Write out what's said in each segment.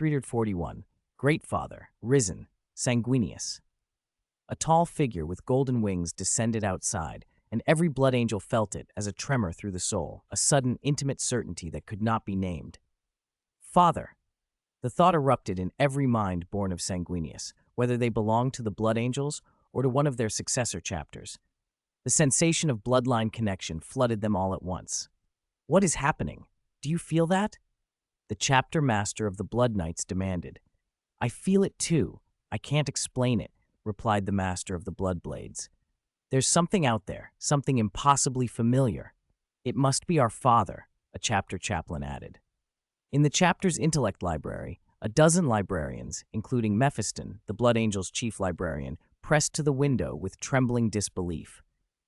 341. Great Father, risen, sanguineous. A tall figure with golden wings descended outside, and every blood angel felt it as a tremor through the soul, a sudden, intimate certainty that could not be named. Father! The thought erupted in every mind born of Sanguinius, whether they belonged to the Blood Angels or to one of their successor chapters. The sensation of bloodline connection flooded them all at once. What is happening? Do you feel that? The chapter master of the Blood Knights demanded. I feel it too. I can't explain it, replied the master of the Blood Blades. There's something out there, something impossibly familiar. It must be our father, a chapter chaplain added. In the chapter's intellect library, a dozen librarians, including Mephiston, the Blood Angel's chief librarian, pressed to the window with trembling disbelief.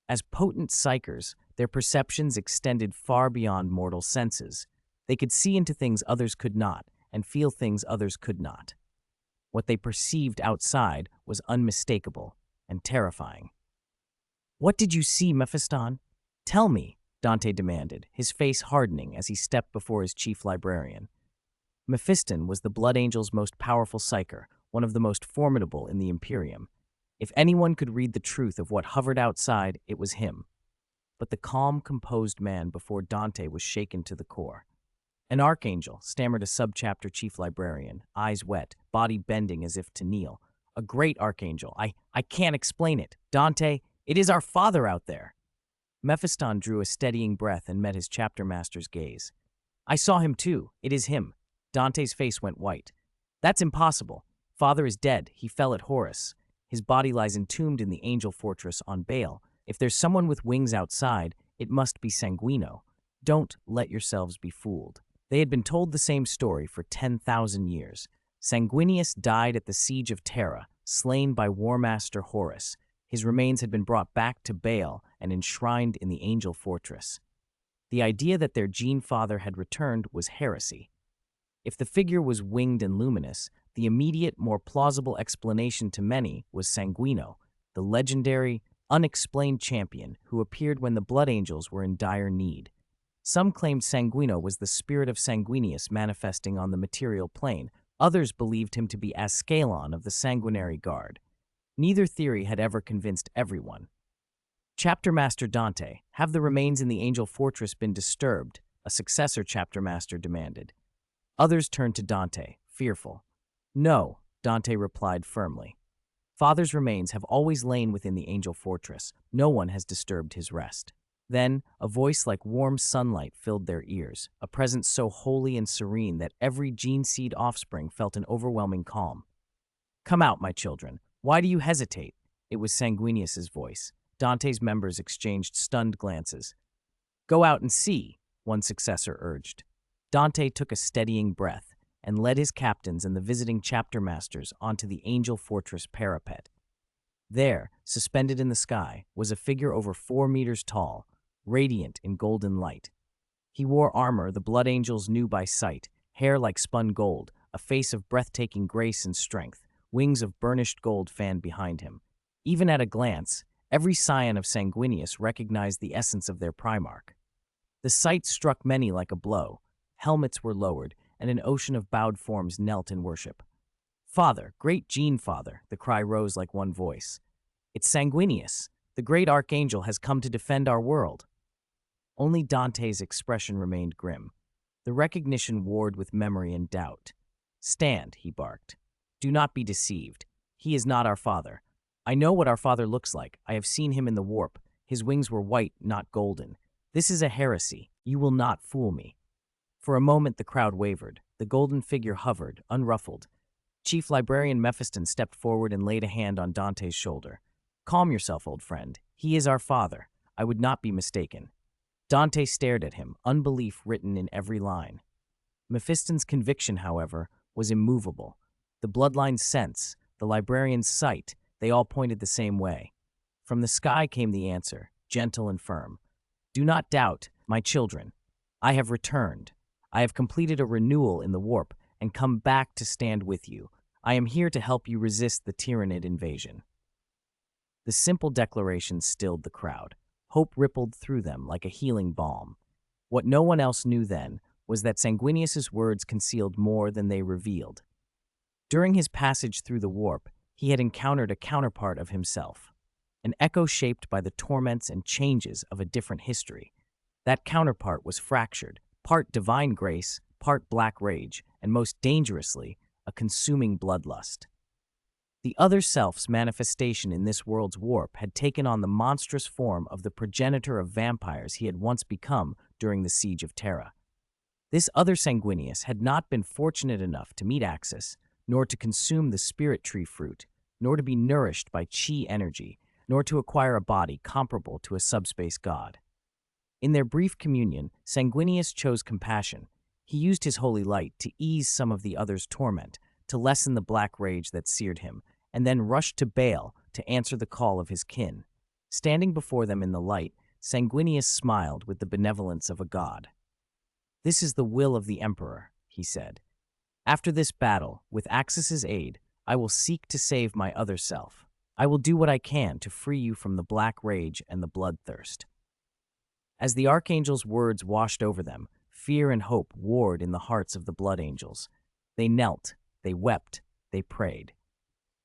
As potent psychers, their perceptions extended far beyond mortal senses. They could see into things others could not, and feel things others could not. What they perceived outside was unmistakable and terrifying. What did you see, Mephiston? Tell me, Dante demanded, his face hardening as he stepped before his chief librarian. Mephiston was the Blood Angel's most powerful psyker, one of the most formidable in the Imperium. If anyone could read the truth of what hovered outside, it was him. But the calm, composed man before Dante was shaken to the core. An archangel, stammered a subchapter chief librarian, eyes wet, body bending as if to kneel. A great archangel. I can't explain it. Dante, it is our father out there. Mephiston drew a steadying breath and met his chapter master's gaze. I saw him too. It is him. Dante's face went white. That's impossible. Father is dead. He fell at Horus. His body lies entombed in the Angel Fortress on Baal. If there's someone with wings outside, it must be Sanguino. Don't let yourselves be fooled. They had been told the same story for 10,000 years. Sanguinius died at the siege of Terra, slain by War Master Horus. His remains had been brought back to Baal and enshrined in the Angel Fortress. The idea that their gene father had returned was heresy. If the figure was winged and luminous, the immediate, more plausible explanation to many was Sanguino, the legendary, unexplained champion who appeared when the Blood Angels were in dire need. Some claimed Sanguino was the spirit of Sanguinius manifesting on the material plane. Others believed him to be Ascalon of the Sanguinary Guard. Neither theory had ever convinced everyone. Chapter Master Dante, have the remains in the Angel Fortress been disturbed? A successor chapter master demanded. Others turned to Dante, fearful. No, Dante replied firmly. Father's remains have always lain within the Angel Fortress. No one has disturbed his rest. Then, a voice like warm sunlight filled their ears, a presence so holy and serene that every gene-seed offspring felt an overwhelming calm. Come out, my children. Why do you hesitate? It was Sanguinius's voice. Dante's members exchanged stunned glances. Go out and see, one successor urged. Dante took a steadying breath and led his captains and the visiting chapter masters onto the Angel Fortress parapet. There, suspended in the sky, was a figure over 4 meters tall, radiant in golden light. He wore armor the Blood Angels knew by sight, hair like spun gold, a face of breathtaking grace and strength, wings of burnished gold fanned behind him. Even at a glance, every scion of Sanguinius recognized the essence of their Primarch. The sight struck many like a blow. Helmets were lowered, and an ocean of bowed forms knelt in worship. Father, great Gene Father, the cry rose like one voice. It's Sanguinius. The great archangel has come to defend our world. Only Dante's expression remained grim. The recognition warred with memory and doubt. Stand, he barked. Do not be deceived. He is not our father. I know what our father looks like. I have seen him in the warp. His wings were white, not golden. This is a heresy. You will not fool me. For a moment the crowd wavered. The golden figure hovered, unruffled. Chief Librarian Mephiston stepped forward and laid a hand on Dante's shoulder. Calm yourself, old friend. He is our father. I would not be mistaken. Dante stared at him, unbelief written in every line. Mephiston's conviction, however, was immovable. The bloodline's sense, the librarian's sight, they all pointed the same way. From the sky came the answer, gentle and firm. Do not doubt, my children. I have returned. I have completed a renewal in the warp and come back to stand with you. I am here to help you resist the Tyrannid invasion. The simple declaration stilled the crowd. Hope rippled through them like a healing balm. What no one else knew then was that Sanguinius's words concealed more than they revealed. During his passage through the warp, he had encountered a counterpart of himself, an echo shaped by the torments and changes of a different history. That counterpart was fractured, part divine grace, part black rage, and most dangerously, a consuming bloodlust. The other self's manifestation in this world's warp had taken on the monstrous form of the progenitor of vampires he had once become during the Siege of Terra. This other Sanguinius had not been fortunate enough to meet Axis, nor to consume the spirit tree fruit, nor to be nourished by chi energy, nor to acquire a body comparable to a subspace god. In their brief communion, Sanguinius chose compassion. He used his holy light to ease some of the other's torment, to lessen the black rage that seared him, and then rushed to Baal to answer the call of his kin. Standing before them in the light, Sanguinius smiled with the benevolence of a god. "This is the will of the Emperor," he said. "After this battle, with Axis's aid, I will seek to save my other self. I will do what I can to free you from the black rage and the bloodthirst." As the Archangel's words washed over them, fear and hope warred in the hearts of the Blood Angels. They knelt, they wept, they prayed.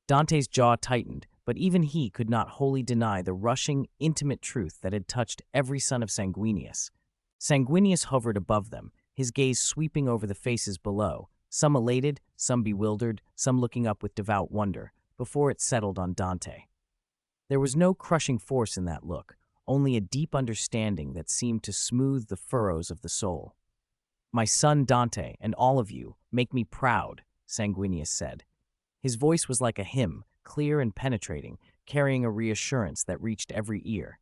Dante's jaw tightened, but even he could not wholly deny the rushing, intimate truth that had touched every son of Sanguinius. Sanguinius hovered above them, his gaze sweeping over the faces below, some elated, some bewildered, some looking up with devout wonder, before it settled on Dante. There was no crushing force in that look, only a deep understanding that seemed to smooth the furrows of the soul. "My son Dante, and all of you, make me proud," Sanguinius said. His voice was like a hymn, clear and penetrating, carrying a reassurance that reached every ear.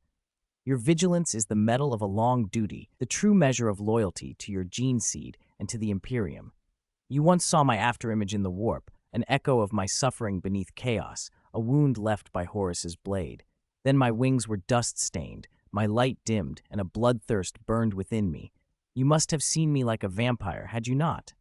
"Your vigilance is the medal of a long duty, the true measure of loyalty to your gene seed and to the Imperium. You once saw my afterimage in the warp, an echo of my suffering beneath chaos, a wound left by Horus's blade. Then my wings were dust-stained, my light dimmed, and a bloodthirst burned within me. You must have seen me like a vampire, had you not?"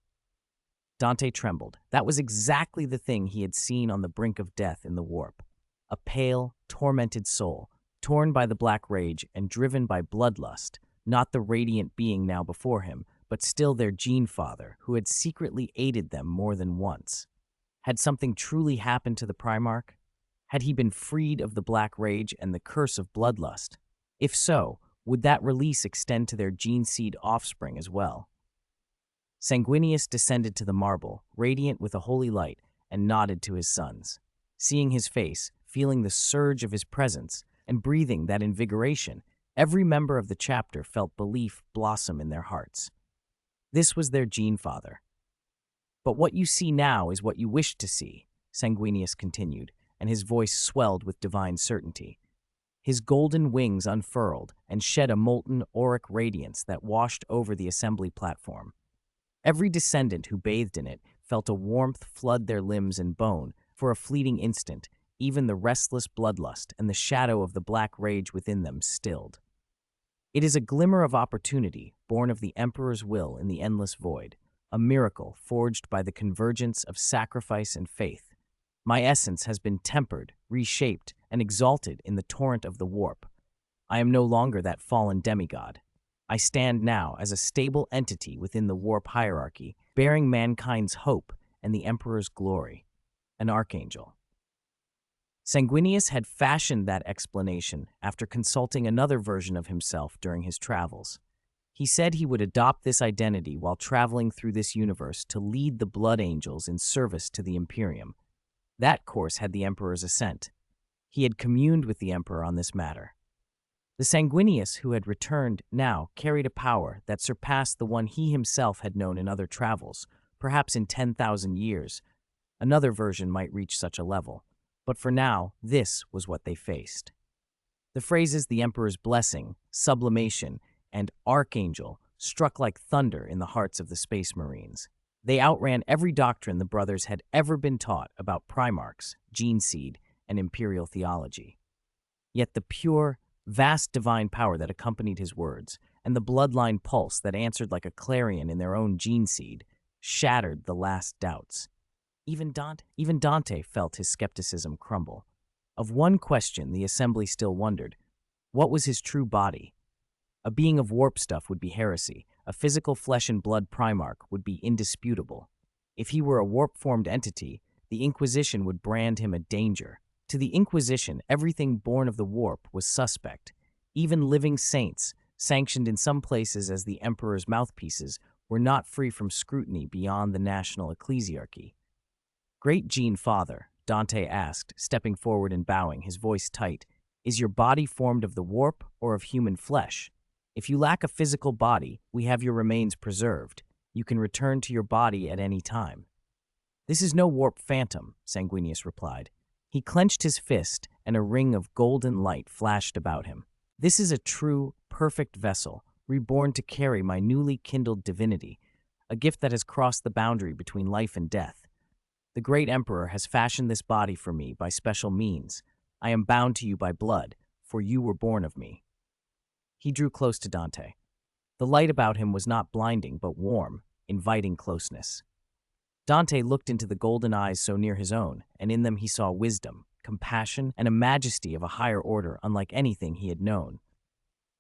Dante trembled. That was exactly the thing he had seen on the brink of death in the warp. A pale, tormented soul, torn by the black rage and driven by bloodlust, not the radiant being now before him, but still their gene father, who had secretly aided them more than once. Had something truly happened to the Primarch? Had he been freed of the black rage and the curse of bloodlust? If so, would that release extend to their gene seed offspring as well? Sanguinius descended to the marble, radiant with a holy light, and nodded to his sons. Seeing his face, feeling the surge of his presence, and breathing that invigoration, every member of the chapter felt belief blossom in their hearts. This was their gene father. "But what you see now is what you wished to see," Sanguinius continued, and his voice swelled with divine certainty. His golden wings unfurled and shed a molten auric radiance that washed over the assembly platform. Every descendant who bathed in it felt a warmth flood their limbs and bone. For a fleeting instant, even the restless bloodlust and the shadow of the black rage within them stilled. "It is a glimmer of opportunity, born of the Emperor's will in the endless void, a miracle forged by the convergence of sacrifice and faith. My essence has been tempered, reshaped, and exalted in the torrent of the warp. I am no longer that fallen demigod. I stand now as a stable entity within the warp hierarchy, bearing mankind's hope and the Emperor's glory, an archangel." Sanguinius had fashioned that explanation after consulting another version of himself during his travels. He said he would adopt this identity while traveling through this universe to lead the Blood Angels in service to the Imperium. That course had the Emperor's assent. He had communed with the Emperor on this matter. The Sanguinius who had returned now carried a power that surpassed the one he himself had known in other travels, perhaps in 10,000 years. Another version might reach such a level, but for now, this was what they faced. The phrases the Emperor's blessing, sublimation, and archangel struck like thunder in the hearts of the Space Marines. They outran every doctrine the brothers had ever been taught about Primarchs, gene seed, and imperial theology. Yet the pure, vast divine power that accompanied his words, and the bloodline pulse that answered like a clarion in their own gene seed, shattered the last doubts. Even Dante felt his skepticism crumble. Of one question the assembly still wondered: what was his true body? A being of warp stuff would be heresy. a physical flesh and blood Primarch would be indisputable. If he were a warp-formed entity, the Inquisition would brand him a danger. To the Inquisition, everything born of the warp was suspect. Even living saints, sanctioned in some places as the Emperor's mouthpieces, were not free from scrutiny beyond the national ecclesiarchy. "Great Gene Father," Dante asked, stepping forward and bowing, his voice tight, "is your body formed of the warp or of human flesh? If you lack a physical body, we have your remains preserved. You can return to your body at any time." "This is no warp phantom," Sanguinius replied. He clenched his fist, and a ring of golden light flashed about him. "This is a true, perfect vessel, reborn to carry my newly kindled divinity, a gift that has crossed the boundary between life and death. The great Emperor has fashioned this body for me by special means. I am bound to you by blood, for you were born of me." He drew close to Dante. The light about him was not blinding, but warm, inviting closeness. Dante looked into the golden eyes so near his own, and in them he saw wisdom, compassion, and a majesty of a higher order unlike anything he had known.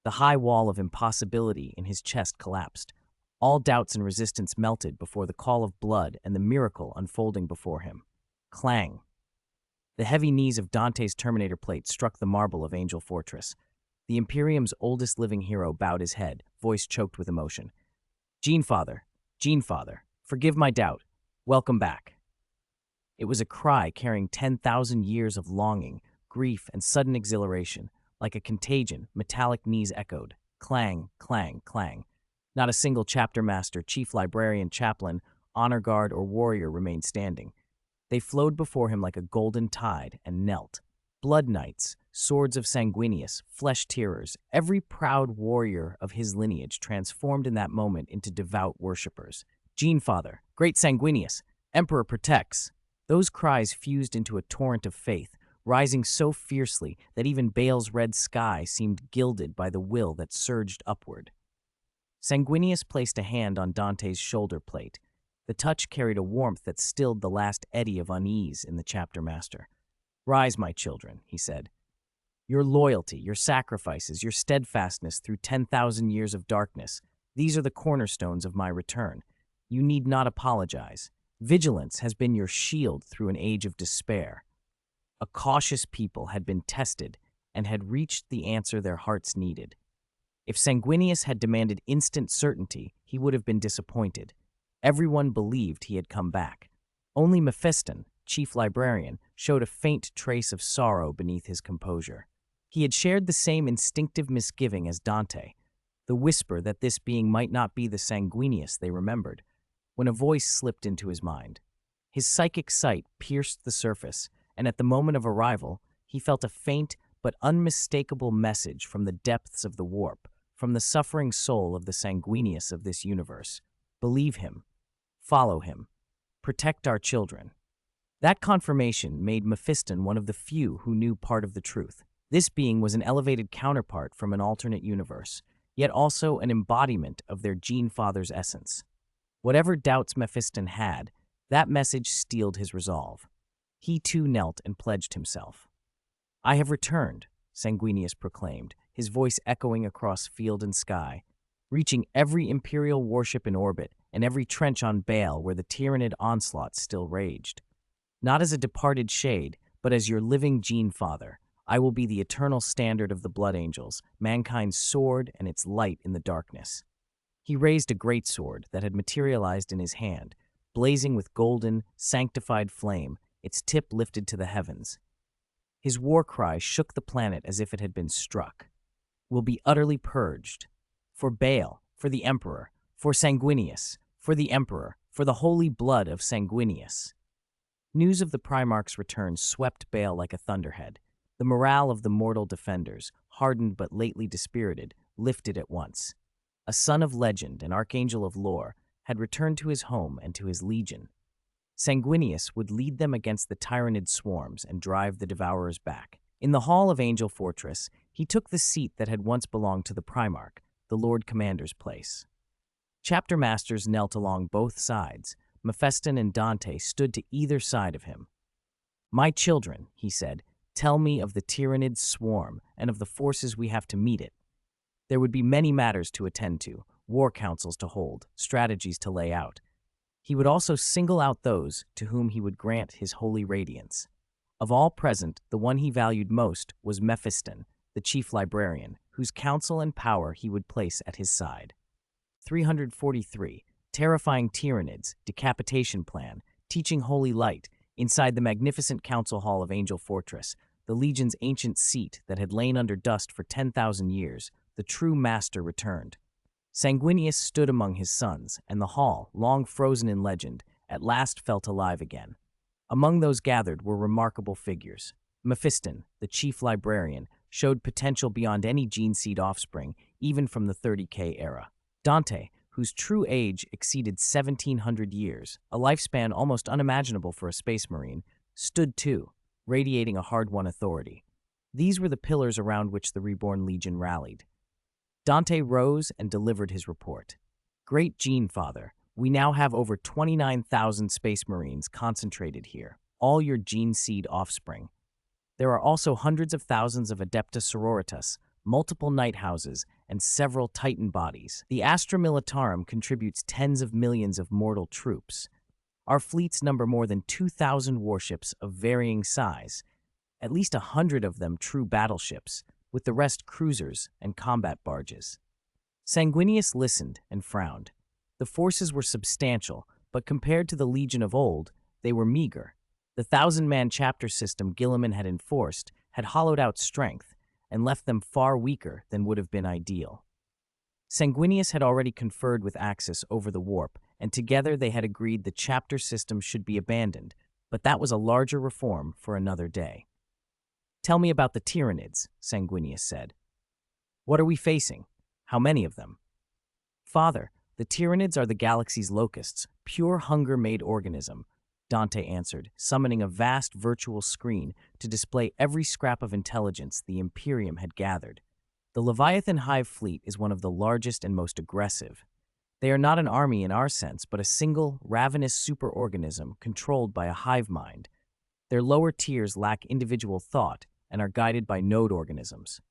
The high wall of impossibility in his chest collapsed. All doubts and resistance melted before the call of blood and the miracle unfolding before him. Clang! The heavy knees of Dante's Terminator plate struck the marble of Angel Fortress. The Imperium's oldest living hero bowed his head, voice choked with emotion. Gene Father, forgive my doubt. Welcome back." It was a cry carrying 10,000 years of longing, grief, and sudden exhilaration. Like a contagion, metallic knees echoed. Clang, clang, clang. Not a single chapter master, chief librarian, chaplain, honor guard, or warrior remained standing. They flowed before him like a golden tide and knelt. Blood knights, swords of Sanguinius, flesh-tearers, every proud warrior of his lineage transformed in that moment into devout worshippers. "Gene Father, great Sanguinius, Emperor protects." Those cries fused into a torrent of faith, rising so fiercely that even Baal's red sky seemed gilded by the will that surged upward. Sanguinius placed a hand on Dante's shoulder plate. The touch carried a warmth that stilled the last eddy of unease in the chapter master. "Rise, my children," he said. "Your loyalty, your sacrifices, your steadfastness through 10,000 years of darkness, these are the cornerstones of my return. You need not apologize. Vigilance has been your shield through an age of despair." A cautious people had been tested and had reached the answer their hearts needed. If Sanguinius had demanded instant certainty, he would have been disappointed. Everyone believed he had come back. Only Mephiston, chief librarian, showed a faint trace of sorrow beneath his composure. He had shared the same instinctive misgiving as Dante, the whisper that this being might not be the Sanguinius they remembered, when a voice slipped into his mind. His psychic sight pierced the surface, and at the moment of arrival, he felt a faint but unmistakable message from the depths of the warp, from the suffering soul of the Sanguinius of this universe. Believe him. Follow him. Protect our children. That confirmation made Mephiston one of the few who knew part of the truth. This being was an elevated counterpart from an alternate universe, yet also an embodiment of their Gene Father's essence. Whatever doubts Mephiston had, that message steeled his resolve. He too knelt and pledged himself. "I have returned," Sanguinius proclaimed, his voice echoing across field and sky, reaching every Imperial warship in orbit and every trench on Baal where the Tyrannid onslaught still raged. "Not as a departed shade, but as your living Gene Father, I will be the eternal standard of the Blood Angels, mankind's sword and its light in the darkness." He raised a great sword that had materialized in his hand, blazing with golden, sanctified flame, its tip lifted to the heavens. His war cry shook the planet as if it had been struck. "Will be utterly purged. For Baal, for the Emperor, for Sanguinius, for the Emperor, for the holy blood of Sanguinius." News of the Primarch's return swept Baal like a thunderhead. The morale of the mortal defenders, hardened but lately dispirited, lifted at once. A son of legend, an archangel of lore, had returned to his home and to his legion. Sanguinius would lead them against the Tyrannid swarms and drive the Devourers back. In the hall of Angel Fortress, he took the seat that had once belonged to the Primarch, the Lord Commander's place. Chapter masters knelt along both sides. Mephiston and Dante stood to either side of him. "My children," he said, "tell me of the Tyrannid swarm and of the forces we have to meet it. There would be many matters to attend to, war councils to hold, strategies to lay out. He would also single out those to whom he would grant his holy radiance. Of all present, the one he valued most was Mephiston, the chief librarian, whose counsel and power he would place at his side. 343. Terrifying Tyranids, Decapitation Plan, Teaching Holy Light, inside the magnificent council hall of Angel Fortress, the Legion's ancient seat that had lain under dust for 10,000 years, the true master returned. Sanguinius stood among his sons, and the hall, long frozen in legend, at last felt alive again. Among those gathered were remarkable figures. Mephiston, the chief librarian, showed potential beyond any gene seed offspring, even from the 30K era. Dante, whose true age exceeded 1,700 years, a lifespan almost unimaginable for a space marine, stood too, radiating a hard-won authority. These were the pillars around which the reborn Legion rallied. Dante rose and delivered his report. Great Gene Father, we now have over 29,000 space marines concentrated here, all your gene seed offspring. There are also hundreds of thousands of Adepta Sororitas, multiple night houses, and several Titan bodies. The Astra Militarum contributes tens of millions of mortal troops. Our fleets number more than 2,000 warships of varying size, at least 100 of them true battleships, with the rest cruisers and combat barges. Sanguinius listened and frowned. The forces were substantial, but compared to the Legion of old, they were meager. The 1,000-man chapter system Guilliman had enforced had hollowed out strength and left them far weaker than would have been ideal. Sanguinius had already conferred with Axis over the warp, and together they had agreed the chapter system should be abandoned, but that was a larger reform for another day. Tell me about the Tyranids, Sanguinius said. What are we facing? How many of them? Father, the Tyranids are the galaxy's locusts, pure hunger-made organism, Dante answered, summoning a vast virtual screen to display every scrap of intelligence the Imperium had gathered. The Leviathan Hive fleet is one of the largest and most aggressive. They are not an army in our sense, but a single, ravenous superorganism controlled by a hive mind. Their lower tiers lack individual thought and are guided by node organisms.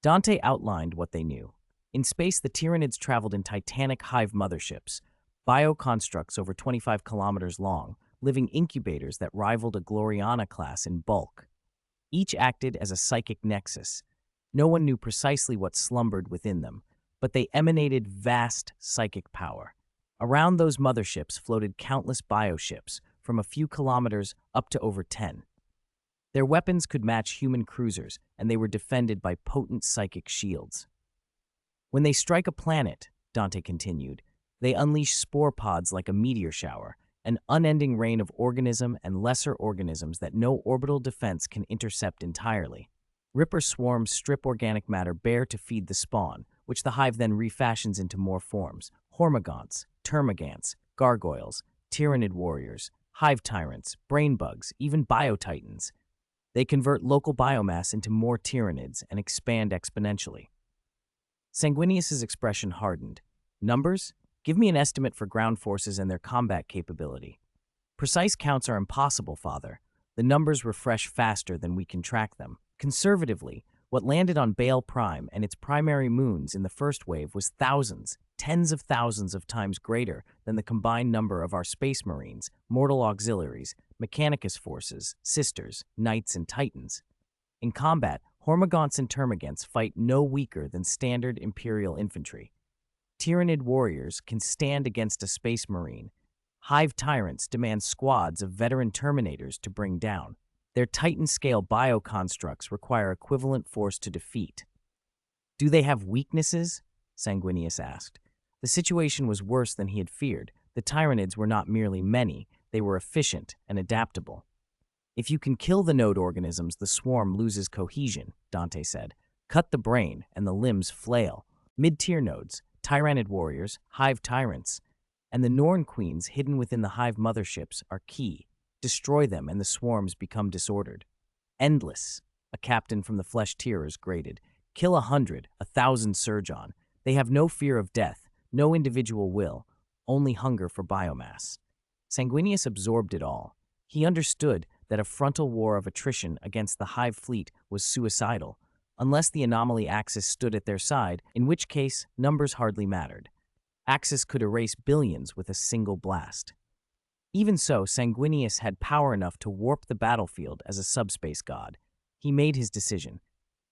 Dante outlined what they knew. In space, the Tyranids traveled in titanic hive motherships, bioconstructs over 25 kilometers long, living incubators that rivaled a Gloriana class in bulk. Each acted as a psychic nexus. No one knew precisely what slumbered within them, but they emanated vast psychic power. Around those motherships floated countless bioships, from a few kilometers up to over 10. Their weapons could match human cruisers, and they were defended by potent psychic shields. When they strike a planet, Dante continued, they unleash spore pods like a meteor shower, an unending rain of organism and lesser organisms that no orbital defense can intercept entirely. Ripper swarms strip organic matter bare to feed the spawn, which the hive then refashions into more forms: hormagaunts, termagants, gargoyles, Tyranid warriors, hive tyrants, brain bugs, even biotitans. They convert local biomass into more Tyranids and expand exponentially. Sanguinius's expression hardened. Numbers? Give me an estimate for ground forces and their combat capability. Precise counts are impossible, Father. The numbers refresh faster than we can track them. Conservatively, what landed on Baal Prime and its primary moons in the first wave was thousands, tens of thousands of times greater than the combined number of our space marines, mortal auxiliaries, Mechanicus forces, sisters, knights, and titans. In combat, hormagaunts and termagants fight no weaker than standard Imperial infantry. Tyranid warriors can stand against a space marine. Hive tyrants demand squads of veteran terminators to bring down. Their Titan-scale bioconstructs require equivalent force to defeat. Do they have weaknesses? Sanguinius asked. The situation was worse than he had feared. The Tyranids were not merely many, they were efficient and adaptable. If you can kill the node organisms, the swarm loses cohesion, Dante said. Cut the brain, and the limbs flail. Mid-tier nodes, Tyranid warriors, hive tyrants, and the Norn queens hidden within the hive motherships are key. Destroy them, and the swarms become disordered. Endless, a captain from the flesh tearers grated. Kill 100, 1,000 surge on. They have no fear of death, no individual will, only hunger for biomass. Sanguinius absorbed it all. He understood that a frontal war of attrition against the hive fleet was suicidal, unless the anomaly Axis stood at their side, in which case numbers hardly mattered. Axis could erase billions with a single blast. Even so, Sanguinius had power enough to warp the battlefield as a subspace god. He made his decision.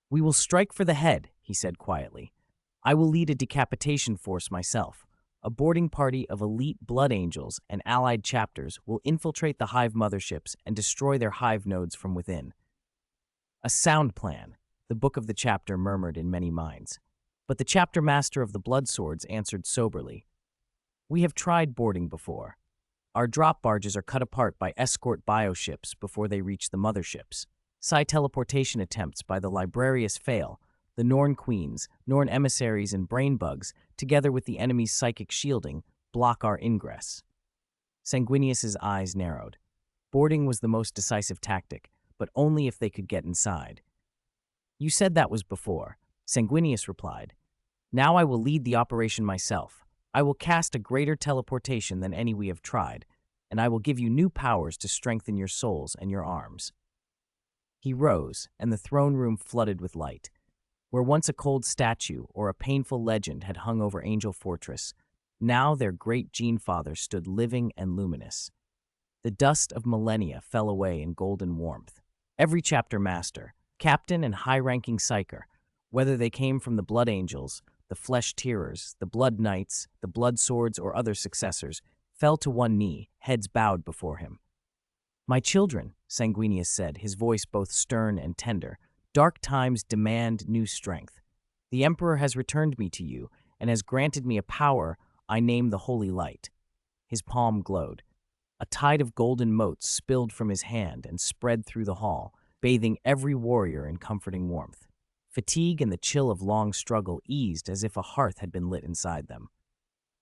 "We will strike for the head," he said quietly. "I will lead a decapitation force myself. A boarding party of elite blood angels and allied chapters will infiltrate the hive motherships and destroy their hive nodes from within." A sound plan, the book of the chapter murmured in many minds. But the chapter master of the blood swords answered soberly. "We have tried boarding before. Our drop barges are cut apart by escort bioships before they reach the motherships. Psi teleportation attempts by the Librarius fail. The Norn queens, Norn emissaries, and brain bugs, together with the enemy's psychic shielding, block our ingress." Sanguinius's eyes narrowed. Boarding was the most decisive tactic, but only if they could get inside. "You said that was before," Sanguinius replied. "Now I will lead the operation myself. I will cast a greater teleportation than any we have tried, and I will give you new powers to strengthen your souls and your arms." He rose, and the throne room flooded with light. Where once a cold statue or a painful legend had hung over Angel Fortress, now their great Gene Father stood living and luminous. The dust of millennia fell away in golden warmth. Every chapter master, captain and high-ranking psyker, whether they came from the Blood Angels, the Flesh Tearers, the Blood Knights, the Blood Swords, or other successors, fell to one knee, heads bowed before him. "My children," Sanguinius said, his voice both stern and tender, "dark times demand new strength. The Emperor has returned me to you and has granted me a power I name the Holy Light." His palm glowed. A tide of golden motes spilled from his hand and spread through the hall, bathing every warrior in comforting warmth. Fatigue and the chill of long struggle eased as if a hearth had been lit inside them.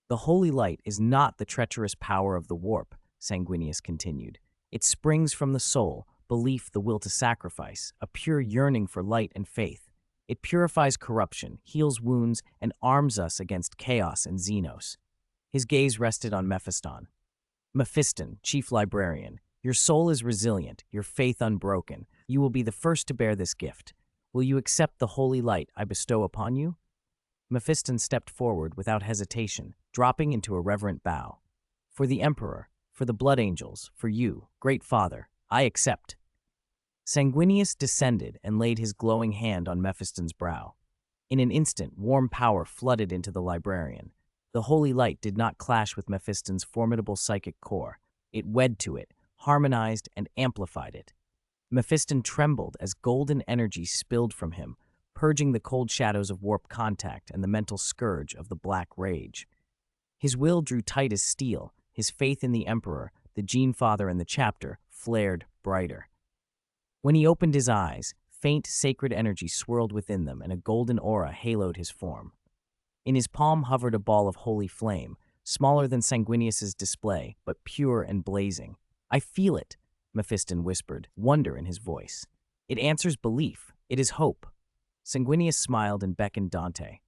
"The Holy Light is not the treacherous power of the warp," Sanguinius continued. "It springs from the soul, belief, the will to sacrifice, a pure yearning for light and faith. It purifies corruption, heals wounds, and arms us against chaos and Xenos." His gaze rested on Mephiston. "Mephiston, Chief Librarian, your soul is resilient, your faith unbroken. You will be the first to bear this gift. Will you accept the holy light I bestow upon you?" Mephiston stepped forward without hesitation, dropping into a reverent bow. "For the Emperor, for the Blood Angels, for you, Great Father, I accept." Sanguinius descended and laid his glowing hand on Mephiston's brow. In an instant, warm power flooded into the librarian. The holy light did not clash with Mephiston's formidable psychic core. It wed to it, harmonized, and amplified it. Mephiston trembled as golden energy spilled from him, purging the cold shadows of warp contact and the mental scourge of the Black Rage. His will drew tight as steel, his faith in the Emperor, the Gene Father, and the Chapter flared brighter. When he opened his eyes, faint sacred energy swirled within them and a golden aura haloed his form. In his palm hovered a ball of holy flame, smaller than Sanguinius's display, but pure and blazing. "I feel it," Mephiston whispered, wonder in his voice. "It answers belief. It is hope." Sanguinius smiled and beckoned Dante.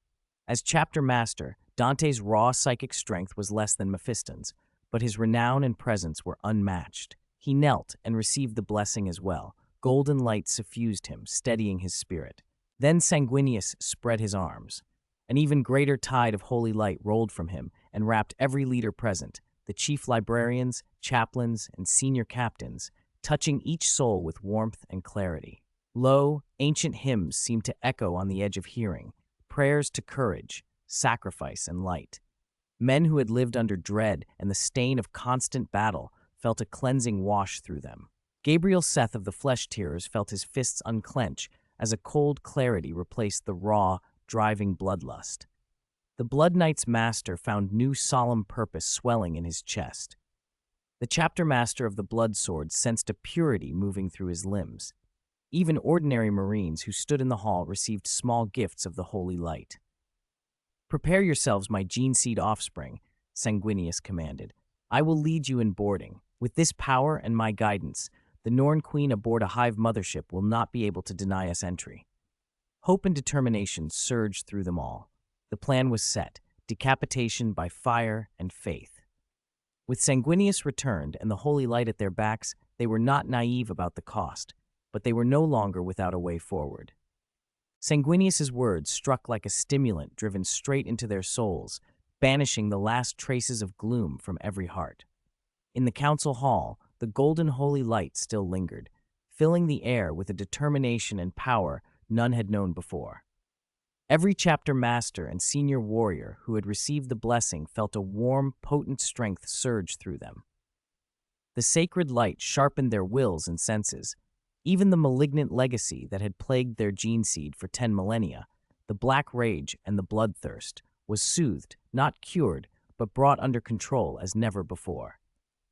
As chapter master, Dante's raw psychic strength was less than Mephiston's, but his renown and presence were unmatched. He knelt and received the blessing as well. Golden light suffused him, steadying his spirit. Then Sanguinius spread his arms. An even greater tide of holy light rolled from him and wrapped every leader present, the chief librarians, chaplains, and senior captains, touching each soul with warmth and clarity. Lo, ancient hymns seemed to echo on the edge of hearing, prayers to courage, sacrifice, and light. Men who had lived under dread and the stain of constant battle felt a cleansing wash through them. Gabriel Seth of the Flesh Tearers felt his fists unclench as a cold clarity replaced the raw, driving bloodlust. The Blood Knight's master found new solemn purpose swelling in his chest. The chapter master of the Blood Sword sensed a purity moving through his limbs. Even ordinary Marines who stood in the hall received small gifts of the holy light. "Prepare yourselves, my gene seed offspring," Sanguinius commanded. "I will lead you in boarding. With this power and my guidance, the Norn Queen aboard a hive mothership will not be able to deny us entry." Hope and determination surged through them all. The plan was set: decapitation by fire and faith. With Sanguinius returned and the holy light at their backs, they were not naive about the cost, but they were no longer without a way forward. Sanguinius's words struck like a stimulant driven straight into their souls, banishing the last traces of gloom from every heart. In the council hall, the golden holy light still lingered, filling the air with a determination and power none had known before. Every chapter master and senior warrior who had received the blessing felt a warm, potent strength surge through them. The sacred light sharpened their wills and senses. Even the malignant legacy that had plagued their gene seed for 10 millennia, the black rage and the bloodthirst, was soothed, not cured, but brought under control as never before.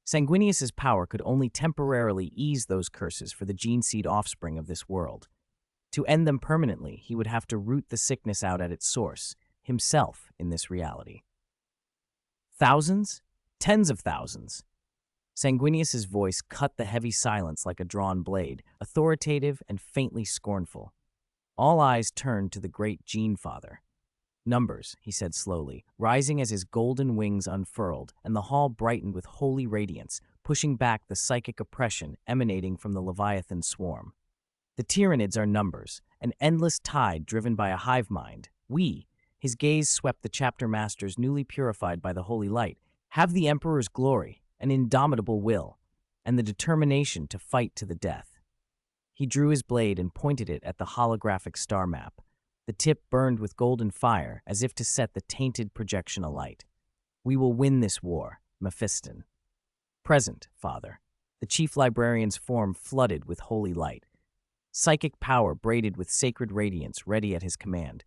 Sanguinius's power could only temporarily ease those curses for the gene seed offspring of this world. To end them permanently, he would have to root the sickness out at its source, himself in this reality. Thousands? Tens of thousands. Sanguinius's voice cut the heavy silence like a drawn blade, authoritative and faintly scornful. All eyes turned to the great Gene Father. Numbers, he said slowly, rising as his golden wings unfurled, and the hall brightened with holy radiance, pushing back the psychic oppression emanating from the Leviathan swarm. The Tyranids are numbers, an endless tide driven by a hive mind. We, his gaze swept the chapter masters newly purified by the holy light, have the Emperor's glory, an indomitable will, and the determination to fight to the death. He drew his blade and pointed it at the holographic star map. The tip burned with golden fire, as if to set the tainted projection alight. We will win this war, Mephiston. Present, Father. The chief librarian's form flooded with holy light. Psychic power braided with sacred radiance ready at his command.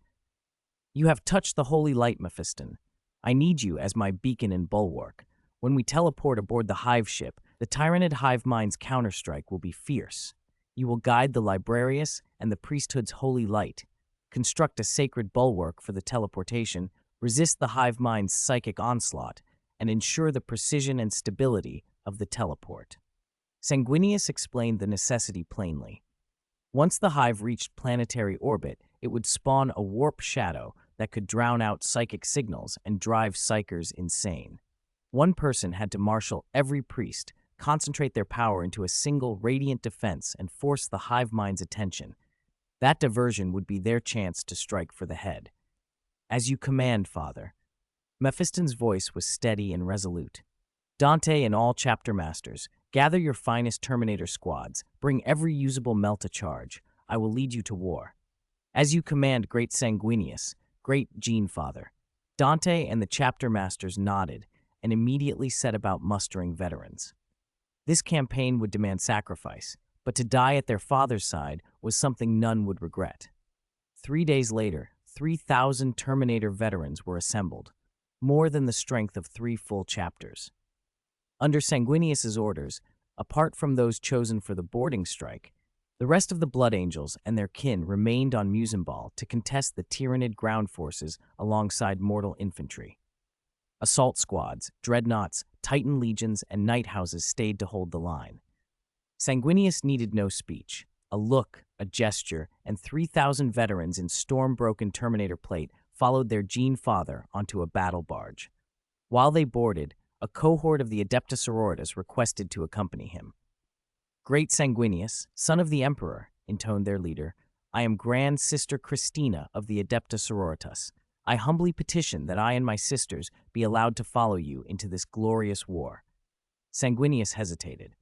You have touched the holy light, Mephiston. I need you as my beacon and bulwark. When we teleport aboard the hive ship, the Tyranid hive mind's counterstrike will be fierce. You will guide the librarius and the priesthood's holy light. Construct a sacred bulwark for the teleportation, resist the hive mind's psychic onslaught, and ensure the precision and stability of the teleport. Sanguinius explained the necessity plainly. Once the hive reached planetary orbit, it would spawn a warp shadow that could drown out psychic signals and drive psychers insane. One person had to marshal every priest, concentrate their power into a single radiant defense, and force the hive mind's attention. That diversion would be their chance to strike for the head. As you command, Father. Mephiston's voice was steady and resolute. Dante and all chapter masters, gather your finest Terminator squads, bring every usable Melta charge. I will lead you to war. As you command, great Sanguinius, great Gene Father. Dante and the chapter masters nodded and immediately set about mustering veterans. This campaign would demand sacrifice, but to die at their father's side was something none would regret. 3 days later, 3,000 Terminator veterans were assembled, more than the strength of 3 full chapters. Under Sanguinius's orders, apart from those chosen for the boarding strike, the rest of the Blood Angels and their kin remained on Musamball to contest the Tyranid ground forces alongside mortal infantry. Assault squads, dreadnoughts, Titan legions, and night houses stayed to hold the line. Sanguinius needed no speech. A look, a gesture, and 3,000 veterans in storm-broken Terminator plate followed their Gene Father onto a battle barge. While they boarded, a cohort of the Adepta Sororitas requested to accompany him. Great Sanguinius, son of the Emperor, intoned their leader, I am Grand Sister Christina of the Adepta Sororitas. I humbly petition that I and my sisters be allowed to follow you into this glorious war. Sanguinius hesitated.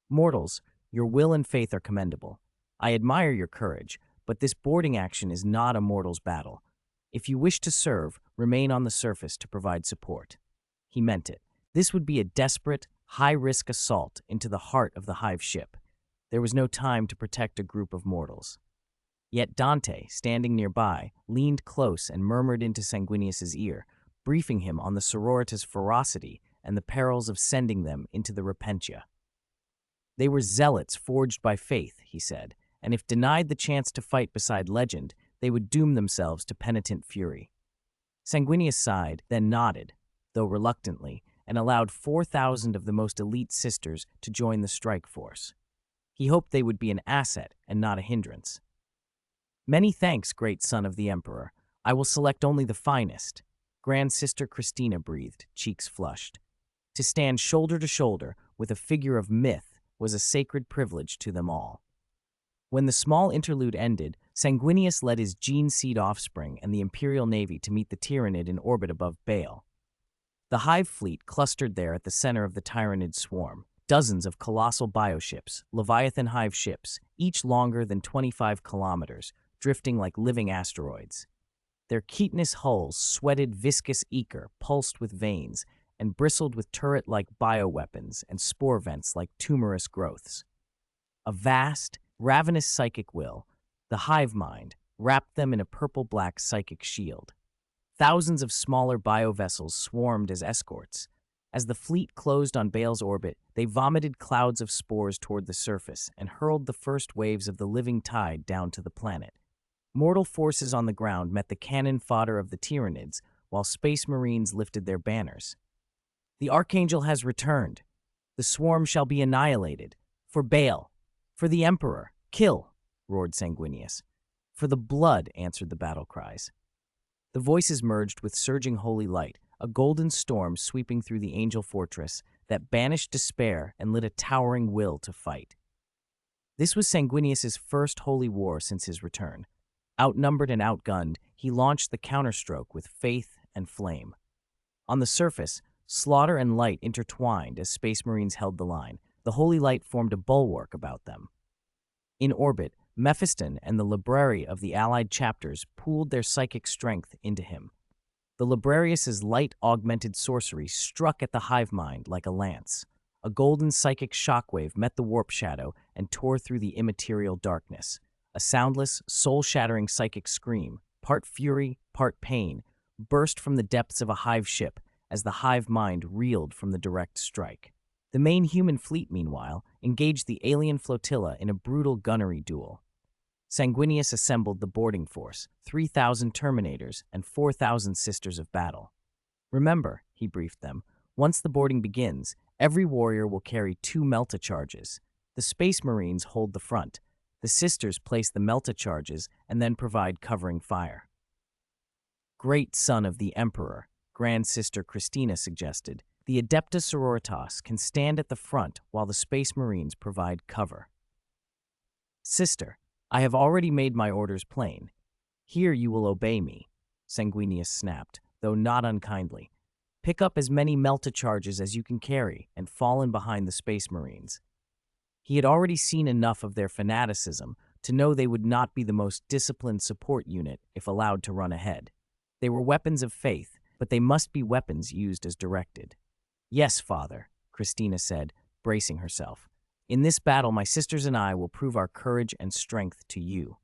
Mortals, your will and faith are commendable. I admire your courage, but this boarding action is not a mortal's battle. If you wish to serve, remain on the surface to provide support. He meant it. This would be a desperate, high-risk assault into the heart of the hive ship. There was no time to protect a group of mortals. Yet Dante, standing nearby, leaned close and murmured into Sanguinius's ear, briefing him on the sororitas' ferocity and the perils of sending them into the Repentia. They were zealots forged by faith, he said, and if denied the chance to fight beside legend, they would doom themselves to penitent fury. Sanguinius sighed, then nodded, though reluctantly, and allowed 4,000 of the most elite sisters to join the strike force. He hoped they would be an asset and not a hindrance. Many thanks, great son of the Emperor. I will select only the finest. Grand Sister Christina breathed, cheeks flushed. To stand shoulder to shoulder with a figure of myth was a sacred privilege to them all. When the small interlude ended, Sanguinius led his gene-seed offspring and the Imperial Navy to meet the Tyranid in orbit above Baal. The Hive fleet clustered there at the center of the Tyranid swarm. Dozens of colossal bioships, Leviathan Hive ships, each longer than 25 kilometers, drifting like living asteroids. Their chitinous hulls sweated viscous ether pulsed with veins and bristled with turret-like bioweapons and spore vents like tumorous growths. A vast, ravenous psychic will, the hive mind, wrapped them in a purple-black psychic shield. Thousands of smaller biovessels swarmed as escorts. As the fleet closed on Baal's orbit, they vomited clouds of spores toward the surface and hurled the first waves of the living tide down to the planet. Mortal forces on the ground met the cannon fodder of the Tyranids, while space marines lifted their banners. The Archangel has returned. The swarm shall be annihilated. For Baal. For the Emperor. Kill, roared Sanguinius. For the blood, answered the battle cries. The voices merged with surging holy light, a golden storm sweeping through the angel fortress that banished despair and lit a towering will to fight. This was Sanguinius's first holy war since his return. Outnumbered and outgunned, he launched the counterstroke with faith and flame. On the surface, slaughter and light intertwined as Space Marines held the line. The holy light formed a bulwark about them. In orbit, Mephiston and the library of the allied chapters pooled their psychic strength into him. The Librarius's light-augmented sorcery struck at the hive mind like a lance. A golden psychic shockwave met the warp shadow and tore through the immaterial darkness. A soundless, soul-shattering psychic scream, part fury, part pain, burst from the depths of a hive ship as the hive mind reeled from the direct strike. The main human fleet, meanwhile, engaged the alien flotilla in a brutal gunnery duel. Sanguinius assembled the boarding force, 3,000 Terminators and 4,000 Sisters of Battle. Remember, he briefed them, once the boarding begins, every warrior will carry 2 Melta charges. The Space Marines hold the front. The Sisters place the Melta charges and then provide covering fire. Great son of the Emperor, Grand Sister Christina suggested, the Adepta Sororitas can stand at the front while the Space Marines provide cover. Sister, I have already made my orders plain. Here you will obey me, Sanguinius snapped, though not unkindly. Pick up as many Melta charges as you can carry and fall in behind the Space Marines. He had already seen enough of their fanaticism to know they would not be the most disciplined support unit if allowed to run ahead. They were weapons of faith, but they must be weapons used as directed. Yes, Father, Christina said, bracing herself. In this battle, my sisters and I will prove our courage and strength to you.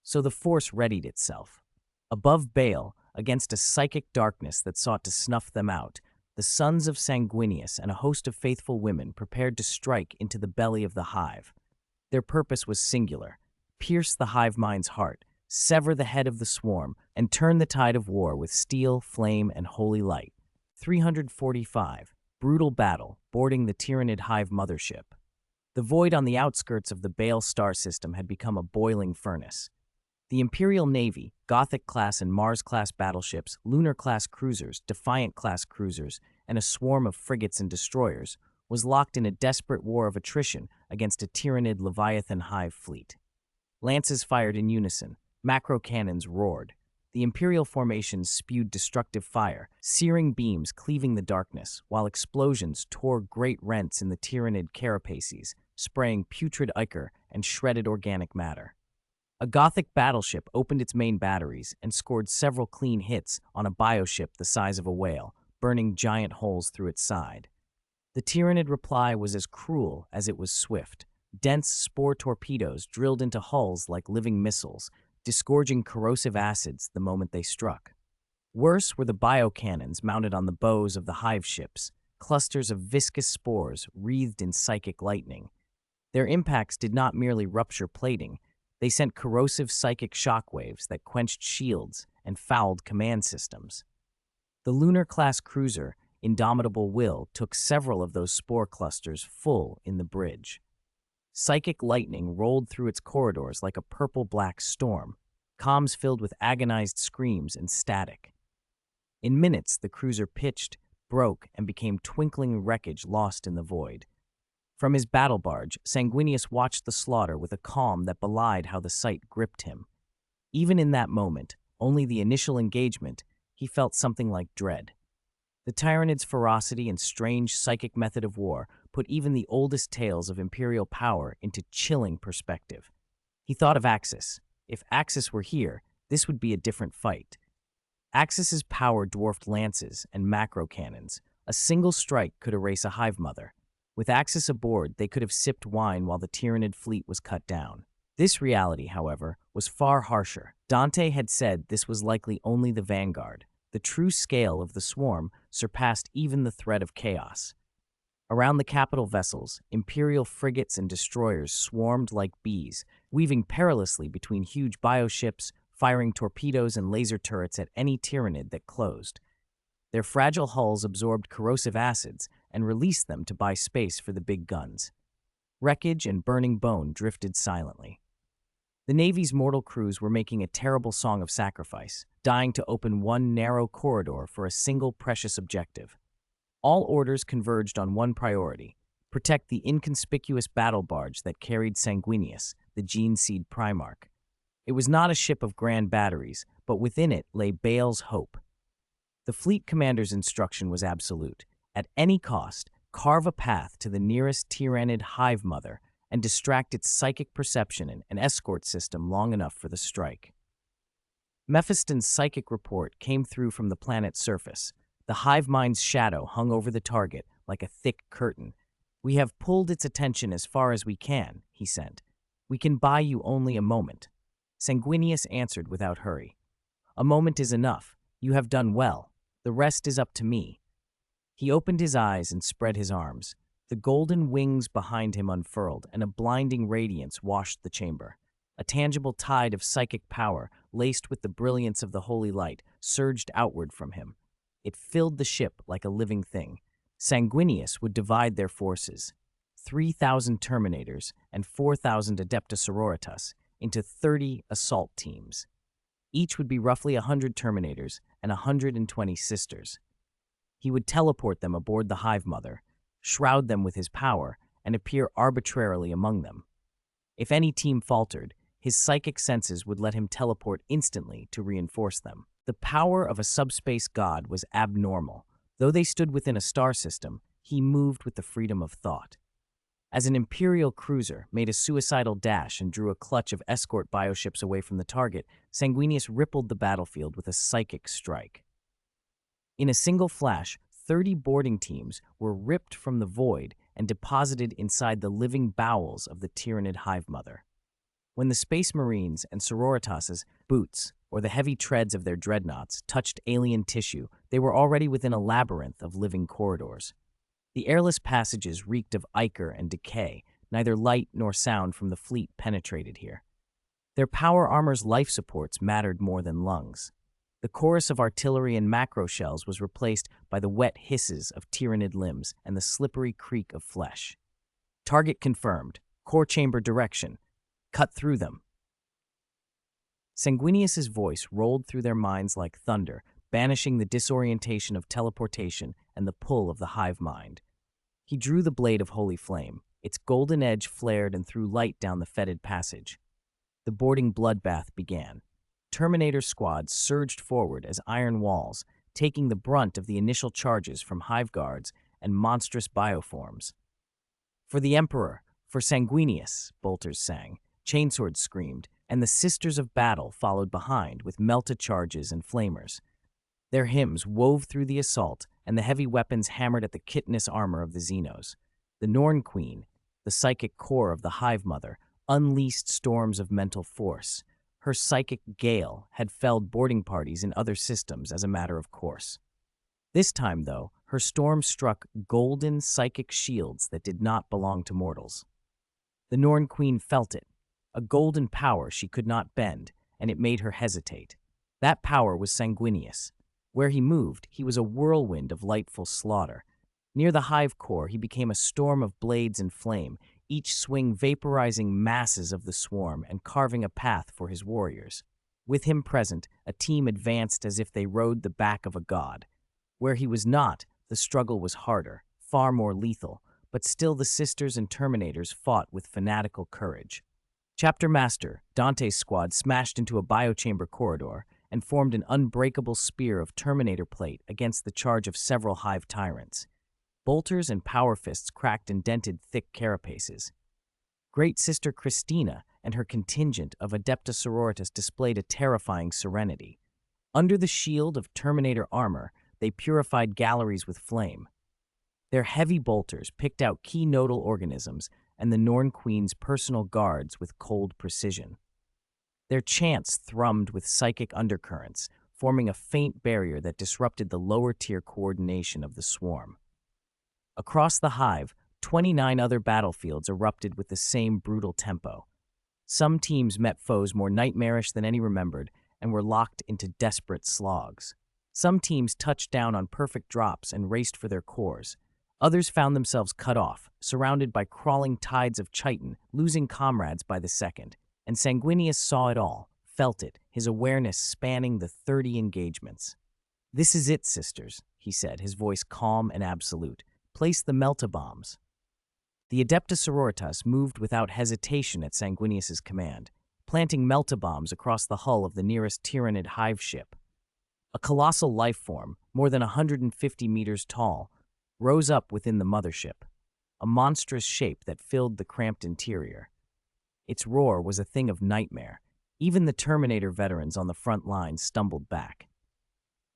So the force readied itself. Above Baal, against a psychic darkness that sought to snuff them out, the sons of Sanguinius and a host of faithful women prepared to strike into the belly of the hive. Their purpose was singular: pierce the hive mind's heart, sever the head of the swarm, and turn the tide of war with steel, flame, and holy light. 345. Brutal battle, boarding the Tyranid hive mothership. The void on the outskirts of the Baal star system had become a boiling furnace. The Imperial Navy, Gothic-class and Mars-class battleships, Lunar-class cruisers, Defiant-class cruisers, and a swarm of frigates and destroyers, was locked in a desperate war of attrition against a Tyranid Leviathan hive fleet. Lances fired in unison. Macro cannons roared. The Imperial formations spewed destructive fire, searing beams cleaving the darkness, while explosions tore great rents in the Tyranid carapaces, spraying putrid ichor and shredded organic matter. A Gothic battleship opened its main batteries and scored several clean hits on a bioship the size of a whale, burning giant holes through its side. The Tyranid reply was as cruel as it was swift. Dense spore torpedoes drilled into hulls like living missiles, disgorging corrosive acids the moment they struck. Worse were the biocannons mounted on the bows of the hive ships, clusters of viscous spores wreathed in psychic lightning. Their impacts did not merely rupture plating, they sent corrosive psychic shockwaves that quenched shields and fouled command systems. The Lunar-class cruiser, Indomitable Will, took several of those spore clusters full in the bridge. Psychic lightning rolled through its corridors like a purple-black storm, comms filled with agonized screams and static. In minutes, the cruiser pitched, broke, and became twinkling wreckage lost in the void. From his battle barge, Sanguinius watched the slaughter with a calm that belied how the sight gripped him. Even in that moment, only the initial engagement, he felt something like dread. The Tyranid's ferocity and strange psychic method of war put even the oldest tales of imperial power into chilling perspective. He thought of Axis. If Axis were here, this would be a different fight. Axis's power dwarfed lances and macro cannons. A single strike could erase a hive mother. With Axis aboard, they could have sipped wine while the Tyranid fleet was cut down. This reality, however, was far harsher. Dante had said this was likely only the vanguard. The true scale of the swarm surpassed even the threat of chaos. Around the capital vessels, Imperial frigates and destroyers swarmed like bees, weaving perilously between huge bioships, firing torpedoes and laser turrets at any Tyranid that closed. Their fragile hulls absorbed corrosive acids and released them to buy space for the big guns. Wreckage and burning bone drifted silently. The Navy's mortal crews were making a terrible song of sacrifice, dying to open one narrow corridor for a single precious objective. All orders converged on one priority: protect the inconspicuous battle barge that carried Sanguinius, the gene-seed Primarch. It was not a ship of grand batteries, but within it lay Baal's hope. The fleet commander's instruction was absolute. At any cost, carve a path to the nearest Tyranid hive mother and distract its psychic perception and an escort system long enough for the strike. Mephiston's psychic report came through from the planet's surface. The hive mind's shadow hung over the target like a thick curtain. "We have pulled its attention as far as we can," he sent. "We can buy you only a moment." Sanguinius answered without hurry. "A moment is enough. You have done well. The rest is up to me." He opened his eyes and spread his arms. The golden wings behind him unfurled, and a blinding radiance washed the chamber. A tangible tide of psychic power, laced with the brilliance of the holy light, surged outward from him. It filled the ship like a living thing. Sanguinius would divide their forces, 3,000 Terminators and 4,000 Adepta Sororitas, into 30 assault teams. Each would be roughly 100 Terminators and 120 Sisters. He would teleport them aboard the Hive Mother, shroud them with his power, and appear arbitrarily among them. If any team faltered, his psychic senses would let him teleport instantly to reinforce them. The power of a subspace god was abnormal. Though they stood within a star system, he moved with the freedom of thought. As an Imperial cruiser made a suicidal dash and drew a clutch of escort bioships away from the target, Sanguinius rippled the battlefield with a psychic strike. In a single flash, 30 boarding teams were ripped from the void and deposited inside the living bowels of the Tyranid hive mother. When the Space Marines and Sororitas' boots, or the heavy treads of their dreadnoughts, touched alien tissue, they were already within a labyrinth of living corridors. The airless passages reeked of ichor and decay. Neither light nor sound from the fleet penetrated here. Their power armor's life supports mattered more than lungs. The chorus of artillery and macro shells was replaced by the wet hisses of Tyranid limbs and the slippery creak of flesh. Target confirmed. Core chamber direction. Cut through them. Sanguinius's voice rolled through their minds like thunder, banishing the disorientation of teleportation and the pull of the hive mind. He drew the blade of holy flame. Its golden edge flared and threw light down the fetid passage. The boarding bloodbath began. Terminator squads surged forward as iron walls, taking the brunt of the initial charges from hive guards and monstrous bioforms. "For the Emperor, for Sanguinius," bolters sang, chainswords screamed, and the Sisters of Battle followed behind with melta charges and flamers. Their hymns wove through the assault, and the heavy weapons hammered at the chitinous armor of the Xenos. The Norn Queen, the psychic core of the Hive Mother, unleashed storms of mental force. Her psychic gale had felled boarding parties in other systems as a matter of course. This time, though, her storm struck golden psychic shields that did not belong to mortals. The Norn Queen felt it, a golden power she could not bend, and it made her hesitate. That power was Sanguinius. Where he moved, he was a whirlwind of lightful slaughter. Near the hive core, he became a storm of blades and flame, each swing vaporizing masses of the swarm and carving a path for his warriors. With him present, a team advanced as if they rode the back of a god. Where he was not, the struggle was harder, far more lethal. but still the Sisters and Terminators fought with fanatical courage. Chapter Master, Dante's squad smashed into a biochamber corridor and formed an unbreakable spear of Terminator plate against the charge of several Hive tyrants. Bolters and power fists cracked and dented thick carapaces. Great Sister Christina and her contingent of Adepta Sororitas displayed a terrifying serenity. Under the shield of Terminator armor, they purified galleries with flame. Their heavy bolters picked out key nodal organisms and the Norn Queen's personal guards with cold precision. Their chants thrummed with psychic undercurrents, forming a faint barrier that disrupted the lower-tier coordination of the swarm. Across the Hive, 29 other battlefields erupted with the same brutal tempo. Some teams met foes more nightmarish than any remembered and were locked into desperate slogs. Some teams touched down on perfect drops and raced for their cores. Others found themselves cut off, surrounded by crawling tides of chitin, losing comrades by the second. And Sanguinius saw it all, felt it, his awareness spanning the 30 engagements. "This is it, sisters," he said, his voice calm and absolute. "Place the melta-bombs." The Adepta Sororitas moved without hesitation at Sanguinius's command, planting melta-bombs across the hull of the nearest Tyrannid Hive ship. A colossal life form, more than 150 meters tall, rose up within the mothership, a monstrous shape that filled the cramped interior. Its roar was a thing of nightmare. Even the Terminator veterans on the front lines stumbled back.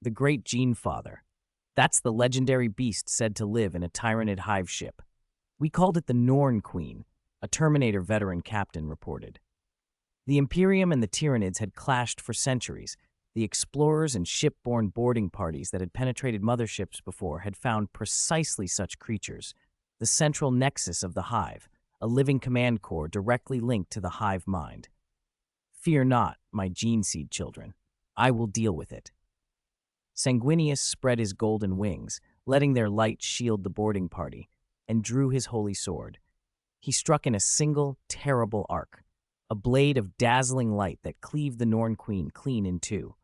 The Great Gene Father. That's the legendary beast said to live in a Tyrannid Hive ship. "We called it the Norn Queen," a Terminator veteran captain reported. The Imperium and the Tyrannids had clashed for centuries. The explorers and ship-borne boarding parties that had penetrated motherships before had found precisely such creatures, the central nexus of the Hive, a living command core directly linked to the Hive mind. "Fear not, my gene seed children. I will deal with it." Sanguinius spread his golden wings, letting their light shield the boarding party, and drew his holy sword. He struck in a single, terrible arc, a blade of dazzling light that cleaved the Norn Queen clean in two.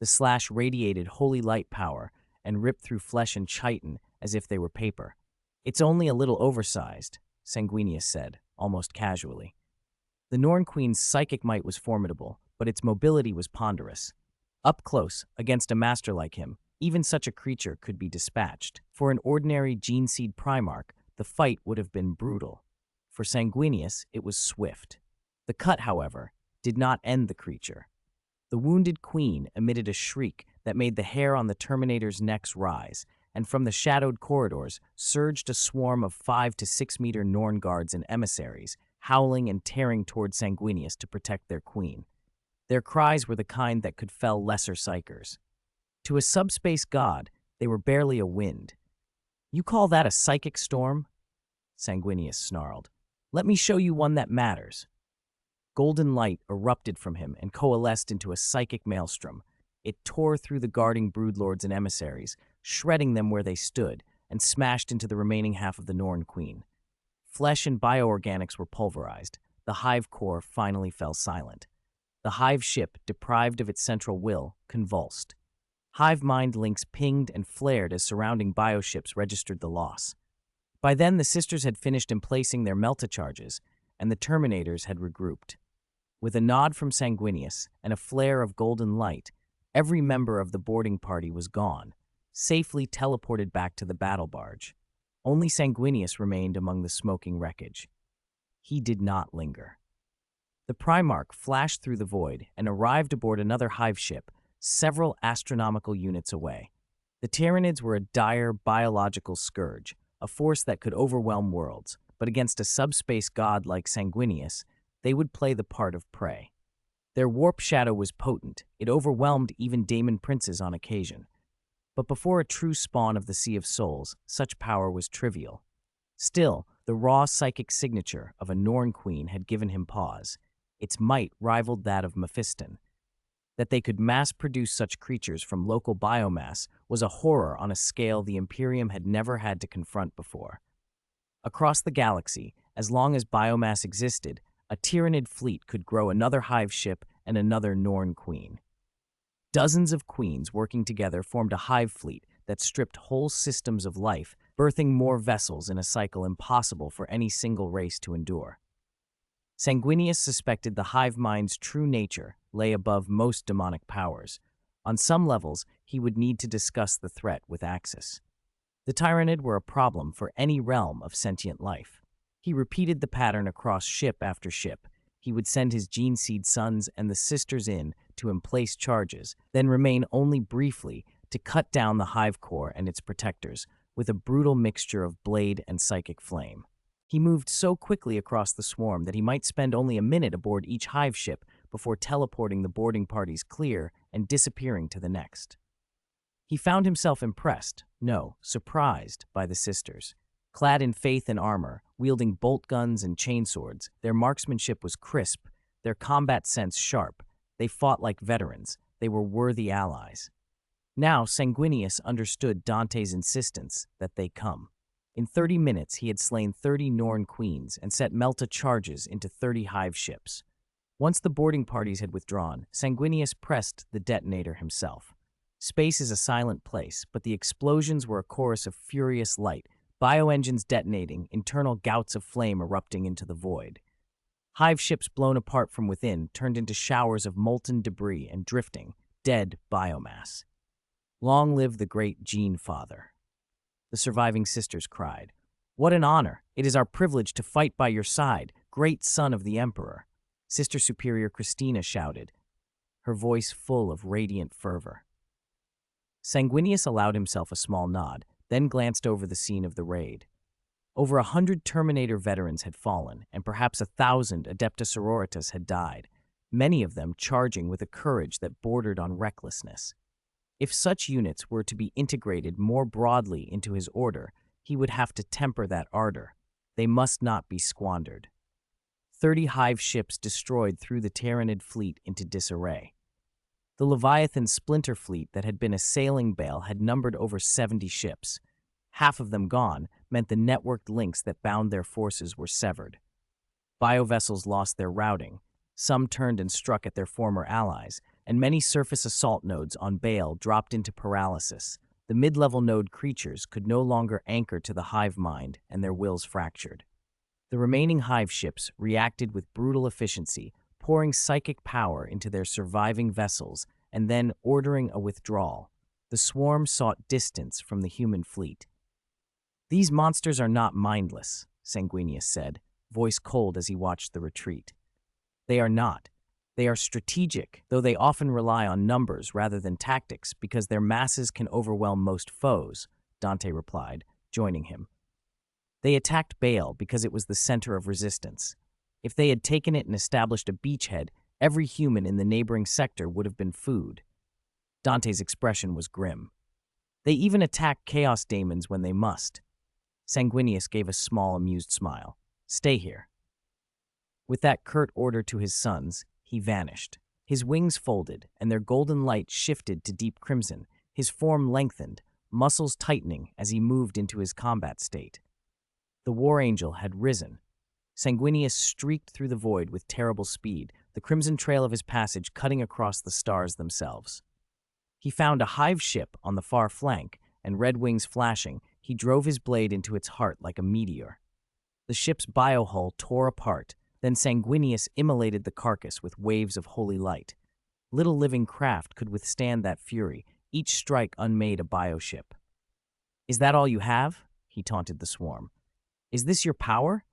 The slash radiated holy light power and ripped through flesh and chitin as if they were paper. "It's only a little oversized," Sanguinius said, almost casually. The Norn Queen's psychic might was formidable, but its mobility was ponderous. Up close, against a master like him, even such a creature could be dispatched. For an ordinary gene seed Primarch, the fight would have been brutal. For Sanguinius, it was swift. The cut, however, did not end the creature. The wounded queen emitted a shriek that made the hair on the Terminator's necks rise, and from the shadowed corridors surged a swarm of 5 to 6 meter Norn guards and emissaries, howling and tearing toward Sanguinius to protect their queen. Their cries were the kind that could fell lesser psychers. To a subspace god, they were barely a wind. "You call that a psychic storm?" Sanguinius snarled. "Let me show you one that matters." Golden light erupted from him and coalesced into a psychic maelstrom. It tore through the guarding broodlords and emissaries, shredding them where they stood, and smashed into the remaining half of the Norn Queen. Flesh and bioorganics were pulverized. The Hive core finally fell silent. The Hive ship, deprived of its central will, convulsed. Hive mind links pinged and flared as surrounding bioships registered the loss. By then, the sisters had finished emplacing their melta charges, and the Terminators had regrouped. With a nod from Sanguinius and a flare of golden light, every member of the boarding party was gone, safely teleported back to the battle barge. Only Sanguinius remained among the smoking wreckage. He did not linger. The Primarch flashed through the void and arrived aboard another Hive ship, several astronomical units away. The Tyranids were a dire biological scourge, a force that could overwhelm worlds, but against a subspace god like Sanguinius, they would play the part of prey. Their warp shadow was potent. It overwhelmed even daemon princes on occasion. But before a true spawn of the Sea of Souls, such power was trivial. Still, the raw psychic signature of a Norn Queen had given him pause. Its might rivaled that of Mephiston. That they could mass-produce such creatures from local biomass was a horror on a scale the Imperium had never had to confront before. Across the galaxy, as long as biomass existed, a Tyrannid fleet could grow another Hive ship and another Norn Queen. Dozens of queens working together formed a Hive fleet that stripped whole systems of life birthing more vessels in a cycle impossible for any single race to endure. Sanguinius suspected the hive mind's true nature lay above most demonic powers. On some levels, he would need to discuss the threat with Axis. The Tyrannid were a problem for any realm of sentient life. He repeated the pattern across ship after ship. He would send his gene seed sons and the sisters in to emplace charges, then remain only briefly to cut down the hive core and its protectors with a brutal mixture of blade and psychic flame. He moved so quickly across the swarm that he might spend only a minute aboard each hive ship before teleporting the boarding parties clear and disappearing to the next. He found himself impressed, no, surprised, by the sisters. Clad in faith and armor, wielding bolt guns and chainswords, their marksmanship was crisp, their combat sense sharp. They fought like veterans. They were worthy allies. Now Sanguinius understood Dante's insistence that they come. In 30 minutes, he had slain 30 Norn queens and set Melta charges into 30 hive ships. Once the boarding parties had withdrawn, Sanguinius pressed the detonator himself. Space is a silent place, but the explosions were a chorus of furious light, bioengines detonating, internal gouts of flame erupting into the void. Hive ships blown apart from within turned into showers of molten debris and drifting, dead biomass. Long live the great Gene Father. The surviving sisters cried. What an honor! It is our privilege to fight by your side, great son of the Emperor. Sister Superior Christina shouted, her voice full of radiant fervor. Sanguinius allowed himself a small nod, then glanced over the scene of the raid. Over 100 Terminator veterans had fallen, and perhaps 1,000 Adepta Sororitas had died, many of them charging with a courage that bordered on recklessness. If such units were to be integrated more broadly into his order, he would have to temper that ardor. They must not be squandered. 30 hive ships destroyed threw the Tyrannid fleet into disarray. The Leviathan splinter fleet that had been a sailing bale had numbered over 70 ships. Half of them gone meant the networked links that bound their forces were severed. Biovessels lost their routing, some turned and struck at their former allies, and many surface assault nodes on Bale dropped into paralysis. The mid-level node creatures could no longer anchor to the hive mind, and their wills fractured. The remaining hive ships reacted with brutal efficiency, pouring psychic power into their surviving vessels and then ordering a withdrawal. The swarm sought distance from the human fleet. These monsters are not mindless, Sanguinius said, voice cold as he watched the retreat. They are not. They are strategic, though they often rely on numbers rather than tactics because their masses can overwhelm most foes, Dante replied, joining him. They attacked Bale because it was the center of resistance. If they had taken it and established a beachhead, every human in the neighboring sector would have been food. Dante's expression was grim. They even attack chaos daemons when they must. Sanguinius gave a small, amused smile. Stay here. With that curt order to his sons, he vanished. His wings folded, and their golden light shifted to deep crimson. His form lengthened, muscles tightening as he moved into his combat state. The War Angel had risen. Sanguinius streaked through the void with terrible speed, the crimson trail of his passage cutting across the stars themselves. He found a hive ship on the far flank, and red wings flashing, he drove his blade into its heart like a meteor. The ship's biohull tore apart, then Sanguinius immolated the carcass with waves of holy light. Little living craft could withstand that fury, each strike unmade a bioship. Is that all you have? He taunted the swarm. Is this your power?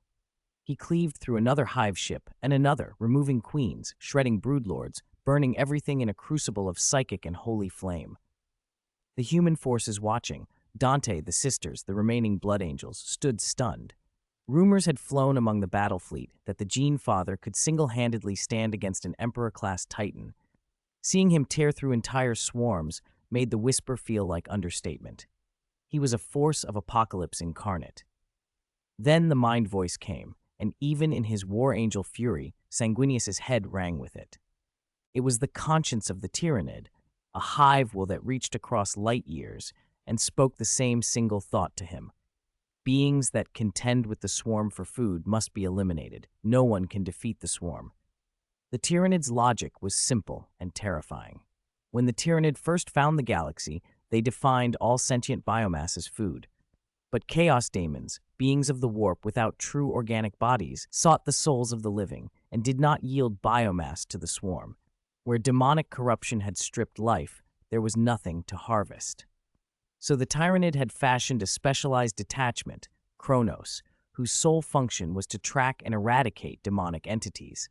He cleaved through another hive ship and another, removing queens, shredding broodlords, burning everything in a crucible of psychic and holy flame. The human forces watching, Dante, the sisters, the remaining blood angels, stood stunned. Rumors had flown among the battle fleet that the Gene Father could single-handedly stand against an Emperor-class Titan. Seeing him tear through entire swarms made the whisper feel like understatement. He was a force of apocalypse incarnate. Then the mind voice came, and even in his war angel fury, Sanguinius's head rang with it. It was the conscience of the Tyrannid, a hive will that reached across light years and spoke the same single thought to him. Beings that contend with the swarm for food must be eliminated. No one can defeat the swarm. The Tyrannid's logic was simple and terrifying. When the Tyrannid first found the galaxy, they defined all sentient biomass as food. But chaos daemons, beings of the warp without true organic bodies, sought the souls of the living and did not yield biomass to the swarm. Where demonic corruption had stripped life, there was nothing to harvest. So the Tyranid had fashioned a specialized detachment, Kronos, whose sole function was to track and eradicate demonic entities.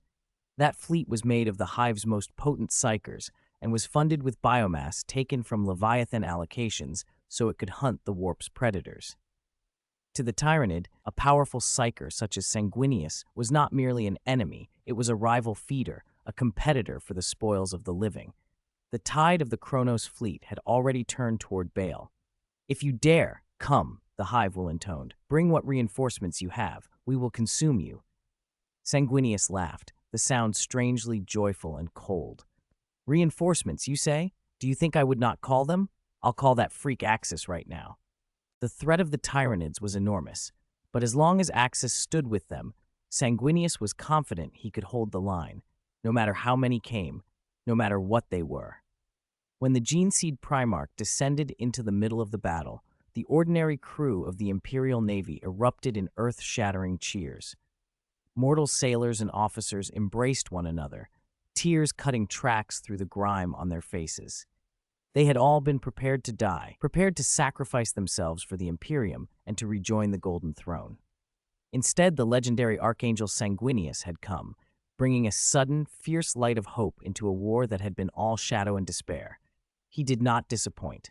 That fleet was made of the Hive's most potent psychers and was funded with biomass taken from Leviathan allocations so it could hunt the warp's predators. To the Tyranid, a powerful psyker such as Sanguinius was not merely an enemy, it was a rival feeder, a competitor for the spoils of the living. The tide of the Kronos fleet had already turned toward Baal. "If you dare, come," the Hive will intoned. "Bring what reinforcements you have. We will consume you." Sanguinius laughed, the sound strangely joyful and cold. "Reinforcements, you say? Do you think I would not call them? I'll call that freak Axis right now." The threat of the Tyranids was enormous, but as long as Axis stood with them, Sanguinius was confident he could hold the line, no matter how many came, no matter what they were. When the Gene-Seed Primarch descended into the middle of the battle, the ordinary crew of the Imperial Navy erupted in earth-shattering cheers. Mortal sailors and officers embraced one another, tears cutting tracks through the grime on their faces. They had all been prepared to die, prepared to sacrifice themselves for the Imperium and to rejoin the Golden Throne. Instead, the legendary Archangel Sanguinius had come, bringing a sudden, fierce light of hope into a war that had been all shadow and despair. He did not disappoint.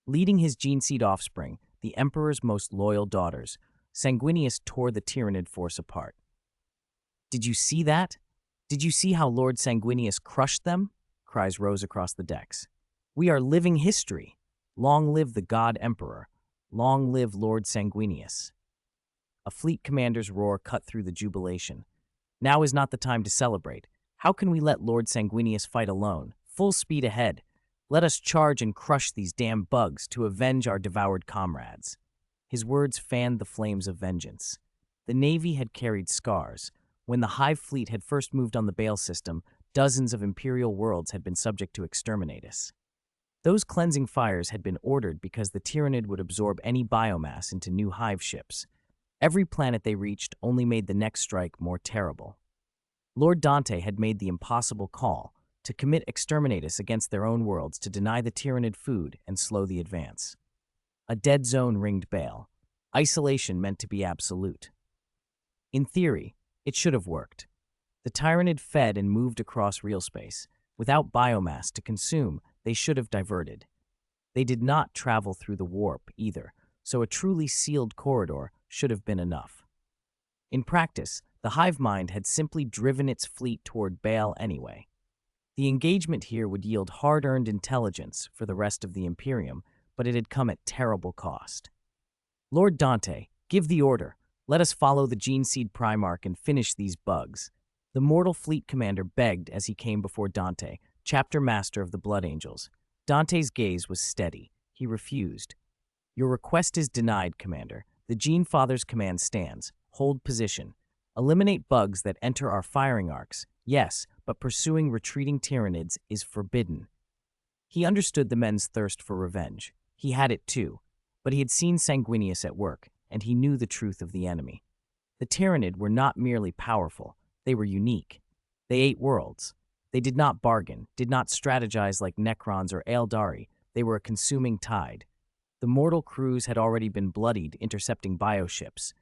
Leading his gene-seed offspring, the Emperor's most loyal daughters, Sanguinius tore the Tyranid force apart. "Did you see that? Did you see how Lord Sanguinius crushed them?" Cries rose across the decks. "We are living history. Long live the God Emperor. Long live Lord Sanguinius." A fleet commander's roar cut through the jubilation. "Now is not the time to celebrate. How can we let Lord Sanguinius fight alone? Full speed ahead. Let us charge and crush these damn bugs to avenge our devoured comrades." His words fanned the flames of vengeance. The Navy had carried scars. When the Hive fleet had first moved on the Baal system, dozens of Imperial worlds had been subject to exterminatus. Those cleansing fires had been ordered because the Tyranid would absorb any biomass into new Hive ships. Every planet they reached only made the next strike more terrible. Lord Dante had made the impossible call to commit exterminatus against their own worlds to deny the Tyranid food and slow the advance. A dead zone ringed Baal. Isolation meant to be absolute. In theory, it should have worked. The Tyranid fed and moved across real space. Without biomass to consume, they should have diverted. They did not travel through the warp either, so a truly sealed corridor should have been enough. In practice, the hive mind had simply driven its fleet toward Baal anyway. The engagement here would yield hard-earned intelligence for the rest of the Imperium, but it had come at terrible cost. "Lord Dante, give the order. Let us follow the Gene-Seed Primarch and finish these bugs." The mortal fleet commander begged as he came before Dante, chapter master of the Blood Angels. Dante's gaze was steady. He refused. "Your request is denied, Commander. The Gene Father's command stands. Hold position. Eliminate bugs that enter our firing arcs. Yes, but pursuing retreating Tyranids is forbidden." He understood the men's thirst for revenge. He had it too, but he had seen Sanguinius at work, and he knew the truth of the enemy. The Tyranid were not merely powerful, they were unique. They ate worlds. They did not bargain, did not strategize like Necrons or Eldari. They were a consuming tide. The mortal crews had already been bloodied intercepting bioships.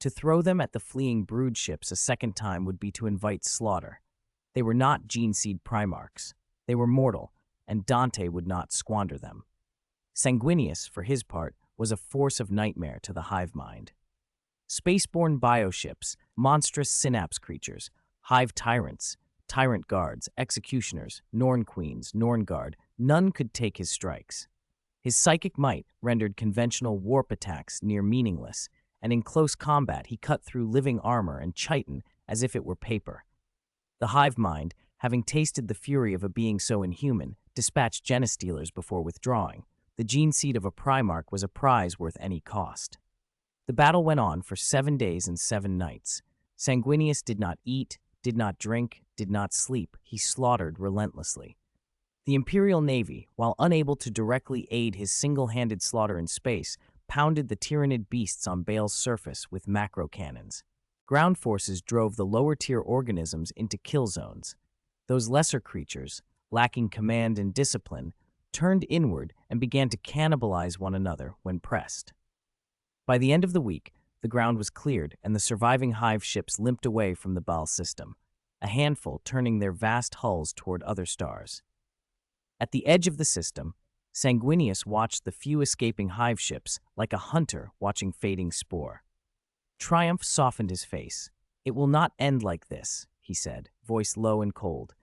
To throw them at the fleeing brood ships a second time would be to invite slaughter. They were not Gene-Seed Primarchs. They were mortal, and Dante would not squander them. Sanguinius, for his part, was a force of nightmare to the hive mind. Spaceborne bioships, monstrous synapse creatures, hive tyrants, tyrant guards, executioners, Norn queens, Norn guard, none could take his strikes. His psychic might rendered conventional warp attacks near meaningless, and in close combat he cut through living armor and chitin as if it were paper. The hive mind, having tasted the fury of a being so inhuman, dispatched genestealers before withdrawing. The gene seed of a Primarch was a prize worth any cost. The battle went on for 7 days and 7 nights. Sanguinius did not eat, did not drink, did not sleep. He slaughtered relentlessly. The Imperial Navy, while unable to directly aid his single-handed slaughter in space, pounded the tyrannid beasts on Baal's surface with macro cannons. Ground forces drove the lower-tier organisms into kill zones. Those lesser creatures, lacking command and discipline, turned inward and began to cannibalize one another when pressed. By the end of the week, the ground was cleared and the surviving hive ships limped away from the Baal system, a handful turning their vast hulls toward other stars. At the edge of the system, Sanguinius watched the few escaping hive ships like a hunter watching fading spoor. Triumph softened his face. "It will not end like this," he said, voice low and cold.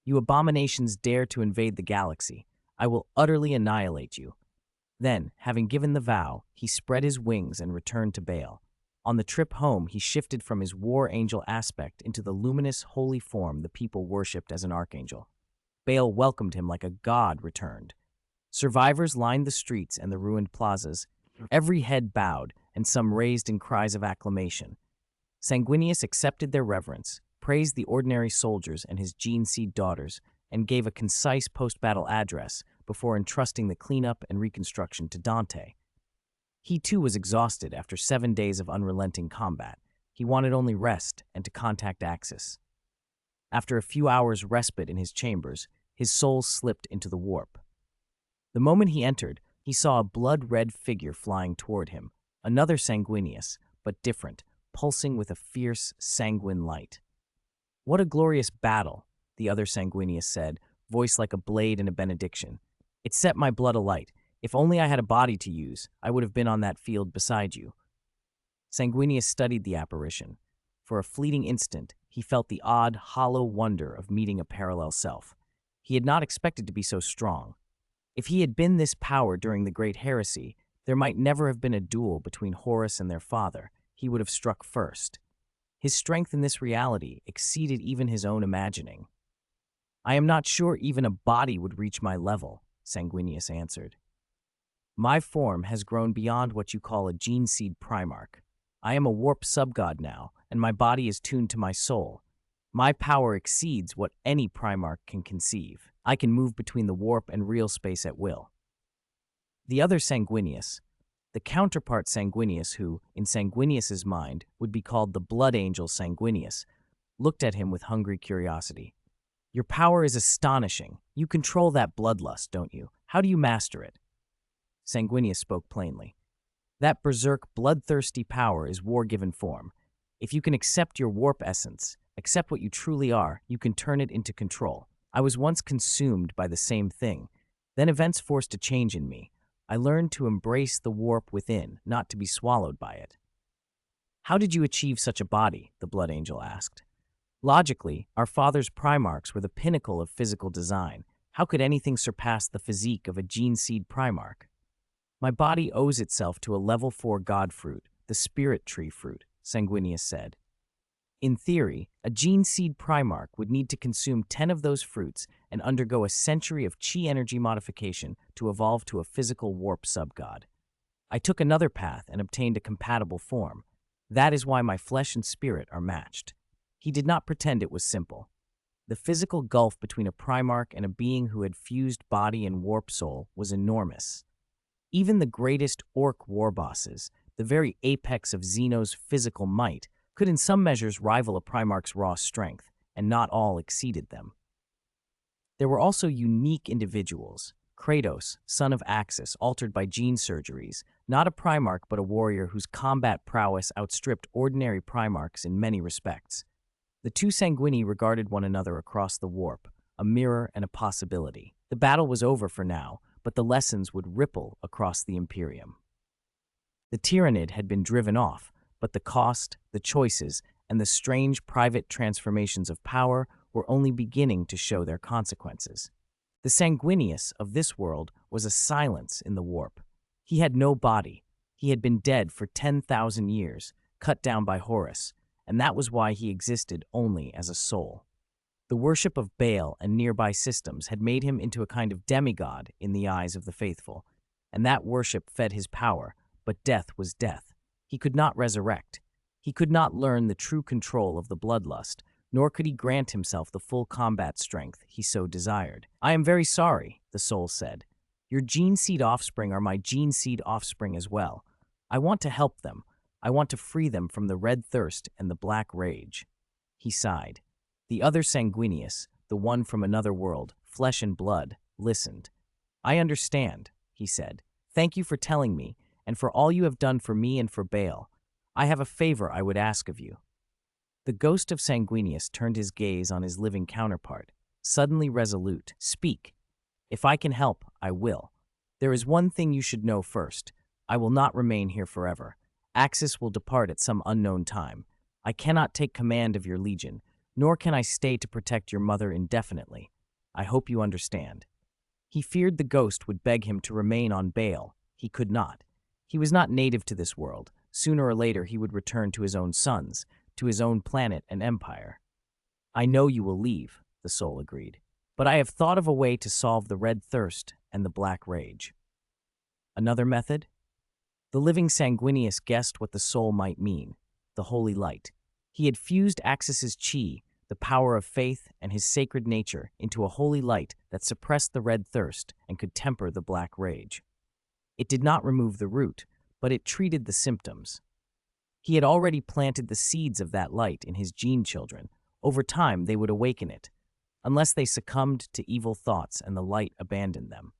"You abominations dare to invade the galaxy. I will utterly annihilate you." Then, having given the vow, he spread his wings and returned to Baal. On the trip home, he shifted from his war angel aspect into the luminous, holy form the people worshipped as an archangel. Baal welcomed him like a god returned. Survivors lined the streets and the ruined plazas. Every head bowed, and some raised in cries of acclamation. Sanguinius accepted their reverence, praised the ordinary soldiers and his gene seed daughters, and gave a concise post-battle address before entrusting the cleanup and reconstruction to Dante. He too was exhausted after 7 days of unrelenting combat. He wanted only rest and to contact Axis. After a few hours' respite in his chambers, his soul slipped into the warp. The moment he entered, he saw a blood-red figure flying toward him, another Sanguinius, but different, pulsing with a fierce, sanguine light. "What a glorious battle," the other Sanguinius said, voice like a blade in a benediction. "It set my blood alight. If only I had a body to use, I would have been on that field beside you." Sanguinius studied the apparition. For a fleeting instant, he felt the odd, hollow wonder of meeting a parallel self. He had not expected to be so strong. If he had been this power during the Great Heresy, there might never have been a duel between Horus and their father. He would have struck first. His strength in this reality exceeded even his own imagining. "I am not sure even a body would reach my level," Sanguinius answered. "My form has grown beyond what you call a gene seed Primarch. I am a warp subgod now, and my body is tuned to my soul. My power exceeds what any Primarch can conceive. I can move between the warp and real space at will." The other Sanguinius, the counterpart Sanguinius who, in Sanguinius's mind, would be called the Blood Angel Sanguinius, looked at him with hungry curiosity. "Your power is astonishing. You control that bloodlust, don't you? How do you master it?" Sanguinius spoke plainly. "That berserk, bloodthirsty power is war-given form. If you can accept your warp essence, accept what you truly are, you can turn it into control. I was once consumed by the same thing. Then events forced a change in me. I learned to embrace the warp within, not to be swallowed by it." "How did you achieve such a body?" the Blood Angel asked. "Logically, our father's Primarchs were the pinnacle of physical design. How could anything surpass the physique of a gene seed Primarch?" "My body owes itself to a level 4 god fruit, the spirit tree fruit," Sanguinius said. "In theory, a gene seed Primarch would need to consume 10 of those fruits and undergo a century of chi energy modification to evolve to a physical warp subgod. I took another path and obtained a compatible form. That is why my flesh and spirit are matched." He did not pretend it was simple. The physical gulf between a Primarch and a being who had fused body and warp soul was enormous. Even the greatest orc war bosses, the very apex of Xeno's physical might, could in some measures rival a Primarch's raw strength, and not all exceeded them. There were also unique individuals. Kratos, son of Axis, altered by gene surgeries, not a Primarch but a warrior whose combat prowess outstripped ordinary Primarchs in many respects. The two Sanguini regarded one another across the warp, a mirror and a possibility. The battle was over for now, but the lessons would ripple across the Imperium. The Tyrannid had been driven off, but the cost, the choices, and the strange private transformations of power were only beginning to show their consequences. The Sanguinius of this world was a silence in the warp. He had no body. He had been dead for 10,000 years, cut down by Horus, and that was why he existed only as a soul. The worship of Baal and nearby systems had made him into a kind of demigod in the eyes of the faithful, and that worship fed his power, but death was death. He could not resurrect. He could not learn the true control of the bloodlust, nor could he grant himself the full combat strength he so desired. "I am very sorry," the soul said. "Your gene seed offspring are my gene seed offspring as well. I want to help them. I want to free them from the red thirst and the black rage." He sighed. The other Sanguinius, the one from another world, flesh and blood, listened. "I understand," he said. "Thank you for telling me, and for all you have done for me and for Baal. I have a favor I would ask of you." The ghost of Sanguinius turned his gaze on his living counterpart, suddenly resolute. "Speak. If I can help, I will. There is one thing you should know first. I will not remain here forever. Axis will depart at some unknown time. I cannot take command of your legion, nor can I stay to protect your mother indefinitely. I hope you understand." He feared the ghost would beg him to remain on Baal. He could not. He was not native to this world. Sooner or later he would return to his own sons, to his own planet and empire. "I know you will leave," the soul agreed, "but I have thought of a way to solve the red thirst and the black rage." Another method? The living Sanguinius guessed what the soul might mean: the holy light. He had fused Axis's chi, the power of faith, and his sacred nature into a holy light that suppressed the red thirst and could temper the black rage. It did not remove the root, but it treated the symptoms. He had already planted the seeds of that light in his gene children. Over time, they would awaken it, unless they succumbed to evil thoughts and the light abandoned them.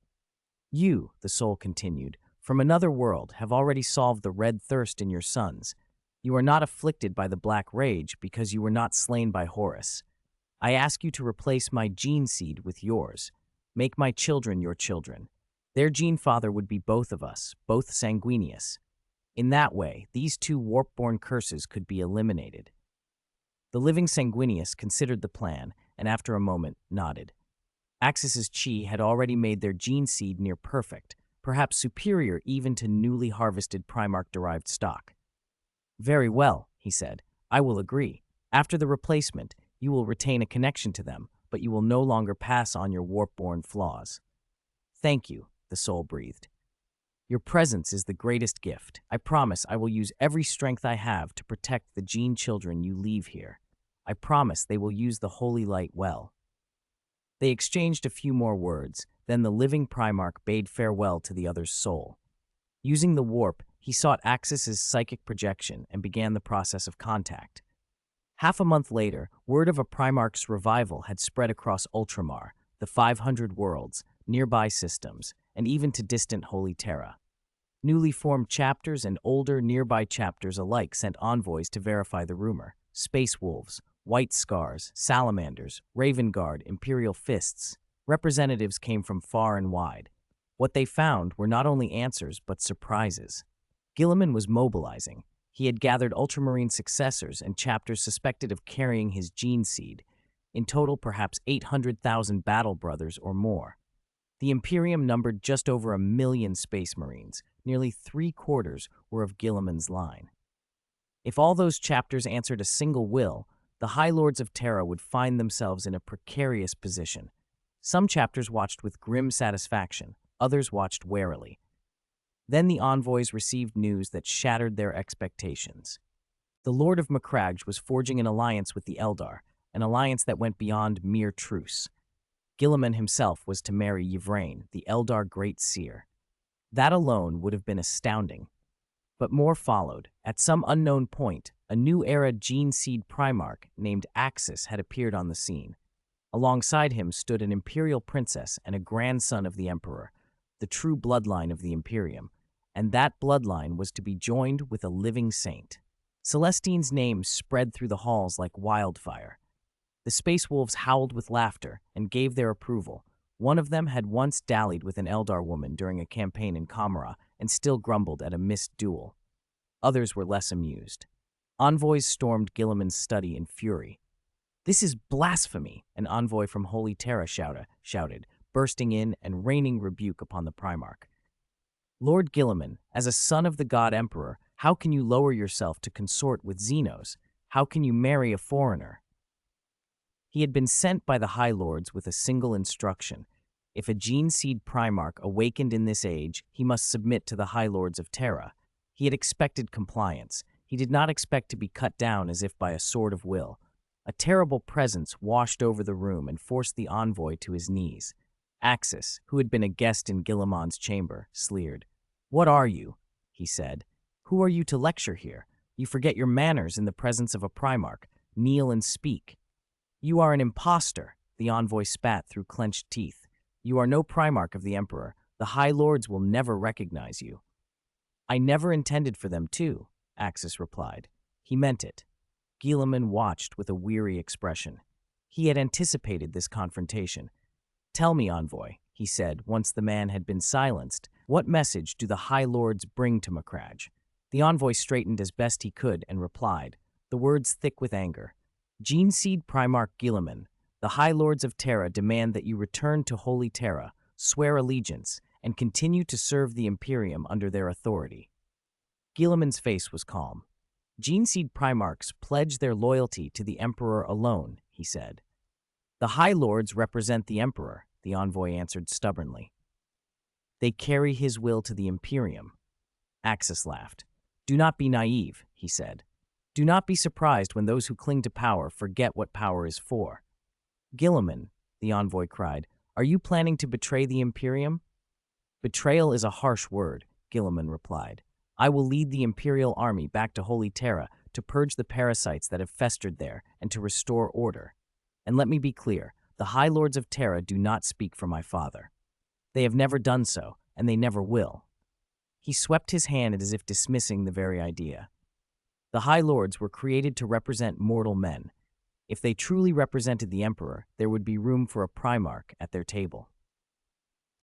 "You," the soul continued, "from another world have already solved the red thirst in your sons. You are not afflicted by the black rage because you were not slain by Horus. I ask you to replace my gene seed with yours. Make my children your children. Their gene father would be both of us, both Sanguinius. In that way, these two warp-born curses could be eliminated." The living Sanguinius considered the plan, and after a moment, nodded. Axis's chi had already made their gene seed near perfect, perhaps superior even to newly harvested Primarch-derived stock. "Very well," he said. "I will agree. After the replacement, you will retain a connection to them, but you will no longer pass on your warp-born flaws." "Thank you," the soul breathed. "Your presence is the greatest gift. I promise I will use every strength I have to protect the gene children you leave here. I promise they will use the holy light well." They exchanged a few more words, then the living Primarch bade farewell to the other's soul. Using the warp, he sought Axis's psychic projection and began the process of contact. Half a month later, word of a Primarch's revival had spread across Ultramar, the 500 worlds, nearby systems, and even to distant Holy Terra. Newly formed chapters and older nearby chapters alike sent envoys to verify the rumor. Space wolves, white scars, salamanders, Raven Guard, Imperial fists. Representatives came from far and wide. What they found were not only answers but surprises. Guilliman was mobilizing. He had gathered Ultramarine successors and chapters suspected of carrying his gene seed. In total, perhaps 800,000 battle brothers or more. The Imperium numbered just over 1 million Space Marines. Nearly 3/4 were of Guilliman's line. If all those chapters answered a single will, the High Lords of Terra would find themselves in a precarious position. Some chapters watched with grim satisfaction, others watched warily. Then the envoys received news that shattered their expectations. The Lord of Macragge was forging an alliance with the Eldar, an alliance that went beyond mere truce. Guilliman himself was to marry Yvraine, the Eldar Great Seer. That alone would have been astounding. But more followed. At some unknown point, a new era gene seed Primarch named Axis had appeared on the scene. Alongside him stood an Imperial princess and a grandson of the Emperor, the true bloodline of the Imperium, and that bloodline was to be joined with a living saint. Celestine's name spread through the halls like wildfire. The Space Wolves howled with laughter and gave their approval. One of them had once dallied with an Eldar woman during a campaign in Kamara and still grumbled at a missed duel. Others were less amused. Envoys stormed Guilliman's study in fury. "This is blasphemy," an envoy from Holy Terra shouted, bursting in and raining rebuke upon the Primarch. "Lord Guilliman, as a son of the God Emperor, how can you lower yourself to consort with Xenos? How can you marry a foreigner?" He had been sent by the High Lords with a single instruction. If a gene seed Primarch awakened in this age, he must submit to the High Lords of Terra. He had expected compliance. He did not expect to be cut down as if by a sword of will. A terrible presence washed over the room and forced the envoy to his knees. Axis, who had been a guest in Guilliman's chamber, sleered. "What are you?" he said. Who are you to lecture here? You forget your manners in the presence of a Primarch. Kneel and speak. You are an impostor, the envoy spat through clenched teeth. You are no Primarch of the Emperor. The High Lords will never recognize you. I never intended for them to, Axis replied. He meant it. Guilliman watched with a weary expression. He had anticipated this confrontation. Tell me, envoy, he said once the man had been silenced, what message do the High Lords bring to Macragge? The envoy straightened as best he could and replied, the words thick with anger. Geneseed Primarch Guilliman, the High Lords of Terra demand that you return to Holy Terra, swear allegiance, and continue to serve the Imperium under their authority. Guilliman's face was calm. Geneseed Primarchs pledge their loyalty to the Emperor alone, he said. The High Lords represent the Emperor, the envoy answered stubbornly. They carry his will to the Imperium. Axis laughed. Do not be naive, he said. Do not be surprised when those who cling to power forget what power is for. Guilliman, the envoy cried, are you planning to betray the Imperium? Betrayal is a harsh word, Guilliman replied. I will lead the Imperial army back to Holy Terra to purge the parasites that have festered there and to restore order. And let me be clear, the High Lords of Terra do not speak for my father. They have never done so, and they never will. He swept his hand as if dismissing the very idea. The High Lords were created to represent mortal men. If they truly represented the Emperor, there would be room for a Primarch at their table.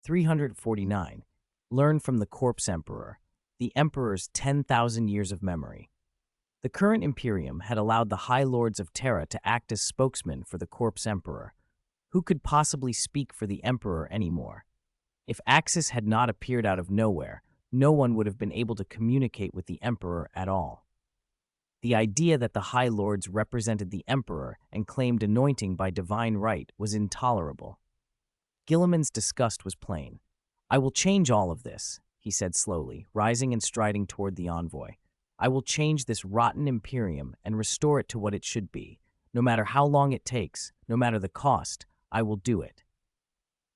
349. Learn from the Corpse Emperor, the Emperor's 10,000 years of memory. The current Imperium had allowed the High Lords of Terra to act as spokesmen for the Corpse Emperor. Who could possibly speak for the Emperor anymore? If Axis had not appeared out of nowhere, no one would have been able to communicate with the Emperor at all. The idea that the High Lords represented the Emperor and claimed anointing by divine right was intolerable. Guilliman's disgust was plain. I will change all of this, he said slowly, rising and striding toward the envoy. I will change this rotten Imperium and restore it to what it should be. No matter how long it takes, no matter the cost, I will do it.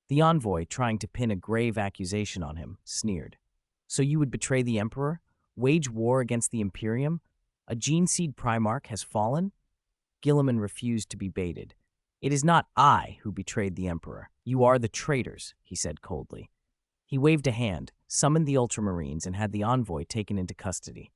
The envoy, trying to pin a grave accusation on him, sneered. So you would betray the Emperor? Wage war against the Imperium? A Geneseed Primarch has fallen? Guilliman refused to be baited. It is not I who betrayed the Emperor. You are the traitors, he said coldly. He waved a hand, summoned the Ultramarines, and had the envoy taken into custody.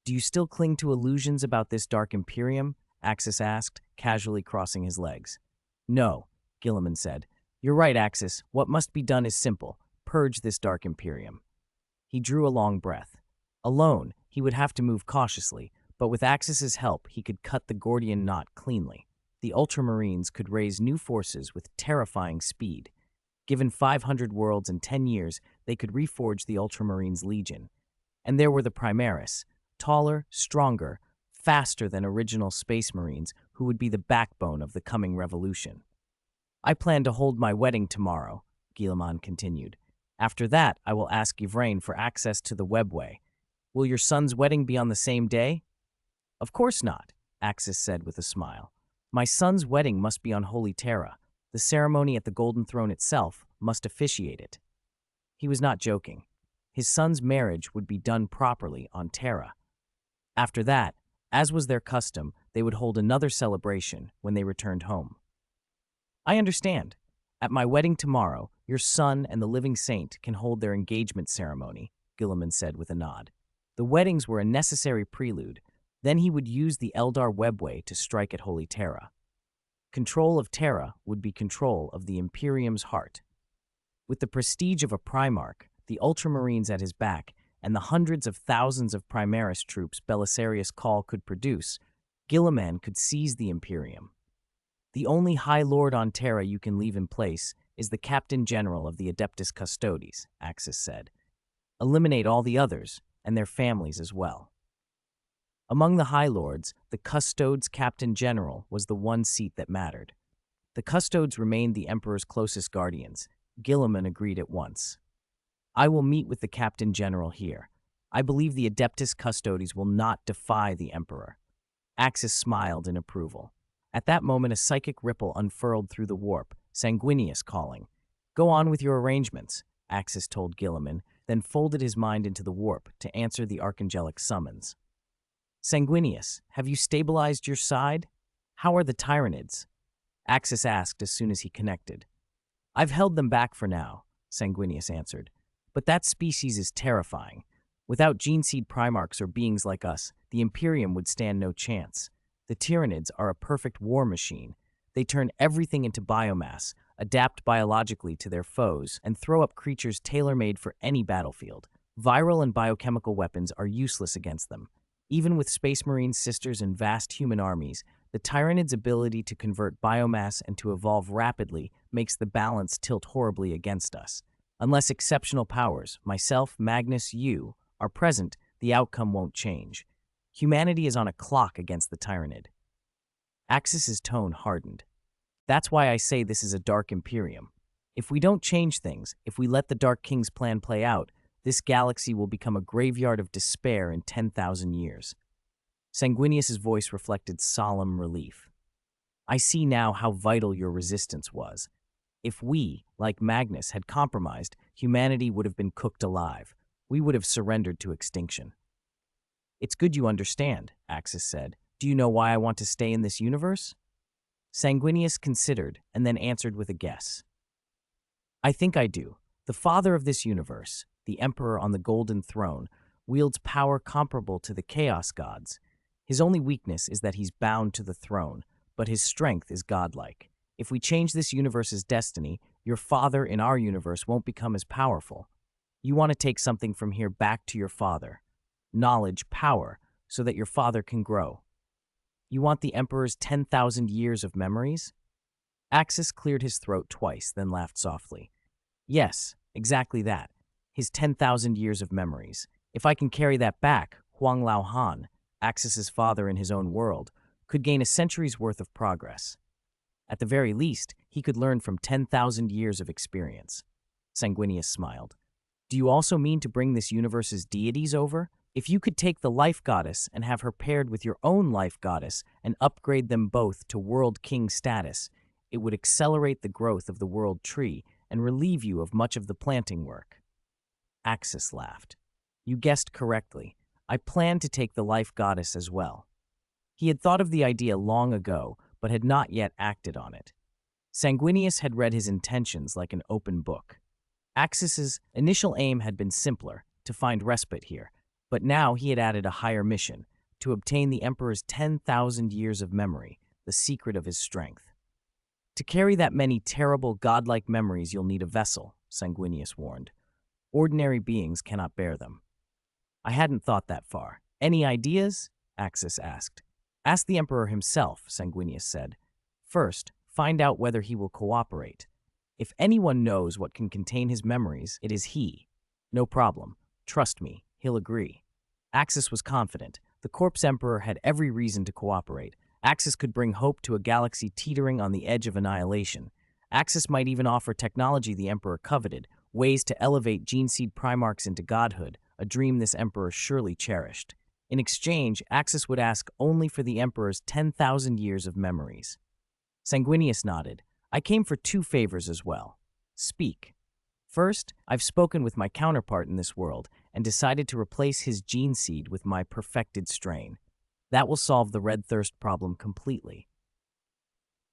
Do you still cling to illusions about this dark Imperium? Axis asked, casually crossing his legs. No, Guilliman said. You're right, Axis. What must be done is simple. Purge this dark Imperium. He drew a long breath. Alone, he would have to move cautiously, but with Axis's help, he could cut the Gordian knot cleanly. The Ultramarines could raise new forces with terrifying speed. Given 500 worlds and 10 years, they could reforge the Ultramarines' Legion. And there were the Primaris, taller, stronger, faster than original Space Marines, who would be the backbone of the coming revolution. I plan to hold my wedding tomorrow, Guilliman continued. After that, I will ask Yvraine for access to the webway. Will your son's wedding be on the same day? Of course not, Axis said with a smile. My son's wedding must be on Holy Terra. The ceremony at the Golden Throne itself must officiate it. He was not joking. His son's marriage would be done properly on Terra. After that, as was their custom, they would hold another celebration when they returned home. I understand. At my wedding tomorrow, your son and the living saint can hold their engagement ceremony, Guilliman said with a nod. The weddings were a necessary prelude. Then he would use the Eldar webway to strike at Holy Terra. Control of Terra would be control of the Imperium's heart. With the prestige of a Primarch, the Ultramarines at his back, and the hundreds of thousands of Primaris troops Belisarius Cawl could produce, Guilliman could seize the Imperium. The only High Lord on Terra you can leave in place is the Captain General of the Adeptus Custodes, Axis said. Eliminate all the others, and their families as well. Among the High Lords, the Custodes Captain General was the one seat that mattered. The Custodes remained the Emperor's closest guardians. Guilliman agreed at once. I will meet with the Captain General here. I believe the Adeptus Custodes will not defy the Emperor. Axis smiled in approval. At that moment, a psychic ripple unfurled through the warp, Sanguinius calling. Go on with your arrangements, Axis told Guilliman. then folded his mind into the warp to answer the archangelic summons. Sanguinius, have you stabilized your side? How are the Tyranids? Axis asked as soon as he connected. I've held them back for now, Sanguinius answered. But that species is terrifying. Without gene-seed Primarchs or beings like us, the Imperium would stand no chance. The Tyranids are a perfect war machine. They turn everything into biomass, adapt biologically to their foes, and throw up creatures tailor-made for any battlefield. Viral and biochemical weapons are useless against them. Even with Space Marine sisters and vast human armies, the Tyranid's ability to convert biomass and to evolve rapidly makes the balance tilt horribly against us. Unless exceptional powers, myself, Magnus, you, are present, the outcome won't change. Humanity is on a clock against the Tyranid. Axis's tone hardened. That's why I say this is a dark Imperium. If we don't change things, if we let the Dark King's plan play out, this galaxy will become a graveyard of despair in 10,000 years. Sanguinius's voice reflected solemn relief. I see now how vital your resistance was. If we, like Magnus, had compromised, humanity would have been cooked alive. We would have surrendered to extinction. It's good you understand, Axis said. Do you know why I want to stay in this universe? Sanguinius considered and then answered with a guess. I think I do. The father of this universe, the Emperor on the Golden Throne, wields power comparable to the Chaos Gods. His only weakness is that he's bound to the throne, but his strength is godlike. If we change this universe's destiny, your father in our universe won't become as powerful. You want to take something from here back to your father. Knowledge, power, so that your father can grow. You want the Emperor's 10,000 years of memories? Axis cleared his throat twice, then laughed softly. Yes, exactly that. His 10,000 years of memories. If I can carry that back, Huang Lao Han, Axis's father in his own world, could gain a century's worth of progress. At the very least, he could learn from 10,000 years of experience. Sanguinius smiled. Do you also mean to bring this universe's deities over? If you could take the life goddess and have her paired with your own life goddess and upgrade them both to world king status, it would accelerate the growth of the world tree and relieve you of much of the planting work. Axis laughed. You guessed correctly. I plan to take the life goddess as well. He had thought of the idea long ago, but had not yet acted on it. Sanguinius had read his intentions like an open book. Axis's initial aim had been simpler, to find respite here, but now he had added a higher mission, to obtain the Emperor's 10,000 years of memory, the secret of his strength. To carry that many terrible, godlike memories, you'll need a vessel, Sanguinius warned. Ordinary beings cannot bear them. I hadn't thought that far. Any ideas? Axis asked. Ask the Emperor himself, Sanguinius said. First, find out whether he will cooperate. If anyone knows what can contain his memories, it is he. No problem. Trust me, he'll agree. Axis was confident. The Corpse Emperor had every reason to cooperate. Axis could bring hope to a galaxy teetering on the edge of annihilation. Axis might even offer technology the Emperor coveted, ways to elevate gene-seed Primarchs into godhood, a dream this Emperor surely cherished. In exchange, Axis would ask only for the Emperor's 10,000 years of memories. Sanguinius nodded. I came for 2 favors as well. Speak. First, I've spoken with my counterpart in this world and decided to replace his gene seed with my perfected strain. That will solve the red thirst problem completely.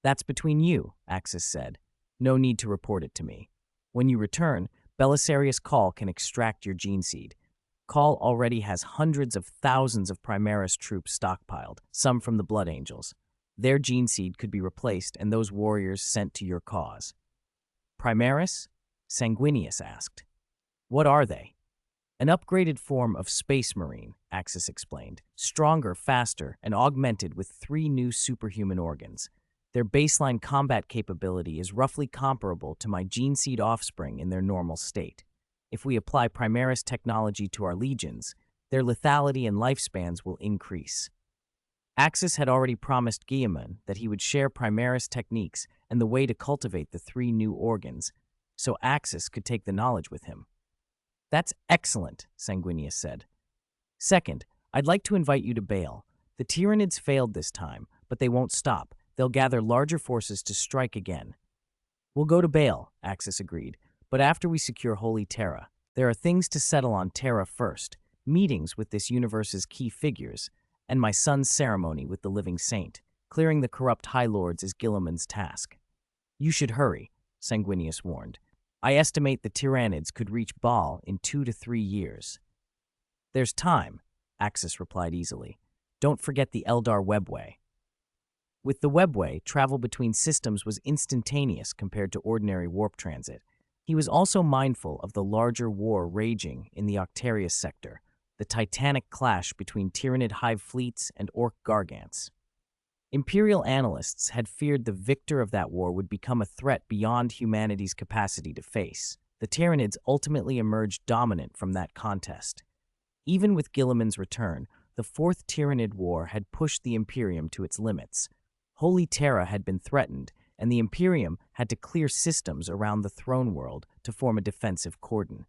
That's between you, Axis said. No need to report it to me. When you return, Belisarius Call can extract your gene seed. Call already has hundreds of thousands of Primaris troops stockpiled, some from the Blood Angels. Their gene seed could be replaced and those warriors sent to your cause. Primaris? Sanguinius asked. What are they? An upgraded form of Space Marine, Axis explained. Stronger, faster, and augmented with 3 new superhuman organs. Their baseline combat capability is roughly comparable to my gene seed offspring in their normal state. If we apply Primaris technology to our legions, their lethality and lifespans will increase. Axis had already promised Guilliman that he would share Primaris techniques and the way to cultivate the 3 new organs, so Axis could take the knowledge with him. That's excellent, Sanguinius said. Second, I'd like to invite you to Baal. The Tyranids failed this time, but they won't stop. They'll gather larger forces to strike again. We'll go to Baal, Axis agreed, but after we secure Holy Terra. There are things to settle on Terra first, meetings with this universe's key figures, and my son's ceremony with the living saint. Clearing the corrupt High Lords is Guilliman's task. You should hurry, Sanguinius warned. I estimate the Tyranids could reach Baal in 2 to 3 years. There's time, Axis replied easily. Don't forget the Eldar webway. With the webway, travel between systems was instantaneous compared to ordinary warp transit. He was also mindful of the larger war raging in the Octarius sector, the titanic clash between Tyranid hive fleets and Orc gargants. Imperial analysts had feared the victor of that war would become a threat beyond humanity's capacity to face. The Tyranids ultimately emerged dominant from that contest. Even with Guilliman's return, the Fourth Tyranid War had pushed the Imperium to its limits. Holy Terra had been threatened, and the Imperium had to clear systems around the throne world to form a defensive cordon.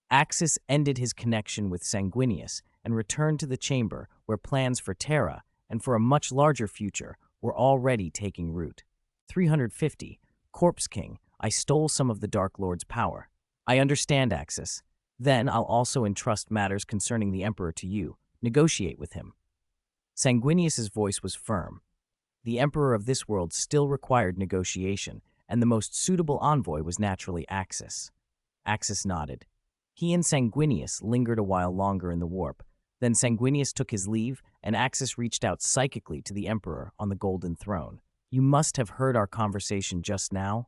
Axis ended his connection with Sanguinius and returned to the chamber where plans for Terra and for a much larger future were already taking root. 350. Corpse King, I stole some of the Dark Lord's power. I understand, Axis. Then I'll also entrust matters concerning the Emperor to you. Negotiate with him. Sanguinius's voice was firm. The Emperor of this world still required negotiation, and the most suitable envoy was naturally Axis. Axis nodded. He and Sanguinius lingered a while longer in the warp. Then Sanguinius took his leave, and Axis reached out psychically to the Emperor on the Golden Throne. You must have heard our conversation just now?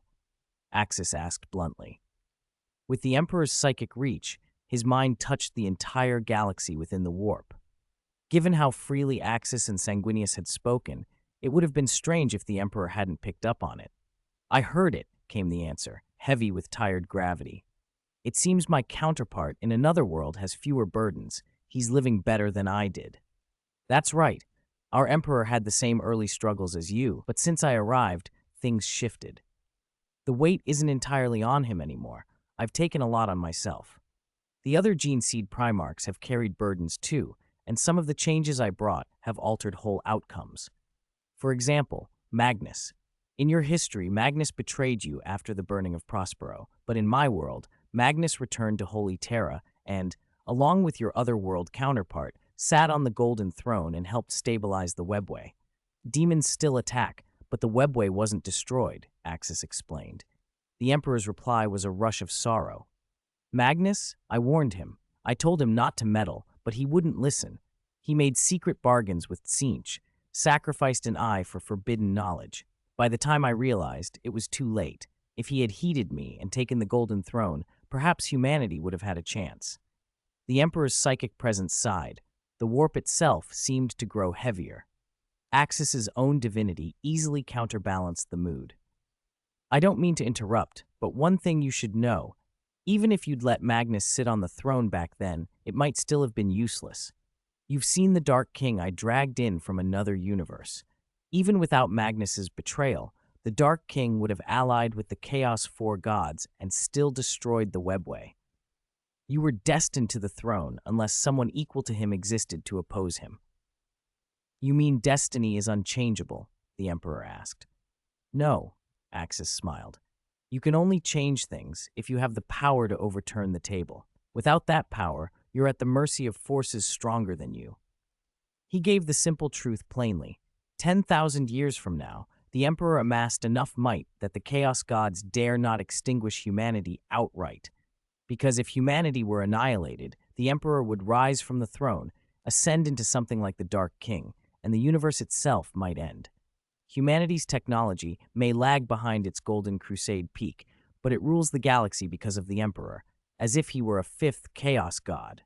Axis asked bluntly. With the Emperor's psychic reach, his mind touched the entire galaxy within the warp. Given how freely Axis and Sanguinius had spoken, it would have been strange if the Emperor hadn't picked up on it. I heard it, came the answer, heavy with tired gravity. It seems my counterpart in another world has fewer burdens. He's living better than I did. That's right. Our Emperor had the same early struggles as you, but since I arrived, things shifted. The weight isn't entirely on him anymore. I've taken a lot on myself. The other Gene Seed Primarchs have carried burdens too, and some of the changes I brought have altered whole outcomes. For example, Magnus. In your history, Magnus betrayed you after the burning of Prospero, but in my world, Magnus returned to Holy Terra and, along with your other-world counterpart, sat on the Golden Throne and helped stabilize the webway. Demons still attack, but the webway wasn't destroyed, Axis explained. The Emperor's reply was a rush of sorrow. Magnus? I warned him. I told him not to meddle, but he wouldn't listen. He made secret bargains with Tzeentch, sacrificed an eye for forbidden knowledge. By the time I realized, it was too late. If he had heeded me and taken the Golden Throne, perhaps humanity would have had a chance. The Emperor's psychic presence sighed. The warp itself seemed to grow heavier. Axis's own divinity easily counterbalanced the mood. I don't mean to interrupt, but one thing you should know. Even if you'd let Magnus sit on the throne back then, it might still have been useless. You've seen the Dark King I dragged in from another universe. Even without Magnus's betrayal, the Dark King would have allied with the Chaos Four Gods and still destroyed the webway. You were destined to the throne unless someone equal to him existed to oppose him. You mean destiny is unchangeable? The Emperor asked. No, Axis smiled. You can only change things if you have the power to overturn the table. Without that power, you're at the mercy of forces stronger than you. He gave the simple truth plainly. 10,000 years from now, the Emperor amassed enough might that the Chaos Gods dare not extinguish humanity outright. Because if humanity were annihilated, the Emperor would rise from the throne, ascend into something like the Dark King, and the universe itself might end. Humanity's technology may lag behind its Golden Crusade peak, but it rules the galaxy because of the Emperor, as if he were a fifth Chaos God.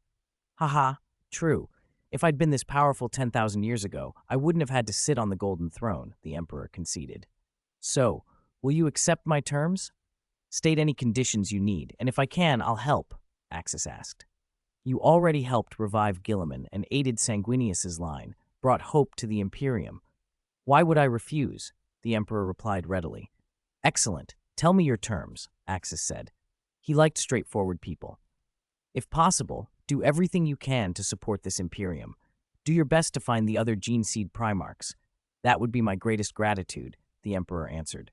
Haha, true. If I'd been this powerful 10,000 years ago, I wouldn't have had to sit on the Golden Throne, the Emperor conceded. So, will you accept my terms? State any conditions you need, and if I can, I'll help, Axis asked. You already helped revive Guilliman and aided Sanguinius's line, brought hope to the Imperium. Why would I refuse? The Emperor replied readily. Excellent. Tell me your terms, Axis said. He liked straightforward people. If possible, do everything you can to support this Imperium. Do your best to find the other Gene Seed Primarchs. That would be my greatest gratitude, the Emperor answered.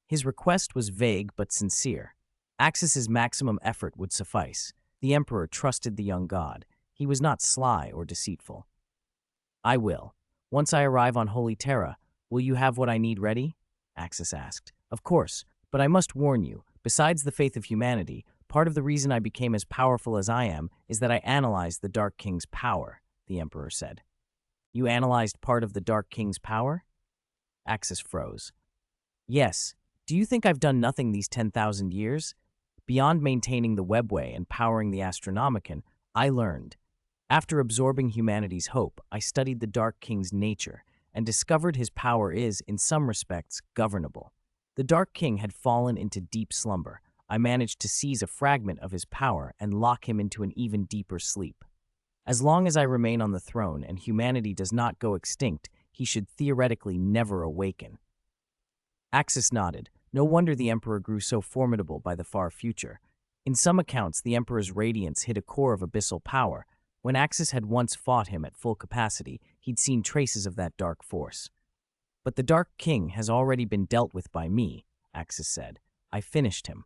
His request was vague but sincere. Axis's maximum effort would suffice. The Emperor trusted the young god. He was not sly or deceitful. I will. Once I arrive on Holy Terra, will you have what I need ready? Axis asked. Of course, but I must warn you, besides the faith of humanity, part of the reason I became as powerful as I am is that I analyzed the Dark King's power, the Emperor said. You analyzed part of the Dark King's power? Axis froze. Yes. Do you think I've done nothing these 10,000 years? Beyond maintaining the webway and powering the Astronomicon, I learned. After absorbing humanity's hope, I studied the Dark King's nature and discovered his power is, in some respects, governable. The Dark King had fallen into deep slumber. I managed to seize a fragment of his power and lock him into an even deeper sleep. As long as I remain on the throne and humanity does not go extinct, he should theoretically never awaken. Axis nodded. No wonder the Emperor grew so formidable by the far future. In some accounts, the Emperor's radiance hid a core of abyssal power. When Axis had once fought him at full capacity, he'd seen traces of that dark force. But the Dark King has already been dealt with by me, Axis said. I finished him.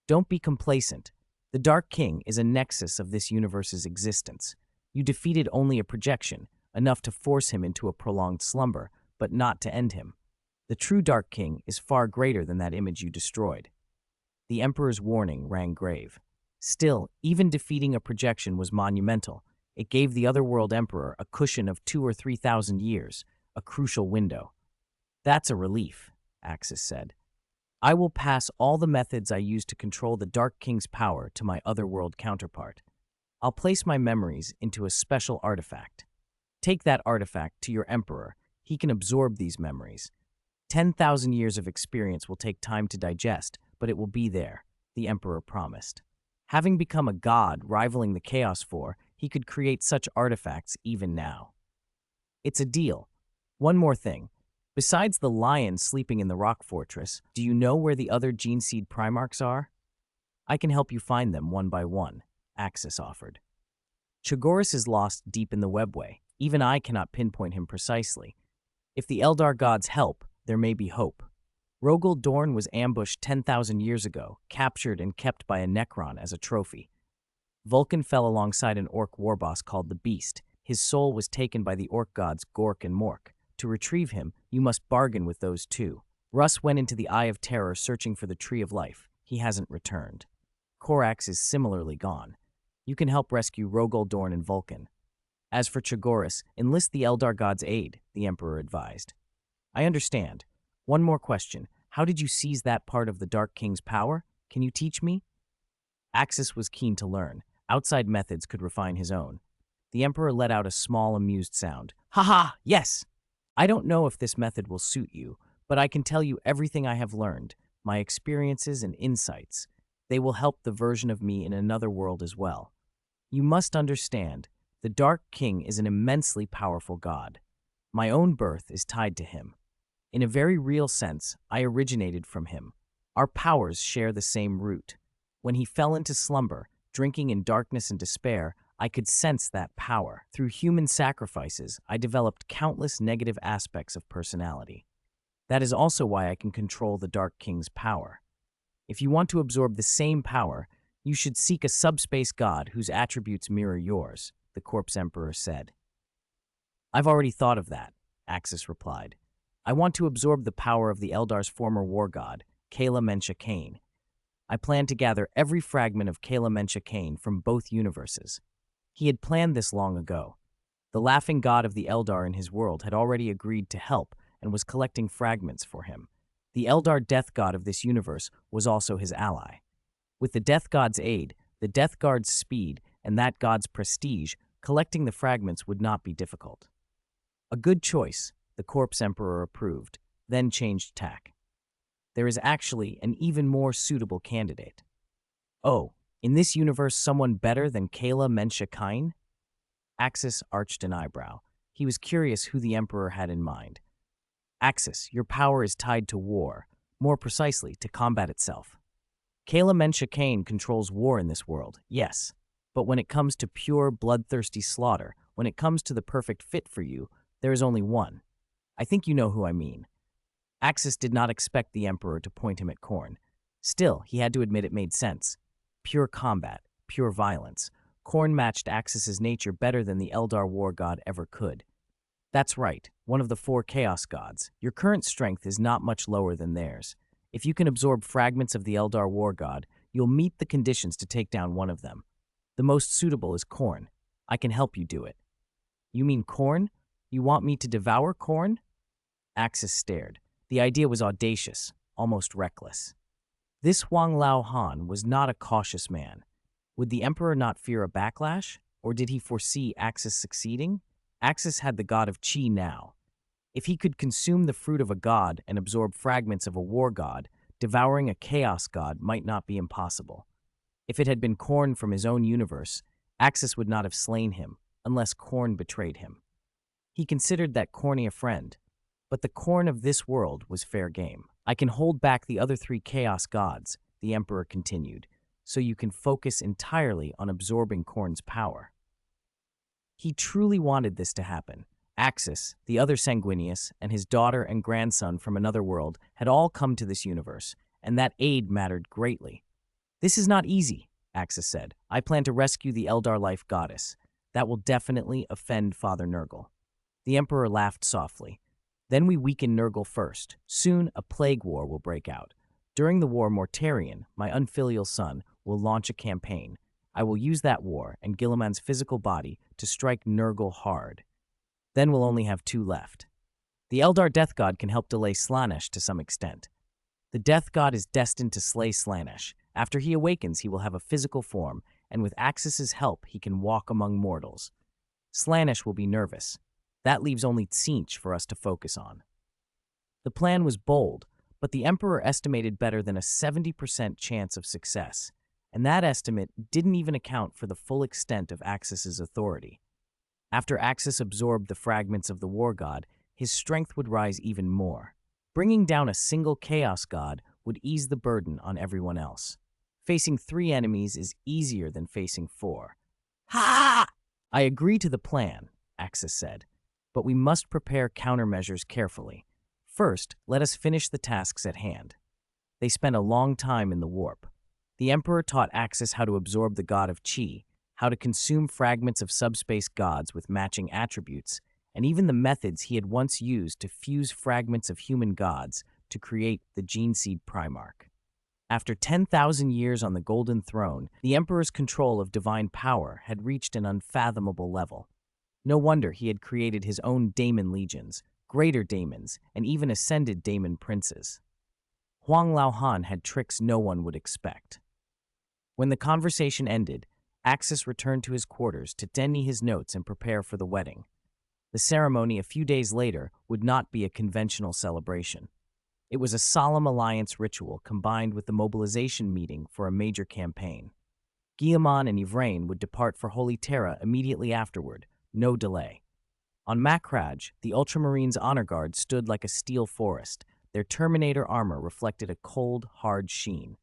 Don't be complacent. The Dark King is a nexus of this universe's existence. You defeated only a projection, enough to force him into a prolonged slumber, but not to end him. The true Dark King is far greater than that image you destroyed. The Emperor's warning rang grave. Still, even defeating a projection was monumental. It gave the Otherworld Emperor a cushion of 2,000 or 3,000 years, a crucial window. That's a relief, Axis said. I will pass all the methods I used to control the Dark King's power to my Otherworld counterpart. I'll place my memories into a special artifact. Take that artifact to your Emperor. He can absorb these memories. 10,000 years of experience will take time to digest, but it will be there, the Emperor promised. Having become a god rivaling the Chaos Four, he could create such artifacts even now. It's a deal. One more thing. Besides the lion sleeping in the rock fortress, do you know where the other gene seed Primarchs are? I can help you find them one by one, Axis offered. Chogoris is lost deep in the webway. Even I cannot pinpoint him precisely. If the Eldar gods help, there may be hope. Rogel Dorn was ambushed 10,000 years ago, captured and kept by a Necron as a trophy. Vulcan fell alongside an orc warboss called the Beast. His soul was taken by the orc gods Gork and Mork. To retrieve him, you must bargain with those two. Russ went into the Eye of Terror searching for the Tree of Life. He hasn't returned. Korax is similarly gone. You can help rescue Rogel Dorn and Vulcan. As for Chogoris, enlist the Eldar god's aid, the Emperor advised. I understand. One more question. How did you seize that part of the Dark King's power? Can you teach me? Axis was keen to learn. Outside methods could refine his own. The Emperor let out a small, amused sound. Ha ha! Yes! I don't know if this method will suit you, but I can tell you everything I have learned, my experiences and insights. They will help the version of me in another world as well. You must understand, the Dark King is an immensely powerful god. My own birth is tied to him. In a very real sense, I originated from him. Our powers share the same root. When he fell into slumber, drinking in darkness and despair, I could sense that power. Through human sacrifices, I developed countless negative aspects of personality. That is also why I can control the Dark King's power. If you want to absorb the same power, you should seek a subspace god whose attributes mirror yours, the Corpse Emperor said. I've already thought of that, Axis replied. I want to absorb the power of the Eldar's former war god, Kala Mensha Kane. I plan to gather every fragment of Kala Mensha Kane from both universes. He had planned this long ago. The laughing god of the Eldar in his world had already agreed to help and was collecting fragments for him. The Eldar death god of this universe was also his ally. With the death god's aid, the death guard's speed, and that god's prestige, collecting the fragments would not be difficult. A good choice, the Corpse Emperor approved, then changed tack. There is actually an even more suitable candidate. Oh, in this universe someone better than Kala Mensha Kane? Axis arched an eyebrow. He was curious who the Emperor had in mind. Axis, your power is tied to war, more precisely to combat itself. Kala Mensha Kane controls war in this world, yes, but when it comes to pure, bloodthirsty slaughter, when it comes to the perfect fit for you, there is only one. I think you know who I mean. Axis did not expect the Emperor to point him at Khorne. Still, he had to admit it made sense. Pure combat, pure violence. Khorne matched Axis's nature better than the Eldar war god ever could. That's right, one of the 4 chaos gods. Your current strength is not much lower than theirs. If you can absorb fragments of the Eldar war god, you'll meet the conditions to take down one of them. The most suitable is Khorne. I can help you do it. You mean Khorne? You want me to devour Khorne? Axis stared. The idea was audacious, almost reckless. This Huang Lao Han was not a cautious man. Would the Emperor not fear a backlash? Or did he foresee Axis succeeding? Axis had the god of Qi now. If he could consume the fruit of a god and absorb fragments of a war god, devouring a chaos god might not be impossible. If it had been Khorne from his own universe, Axis would not have slain him, unless Khorne betrayed him. He considered that Khorne a friend, but the Khorne of this world was fair game. I can hold back the other 3 chaos gods, the Emperor continued, so you can focus entirely on absorbing Khorne's power. He truly wanted this to happen. Axis, the other Sanguinius, and his daughter and grandson from another world had all come to this universe, and that aid mattered greatly. This is not easy, Axis said. I plan to rescue the Eldar life goddess. That will definitely offend Father Nurgle. The Emperor laughed softly. Then we weaken Nurgle first. Soon a plague war will break out. During the war, Mortarion, my unfilial son, will launch a campaign. I will use that war and Guilliman's physical body to strike Nurgle hard. Then we'll only have 2 left. The Eldar Death God can help delay Slaanesh to some extent. The Death God is destined to slay Slaanesh. After he awakens, he will have a physical form, and with Axis's help, he can walk among mortals. Slaanesh will be nervous. That leaves only Tzeentch for us to focus on. The plan was bold, but the Emperor estimated better than a 70% chance of success, and that estimate didn't even account for the full extent of Axis's authority. After Axis absorbed the fragments of the war god, his strength would rise even more. Bringing down a single chaos god would ease the burden on everyone else. Facing 3 enemies is easier than facing 4. Ha! I agree to the plan, Axis said, but we must prepare countermeasures carefully. First, let us finish the tasks at hand. They spent a long time in the warp. The Emperor taught Axis how to absorb the god of Qi, how to consume fragments of subspace gods with matching attributes, and even the methods he had once used to fuse fragments of human gods to create the Geneseed Primarch. After 10,000 years on the Golden Throne, the Emperor's control of divine power had reached an unfathomable level. No wonder he had created his own daemon legions, greater daemons, and even ascended daemon princes. Huang Lao Han had tricks no one would expect. When the conversation ended, Axis returned to his quarters to denny his notes and prepare for the wedding. The ceremony a few days later would not be a conventional celebration. It was a solemn alliance ritual combined with the mobilization meeting for a major campaign. Guilliman and Yvraine would depart for Holy Terra immediately afterward, no delay. On Macragge, the Ultramarines' honor guard stood like a steel forest. Their Terminator armor reflected a cold, hard sheen.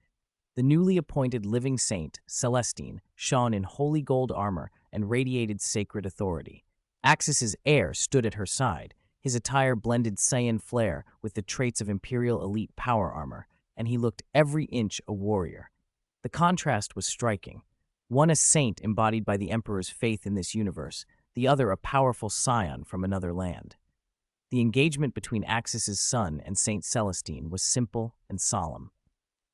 The newly appointed living saint, Celestine, shone in holy gold armor and radiated sacred authority. Axis's heir stood at her side. His attire blended Saiyan flair with the traits of Imperial elite power armor, and he looked every inch a warrior. The contrast was striking. One a saint embodied by the Emperor's faith in this universe, the other a powerful scion from another land. The engagement between Axis's son and Saint Celestine was simple and solemn.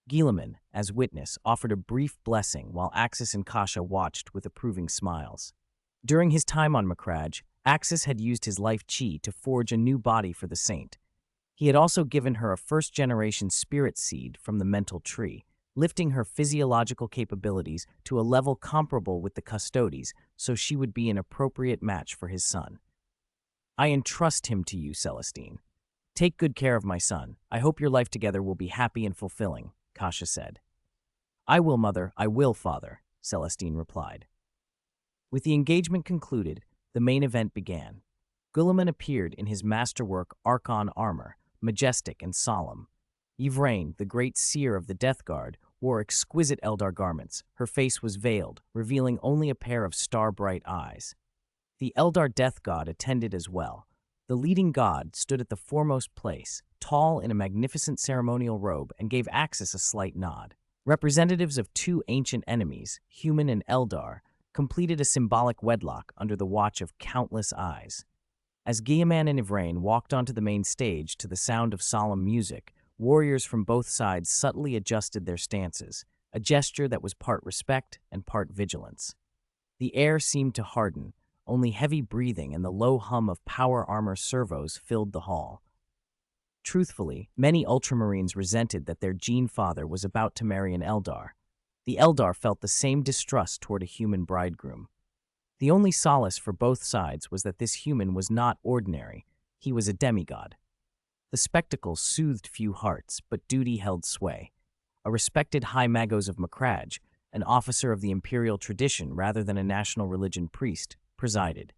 Guilliman, as witness, offered a brief blessing while Axis and Kasha watched with approving smiles. During his time on Macragge, Axis had used his life chi to forge a new body for the saint. He had also given her a first-generation spirit seed from the mental tree, lifting her physiological capabilities to a level comparable with the Custodes, so she would be an appropriate match for his son. I entrust him to you, Celestine. Take good care of my son. I hope your life together will be happy and fulfilling, Kasha said. I will, mother, I will, father, Celestine replied. With the engagement concluded, the main event began. Guilliman appeared in his masterwork Archon armor, majestic and solemn. Yvraine, the great seer of the Death Guard, wore exquisite Eldar garments. Her face was veiled, revealing only a pair of star-bright eyes. The Eldar Death God attended as well. The leading god stood at the foremost place, tall in a magnificent ceremonial robe, and gave Axis a slight nod. Representatives of two ancient enemies, human and Eldar, completed a symbolic wedlock under the watch of countless eyes. As Guilliman and Yvraine walked onto the main stage to the sound of solemn music, warriors from both sides subtly adjusted their stances, a gesture that was part respect and part vigilance. The air seemed to harden, only heavy breathing and the low hum of power armor servos filled the hall. Truthfully, many Ultramarines resented that their gene father was about to marry an Eldar. The Eldar felt the same distrust toward a human bridegroom. The only solace for both sides was that this human was not ordinary, he was a demigod. The spectacle soothed few hearts, but duty held sway. A respected High Magos of Macragge, an officer of the imperial tradition rather than a national religion priest, presided.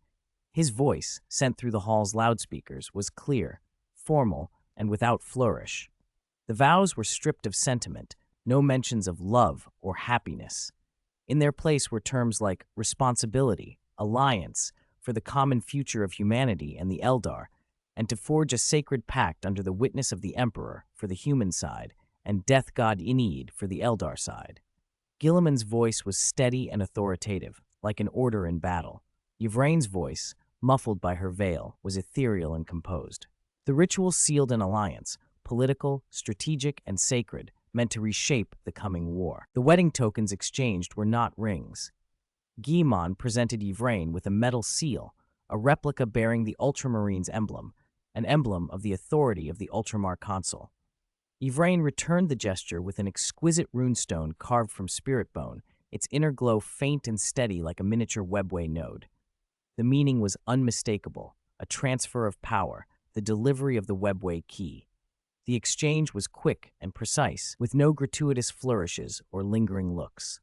His voice, sent through the hall's loudspeakers, was clear, formal, and without flourish. The vows were stripped of sentiment, no mentions of love or happiness. In their place were terms like responsibility, alliance, for the common future of humanity and the Eldar, and to forge a sacred pact under the witness of the Emperor for the human side, and death god Ineid for the Eldar side. Guilliman's voice was steady and authoritative, like an order in battle. Yvraine's voice, muffled by her veil, was ethereal and composed. The ritual sealed an alliance, political, strategic, and sacred, meant to reshape the coming war. The wedding tokens exchanged were not rings. Guilliman presented Yvraine with a metal seal, a replica bearing the Ultramarines' emblem, an emblem of the authority of the Ultramar Consul. Yvraine returned the gesture with an exquisite runestone carved from spirit bone, its inner glow faint and steady like a miniature webway node. The meaning was unmistakable, a transfer of power, the delivery of the webway key. The exchange was quick and precise, with no gratuitous flourishes or lingering looks.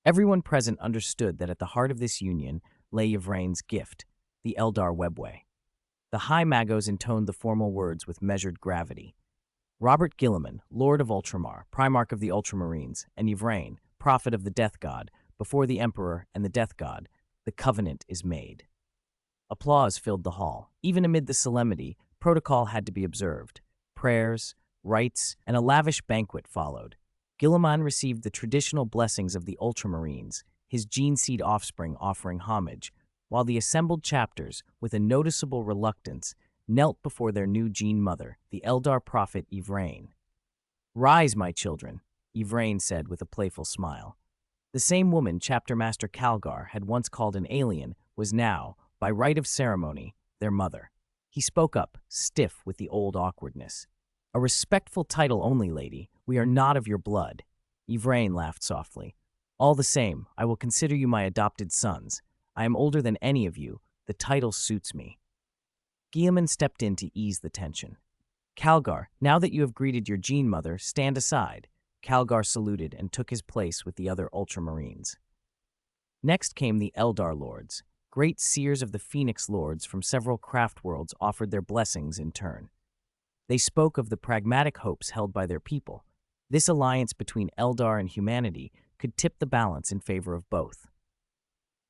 Everyone present understood that at the heart of this union lay Yvraine's gift, the Eldar webway. The High Magos intoned the formal words with measured gravity. Robert Guilliman, Lord of Ultramar, Primarch of the Ultramarines, and Yvraine, Prophet of the Death God, before the Emperor and the Death God, the covenant is made. Applause filled the hall. Even amid the solemnity, protocol had to be observed. Prayers, rites, and a lavish banquet followed. Guilliman received the traditional blessings of the Ultramarines, his gene-seed offspring offering homage, while the assembled chapters, with a noticeable reluctance, knelt before their new gene mother, the Eldar prophet Yvraine. "Rise, my children," Yvraine said with a playful smile. The same woman Chapter Master Calgar had once called an alien was now, by rite of ceremony, their mother. He spoke up, stiff with the old awkwardness. "A respectful title only, lady. We are not of your blood." Yvraine laughed softly. "All the same, I will consider you my adopted sons. I am older than any of you. The title suits me." Guilliman stepped in to ease the tension. "Calgar, now that you have greeted your gene mother, stand aside." Calgar saluted and took his place with the other Ultramarines. Next came the Eldar Lords. Great seers of the Phoenix Lords from several craft worlds offered their blessings in turn. They spoke of the pragmatic hopes held by their people. This alliance between Eldar and humanity could tip the balance in favor of both.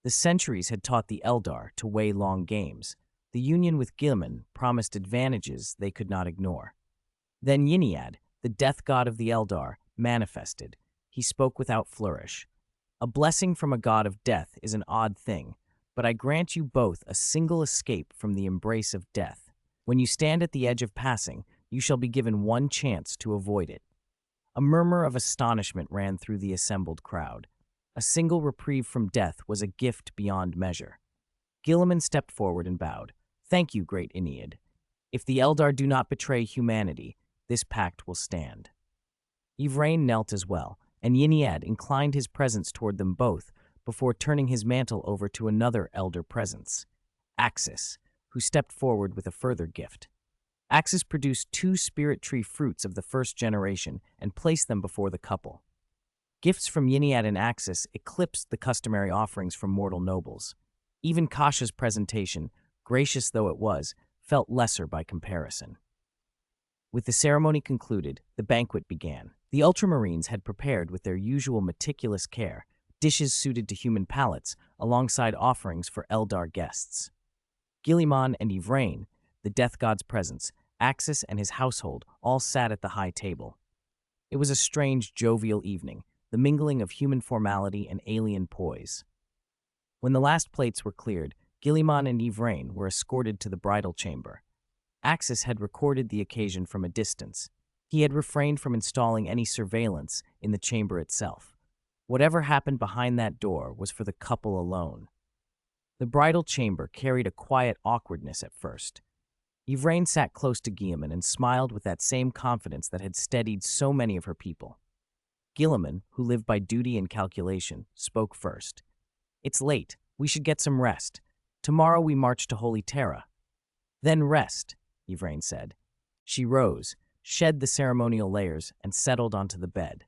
The centuries had taught the Eldar to weigh long games. The union with Guilliman promised advantages they could not ignore. Then Yniad, the death god of the Eldar, manifested. He spoke without flourish. "A blessing from a god of death is an odd thing, but I grant you both a single escape from the embrace of death. When you stand at the edge of passing, you shall be given one chance to avoid it." A murmur of astonishment ran through the assembled crowd. A single reprieve from death was a gift beyond measure. Guilliman stepped forward and bowed. "Thank you, great Aeneid. If the Eldar do not betray humanity, this pact will stand." Yvraine knelt as well, and Yniad inclined his presence toward them both before turning his mantle over to another elder presence, Axis, who stepped forward with a further gift. Axis produced 2 spirit tree fruits of the first generation and placed them before the couple. Gifts from Yniad and Axis eclipsed the customary offerings from mortal nobles. Even Kasha's presentation, gracious though it was, felt lesser by comparison. With the ceremony concluded, the banquet began. The Ultramarines had prepared with their usual meticulous care dishes suited to human palates alongside offerings for Eldar guests. Guilliman and Yvraine, the death god's presence, Axis and his household all sat at the high table. It was a strange, jovial evening, the mingling of human formality and alien poise. When the last plates were cleared, Guilliman and Yvraine were escorted to the bridal chamber. Axis had recorded the occasion from a distance. He had refrained from installing any surveillance in the chamber itself. Whatever happened behind that door was for the couple alone. The bridal chamber carried a quiet awkwardness at first. Yvraine sat close to Guilliman and smiled with that same confidence that had steadied so many of her people. Guilliman, who lived by duty and calculation, spoke first. "It's late. We should get some rest. Tomorrow we march to Holy Terra." "Then rest," Yvraine said. She rose, shed the ceremonial layers, and settled onto the bed.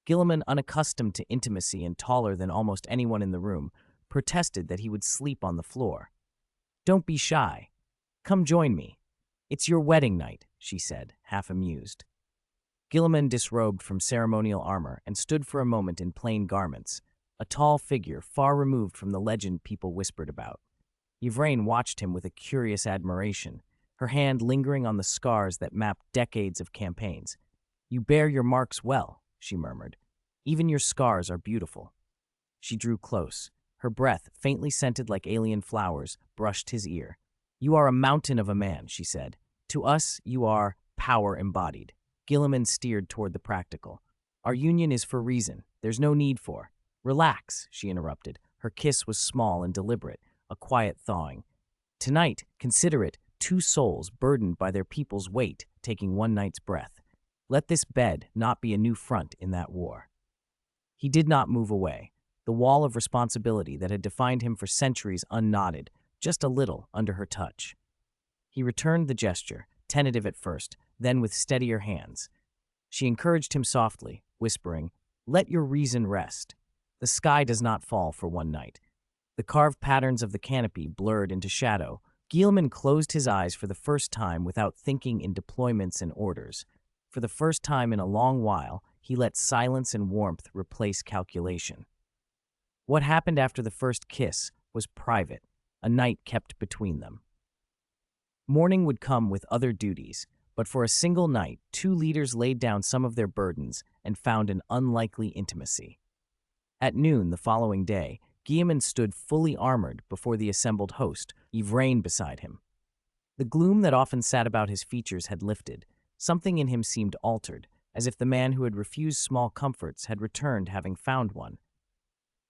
Guilliman, unaccustomed to intimacy and taller than almost anyone in the room, protested that he would sleep on the floor. "Don't be shy. Come join me. It's your wedding night," she said, half amused. Guilliman disrobed from ceremonial armor and stood for a moment in plain garments, a tall figure far removed from the legend people whispered about. Yvraine watched him with a curious admiration, her hand lingering on the scars that mapped decades of campaigns. "You bear your marks well," she murmured. "Even your scars are beautiful." She drew close. Her breath, faintly scented like alien flowers, brushed his ear. "You are a mountain of a man," she said. "To us, you are power embodied." Guilliman steered toward the practical. "Our union is for reason. There's no need for—" "Relax," she interrupted. Her kiss was small and deliberate, a quiet thawing. "Tonight, consider it two souls burdened by their people's weight, taking one night's breath. Let this bed not be a new front in that war." He did not move away. The wall of responsibility that had defined him for centuries unknotted, just a little under her touch. He returned the gesture, tentative at first, then with steadier hands. She encouraged him softly, whispering, "Let your reason rest. The sky does not fall for one night." The carved patterns of the canopy blurred into shadow. Guilliman closed his eyes for the first time without thinking in deployments and orders. For the first time in a long while, he let silence and warmth replace calculation. What happened after the first kiss was private, a night kept between them. Morning would come with other duties, but for a single night, two leaders laid down some of their burdens and found an unlikely intimacy. At noon the following day, Guilliman stood fully armored before the assembled host, Yvraine beside him. The gloom that often sat about his features had lifted. Something in him seemed altered, as if the man who had refused small comforts had returned having found one.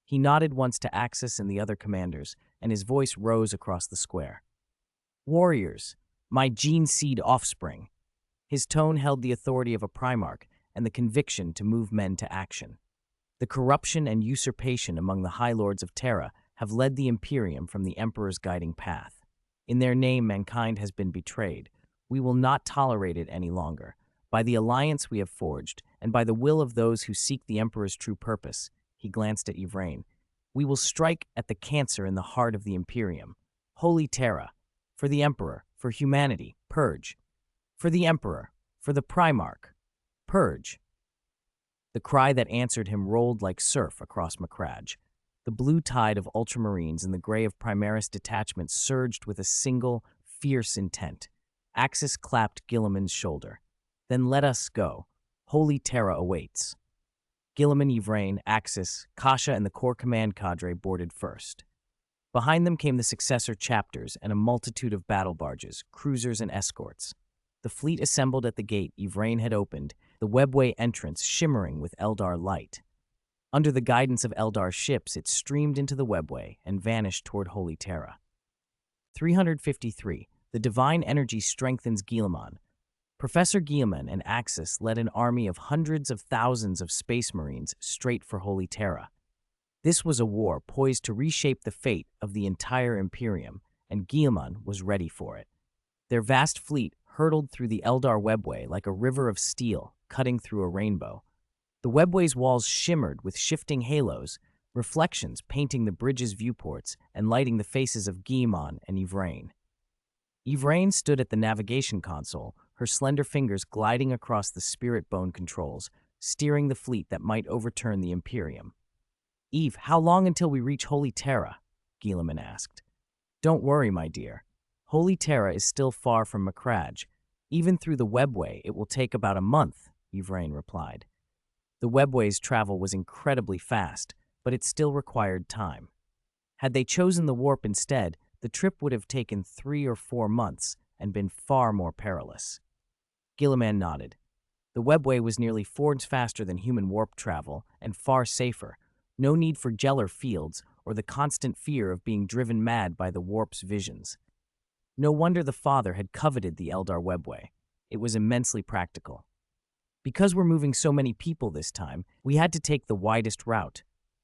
He nodded once to Axis and the other commanders, and his voice rose across the square. "Warriors, my gene-seed offspring." His tone held the authority of a Primarch and the conviction to move men to action. "The corruption and usurpation among the High Lords of Terra have led the Imperium from the Emperor's guiding path. In their name, mankind has been betrayed. We will not tolerate it any longer. By the alliance we have forged, and by the will of those who seek the Emperor's true purpose," he glanced at Yvraine, "we will strike at the cancer in the heart of the Imperium. Holy Terra. For the Emperor, for humanity, purge. For the Emperor, for the Primarch, purge." The cry that answered him rolled like surf across Macragge. The blue tide of ultramarines and the gray of Primaris detachments surged with a single, fierce intent. Axis clapped Guilliman's shoulder. "Then let us go. Holy Terra awaits." Guilliman, Yvraine, Axis, Kasha, and the core command cadre boarded first. Behind them came the successor chapters and a multitude of battle barges, cruisers, and escorts. The fleet assembled at the gate Yvraine had opened, the webway entrance shimmering with Eldar light. Under the guidance of Eldar ships, it streamed into the webway and vanished toward Holy Terra. 353. The divine energy strengthens Guilliman. Professor Guilliman and Axis led an army of hundreds of thousands of space marines straight for Holy Terra. This was a war poised to reshape the fate of the entire Imperium, and Guilliman was ready for it. Their vast fleet hurtled through the Eldar webway like a river of steel cutting through a rainbow. The webway's walls shimmered with shifting halos, reflections painting the bridge's viewports and lighting the faces of Guilliman and Yvraine. Yvraine stood at the navigation console, her slender fingers gliding across the spirit bone controls, steering the fleet that might overturn the Imperium. "Eve, how long until we reach Holy Terra?" Guilliman asked. "Don't worry, my dear. Holy Terra is still far from Macragge. Even through the webway, it will take about a month," Yvraine replied. The webway's travel was incredibly fast, but it still required time. Had they chosen the warp instead, the trip would have taken 3 or 4 months and been far more perilous. Gilliman nodded. The webway was nearly 4 times faster than human warp travel and far safer. No need for Gellar fields or the constant fear of being driven mad by the warp's visions. No wonder the father had coveted the Eldar webway. It was immensely practical. Because we're moving so many people this time, we had to take the widest route.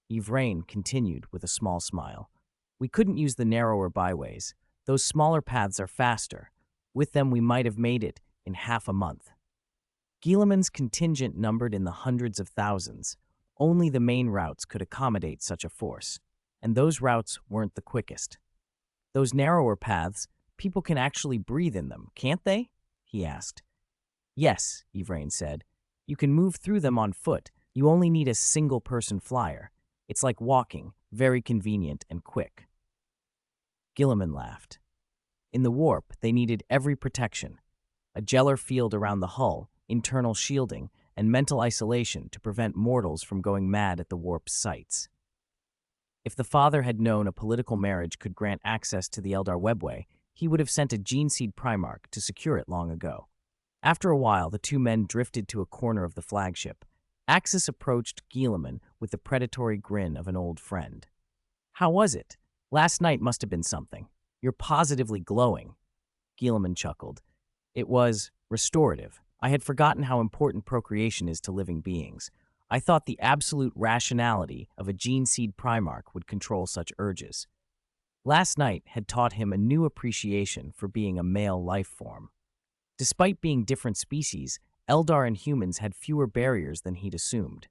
Yvraine continued with a small smile. We couldn't use the narrower byways. Those smaller paths are faster. With them, we might have made it in half a month. Guilliman's contingent numbered in the hundreds of thousands. Only the main routes could accommodate such a force, and those routes weren't the quickest. Those narrower paths, people can actually breathe in them, can't they? He asked. Yes, Yvraine said. You can move through them on foot. You only need a single-person flyer. It's like walking, very convenient and quick. Gilliman laughed. In the warp, they needed every protection. A Gellar field around the hull, internal shielding, and mental isolation to prevent mortals from going mad at the warp's sites. If the father had known a political marriage could grant access to the Eldar webway, he would have sent a gene-seed Primarch to secure it long ago. After a while, the two men drifted to a corner of the flagship. Axis approached Gilliman with the predatory grin of an old friend. How was it? Last night must have been something. You're positively glowing. Gilliman chuckled. It was restorative. I had forgotten how important procreation is to living beings. I thought the absolute rationality of a gene-seed Primarch would control such urges. Last night had taught him a new appreciation for being a male life form. Despite being different species, Eldar and humans had fewer barriers than he'd assumed.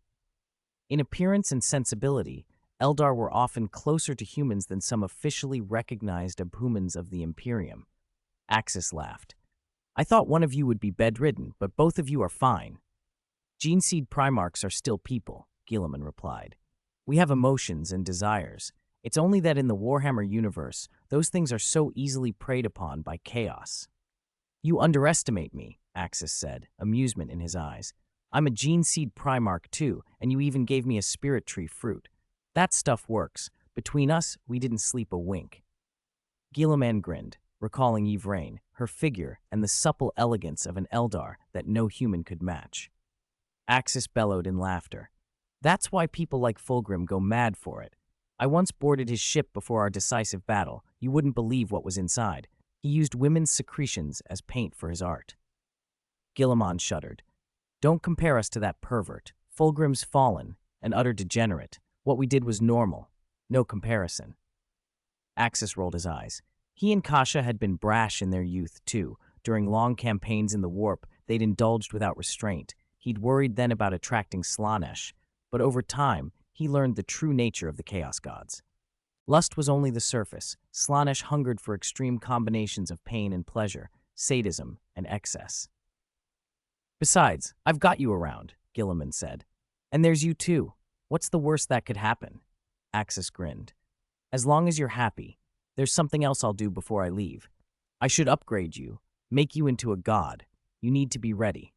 In appearance and sensibility, Eldar were often closer to humans than some officially recognized abhumans of the Imperium. Axis laughed. I thought one of you would be bedridden, but both of you are fine. Gene-seed Primarchs are still people, Gilliman replied. We have emotions and desires. It's only that in the Warhammer universe, those things are so easily preyed upon by chaos. You underestimate me, Axis said, amusement in his eyes. I'm a gene-seed Primarch too, and you even gave me a spirit tree fruit. That stuff works. Between us, we didn't sleep a wink. Gilliman grinned, recalling Yvraine, her figure, and the supple elegance of an Eldar that no human could match. Axis bellowed in laughter. That's why people like Fulgrim go mad for it. I once boarded his ship before our decisive battle. You wouldn't believe what was inside. He used women's secretions as paint for his art. Gilliman shuddered. Don't compare us to that pervert. Fulgrim's fallen, an utter degenerate. What we did was normal. No comparison. Axis rolled his eyes. He and Kasha had been brash in their youth, too. During long campaigns in the warp, they'd indulged without restraint. He'd worried then about attracting Slaanesh, but over time, he learned the true nature of the Chaos Gods. Lust was only the surface. Slaanesh hungered for extreme combinations of pain and pleasure, sadism and excess. Besides, I've got you around, Gilliman said. And there's you too. What's the worst that could happen? Axis grinned. As long as you're happy, there's something else I'll do before I leave. I should upgrade you, make you into a god. You need to be ready.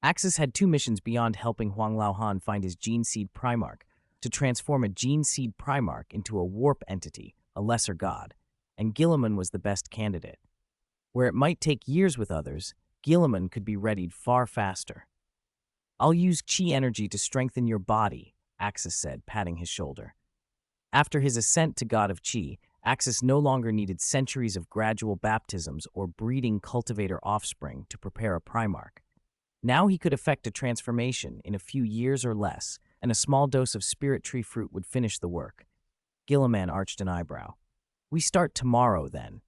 Axis had 2 missions beyond helping Huang Laohan find his gene-seed Primarch, to transform a gene-seed Primarch into a warp entity, a lesser god, and Gilliman was the best candidate. Where it might take years with others, Gilliman could be readied far faster. I'll use chi energy to strengthen your body, Axis said, patting his shoulder. After his ascent to God of Chi, Axis no longer needed centuries of gradual baptisms or breeding cultivator offspring to prepare a Primarch. Now he could effect a transformation in a few years or less, and a small dose of spirit tree fruit would finish the work. Gilliman arched an eyebrow. We start tomorrow, then.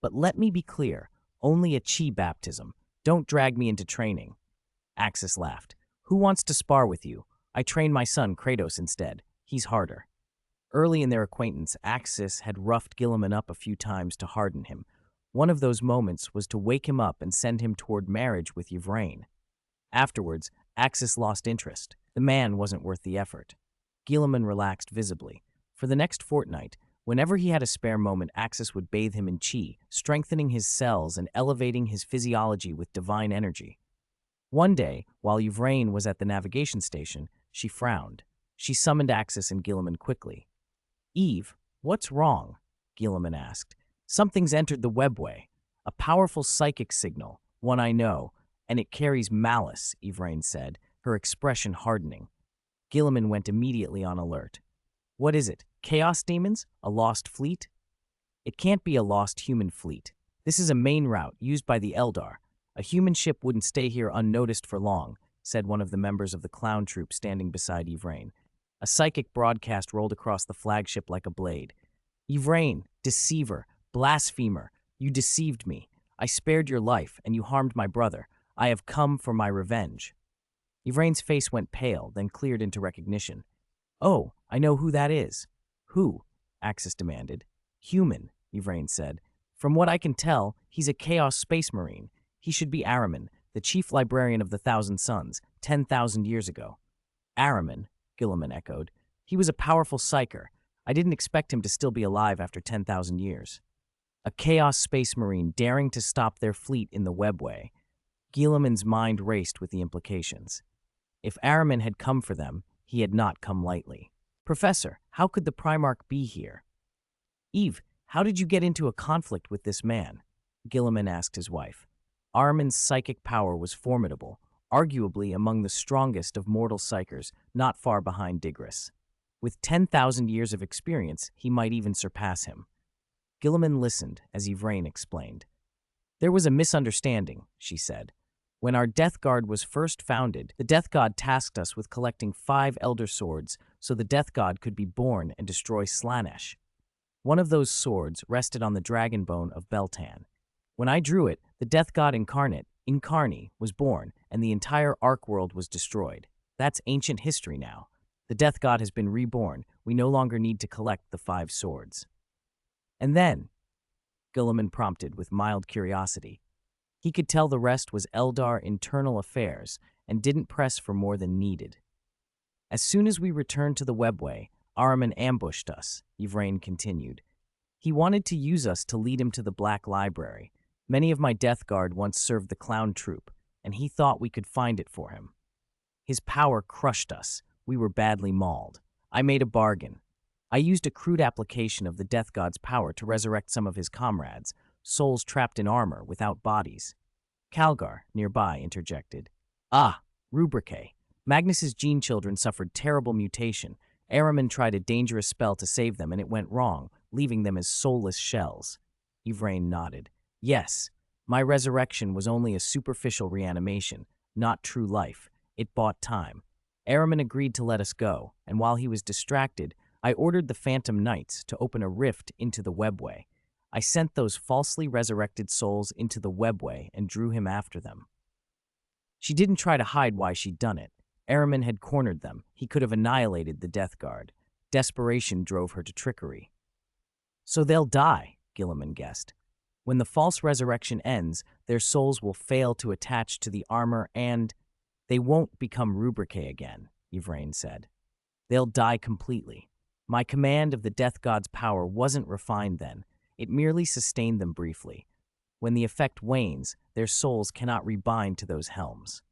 But let me be clear, only a chi baptism. Don't drag me into training. Axis laughed. Who wants to spar with you? I train my son Kratos instead. He's harder. Early in their acquaintance, Axis had roughed Gilliman up a few times to harden him. One of those moments was to wake him up and send him toward marriage with Yvraine. Afterwards, Axis lost interest. The man wasn't worth the effort. Gilliman relaxed visibly. For the next fortnight, whenever he had a spare moment, Axis would bathe him in chi, strengthening his cells and elevating his physiology with divine energy. One day, while Yvraine was at the navigation station, she frowned. She summoned Axis and Guilliman quickly. "Eve, what's wrong?" Guilliman asked. "Something's entered the webway. A powerful psychic signal, one I know, and it carries malice," Yvraine said, her expression hardening. Guilliman went immediately on alert. "What is it? Chaos demons? A lost fleet?" "It can't be a lost human fleet. This is a main route used by the Eldar. A human ship wouldn't stay here unnoticed for long," said one of the members of the clown troop standing beside Yvraine. A psychic broadcast rolled across the flagship like a blade. "Yvraine, deceiver, blasphemer, you deceived me. I spared your life, and you harmed my brother. I have come for my revenge." Yvraine's face went pale, then cleared into recognition. "Oh, I know who that is." "Who?" Axis demanded. "Human," Yvraine said. "From what I can tell, he's a Chaos Space Marine. He should be Ahriman, the chief librarian of the Thousand Suns, 10,000 years ago." "Ahriman," Guilliman echoed. "He was a powerful psyker. I didn't expect him to still be alive after 10,000 years." A Chaos Space Marine daring to stop their fleet in the webway. Guilliman's mind raced with the implications. If Ahriman had come for them, he had not come lightly. "Professor, how could the Primarch be here?" "Eve, how did you get into a conflict with this man?" Guilliman asked his wife. Ahriman's psychic power was formidable, arguably among the strongest of mortal psykers, not far behind Digris. With 10,000 years of experience, he might even surpass him. Guilliman listened as Yvraine explained. "There was a misunderstanding," she said. "When our Death Guard was first founded, the Death God tasked us with collecting 5 Elder Swords so the Death God could be born and destroy Slaanesh. One of those swords rested on the dragon bone of Beltan. When I drew it, the Death God incarnate, Incarni, was born, and the entire Ark world was destroyed. That's ancient history now. The Death God has been reborn. We no longer need to collect the 5 swords." "And then?" Guilliman prompted with mild curiosity. He could tell the rest was Eldar internal affairs and didn't press for more than needed. "As soon as we returned to the webway, Ahriman ambushed us," Yvraine continued. "He wanted to use us to lead him to the Black Library. Many of my Death Guard once served the Clown Troop, and he thought we could find it for him. His power crushed us. We were badly mauled. I made a bargain. I used a crude application of the Death God's power to resurrect some of his comrades, souls trapped in armor without bodies." Calgar, nearby, interjected. "Ah, Rubricae. Magnus's gene children suffered terrible mutation. Ahriman tried a dangerous spell to save them, and it went wrong, leaving them as soulless shells." Yvraine nodded. "Yes, my resurrection was only a superficial reanimation, not true life. It bought time. Ahriman agreed to let us go, and while he was distracted, I ordered the Phantom Knights to open a rift into the webway. I sent those falsely resurrected souls into the webway and drew him after them." She didn't try to hide why she'd done it. Ahriman had cornered them. He could have annihilated the Death Guard. Desperation drove her to trickery. "So they'll die," Guilliman guessed. "When the false resurrection ends, their souls will fail to attach to the armor and they won't become Rubricae again," Yvraine said. "They'll die completely. My command of the Death God's power wasn't refined then. It merely sustained them briefly. When the effect wanes, their souls cannot rebind to those helms."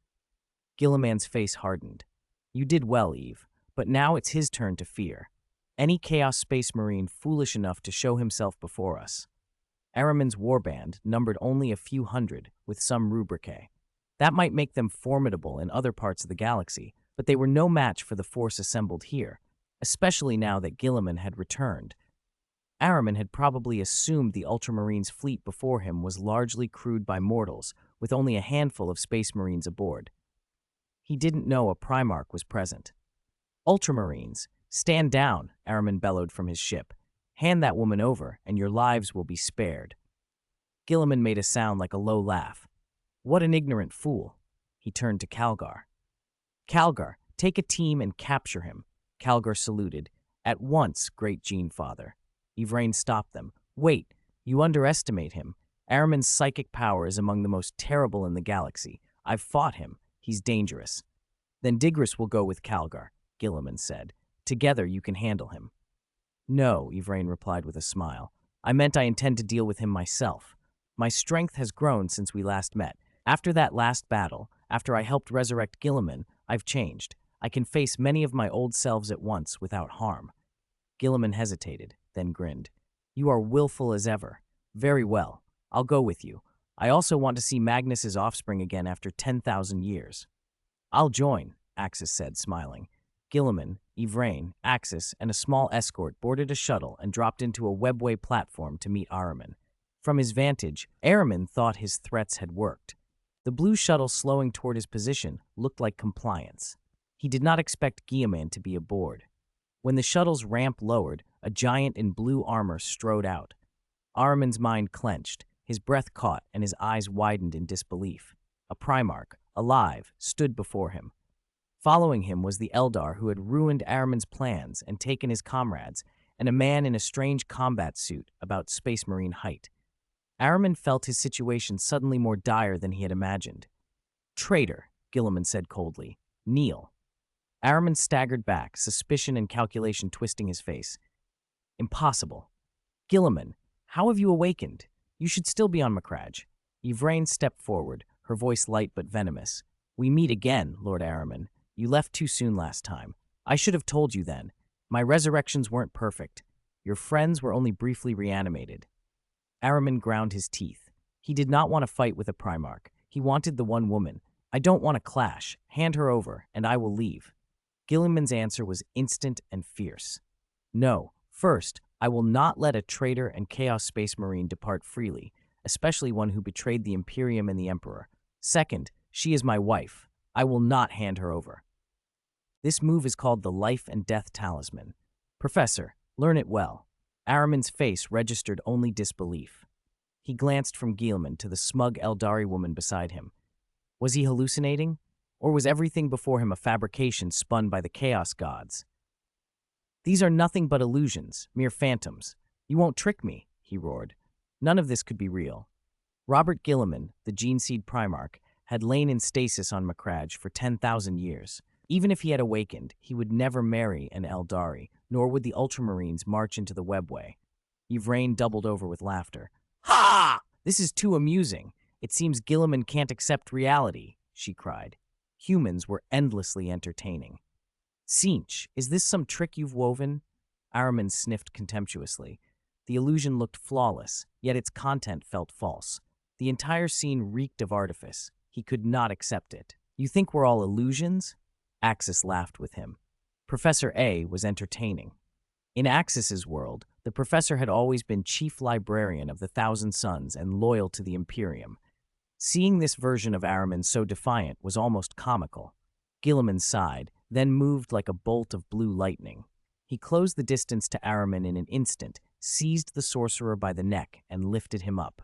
Guilliman's face hardened. "You did well, Eve, but now it's his turn to fear. Any Chaos Space Marine foolish enough to show himself before us." Ahriman's warband numbered only a few hundred, with some Rubricae. That might make them formidable in other parts of the galaxy, but they were no match for the force assembled here, especially now that Guilliman had returned. Ahriman had probably assumed the Ultramarines' fleet before him was largely crewed by mortals, with only a handful of Space Marines aboard. He didn't know a Primarch was present. "Ultramarines, stand down," Ahriman bellowed from his ship. "Hand that woman over, and your lives will be spared." Guilliman made a sound like a low laugh. "What an ignorant fool." He turned to Calgar. "Calgar, take a team and capture him." Calgar saluted. "At once, great Gene Father." Yvraine stopped them. "Wait, you underestimate him. Ahriman's psychic power is among the most terrible in the galaxy. I've fought him. He's dangerous." "Then Digris will go with Calgar," Guilliman said. "Together you can handle him." "No," Yvraine replied with a smile. "I meant I intend to deal with him myself. My strength has grown since we last met. After that last battle, After I helped resurrect Guilliman, I've changed. I can face many of my old selves at once without harm." Guilliman hesitated, then grinned. "You are willful as ever. Very well. I'll go with you. I also want to see Magnus's offspring again after 10,000 years." "I'll join," Axis said, smiling. Guilliman, Yvraine, Axis, and a small escort boarded a shuttle and dropped into a webway platform to meet Ahriman. From his vantage, Ahriman thought his threats had worked. The blue shuttle slowing toward his position looked like compliance. He did not expect Guilliman to be aboard. When the shuttle's ramp lowered, a giant in blue armor strode out. Ahriman's mind clenched, his breath caught, and his eyes widened in disbelief. A Primarch, alive, stood before him. Following him was the Eldar who had ruined Ahriman's plans and taken his comrades, and a man in a strange combat suit about Space Marine height. Ahriman felt his situation suddenly more dire than he had imagined. "Traitor," Guilliman said coldly. "Kneel." Ahriman staggered back, suspicion and calculation twisting his face. "Impossible." "Guilliman, how have you awakened? You should still be on Macragge." Yvraine stepped forward, her voice light but venomous. "We meet again, Lord Ahriman. You left too soon last time. I should have told you then. My resurrections weren't perfect. Your friends were only briefly reanimated." Ahriman ground his teeth. He did not want to fight with a Primarch. He wanted the one woman. "I don't want to clash. Hand her over, and I will leave." Guilliman's answer was instant and fierce. "No. First, I will not let a traitor and Chaos Space Marine depart freely, especially one who betrayed the Imperium and the Emperor. Second, she is my wife. I will not hand her over." This move is called the Life and Death Talisman. Professor, learn it well. Ahriman's face registered only disbelief. He glanced from Guilliman to the smug Eldari woman beside him. Was he hallucinating? Or was everything before him a fabrication spun by the Chaos Gods? "These are nothing but illusions, mere phantoms. You won't trick me," he roared. None of this could be real. Robert Guilliman, the Geneseed Primarch, had lain in stasis on Macragge for 10,000 years. Even if he had awakened, he would never marry an Eldari, nor would the Ultramarines march into the webway. Yvraine doubled over with laughter. "Ha! This is too amusing. It seems Guilliman can't accept reality," she cried. Humans were endlessly entertaining. "Sinch, is this some trick you've woven?" Ahriman sniffed contemptuously. The illusion looked flawless, yet its content felt false. The entire scene reeked of artifice. He could not accept it. "You think we're all illusions?" Axis laughed with him. Professor A was entertaining. In Axis's world, the professor had always been chief librarian of the Thousand Suns and loyal to the Imperium. Seeing this version of Ahriman so defiant was almost comical. Guilliman sighed, then moved like a bolt of blue lightning. He closed the distance to Ahriman in an instant, seized the sorcerer by the neck, and lifted him up.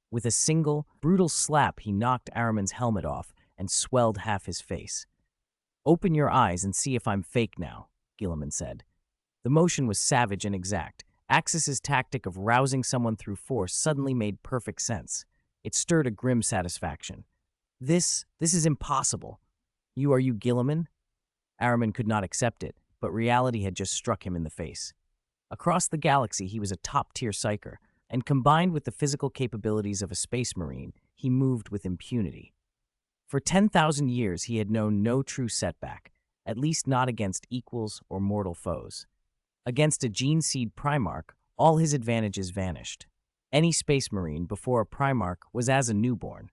With a single, brutal slap, he knocked Ahriman's helmet off and swelled half his face. "Open your eyes and see if I'm fake now," Guilliman said. The motion was savage and exact. Axis's tactic of rousing someone through force suddenly made perfect sense. It stirred a grim satisfaction. This is impossible. Are you Guilliman?" Ahriman could not accept it, but reality had just struck him in the face. Across the galaxy, he was a top-tier psyker, and combined with the physical capabilities of a space marine, he moved with impunity. For 10,000 years, he had known no true setback, at least not against equals or mortal foes. Against a Geneseed Primarch, all his advantages vanished. Any space marine before a Primarch was as a newborn.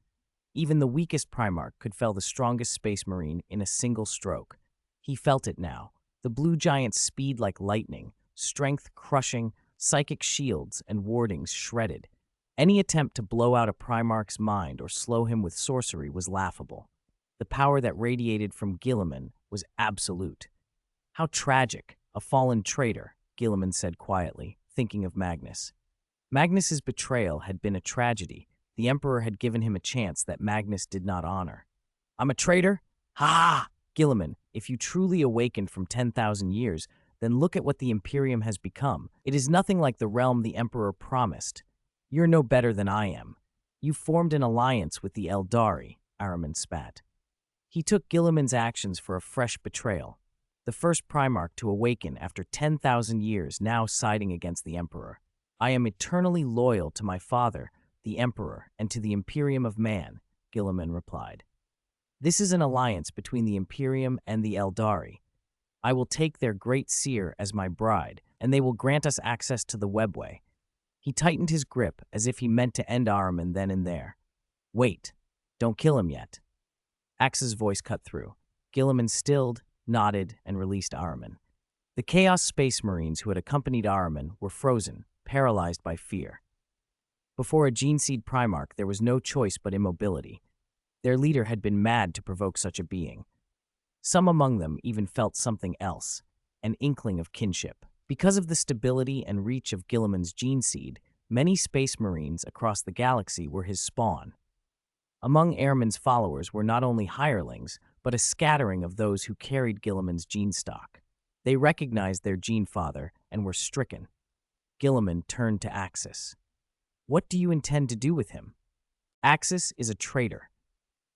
Even the weakest Primarch could fell the strongest space marine in a single stroke. He felt it now, the blue giant's speed like lightning, strength crushing, psychic shields and wardings shredded. Any attempt to blow out a Primarch's mind or slow him with sorcery was laughable. The power that radiated from Guilliman was absolute. "How tragic, a fallen traitor," Guilliman said quietly, thinking of Magnus. Magnus's betrayal had been a tragedy. The Emperor had given him a chance that Magnus did not honor. "I'm a traitor? Ha! Guilliman, if you truly awakened from 10,000 years, then look at what the Imperium has become. It is nothing like the realm the Emperor promised. You're no better than I am. You formed an alliance with the Eldari," Ahriman spat. He took Guilliman's actions for a fresh betrayal. The first Primarch to awaken after 10,000 years, now siding against the Emperor. "I am eternally loyal to my father, the Emperor, and to the Imperium of Man," Guilliman replied. This is an alliance between the Imperium and the Eldari. I will take their great seer as my bride, and they will grant us access to the webway. He tightened his grip as if he meant to end Ahriman then and there. Wait, don't kill him yet. Axe's voice cut through. Guilliman stilled, nodded, and released Ahriman. The Chaos Space Marines who had accompanied Ahriman were frozen, paralyzed by fear. Before a gene-seed Primarch, there was no choice but immobility. Their leader had been mad to provoke such a being. Some among them even felt something else, an inkling of kinship. Because of the stability and reach of Guilliman's gene seed, many Space Marines across the galaxy were his spawn. Among Ehrman's followers were not only hirelings, but a scattering of those who carried Guilliman's gene stock. They recognized their gene father and were stricken. Guilliman turned to Axis. What do you intend to do with him? Axis is a traitor.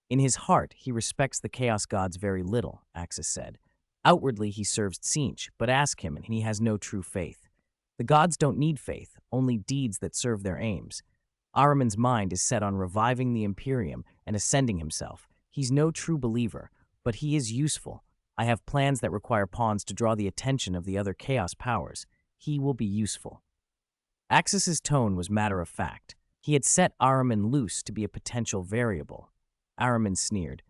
In his heart, he respects the Chaos Gods very little, Axis said. Outwardly, he serves Tzeentch, but ask him and he has no true faith. The gods don't need faith, only deeds that serve their aims. Ahriman's mind is set on reviving the Imperium and ascending himself. He's no true believer, but he is useful. I have plans that require pawns to draw the attention of the other Chaos powers. He will be useful. Axis's tone was matter-of-fact. He had set Ahriman loose to be a potential variable. Ahriman sneered.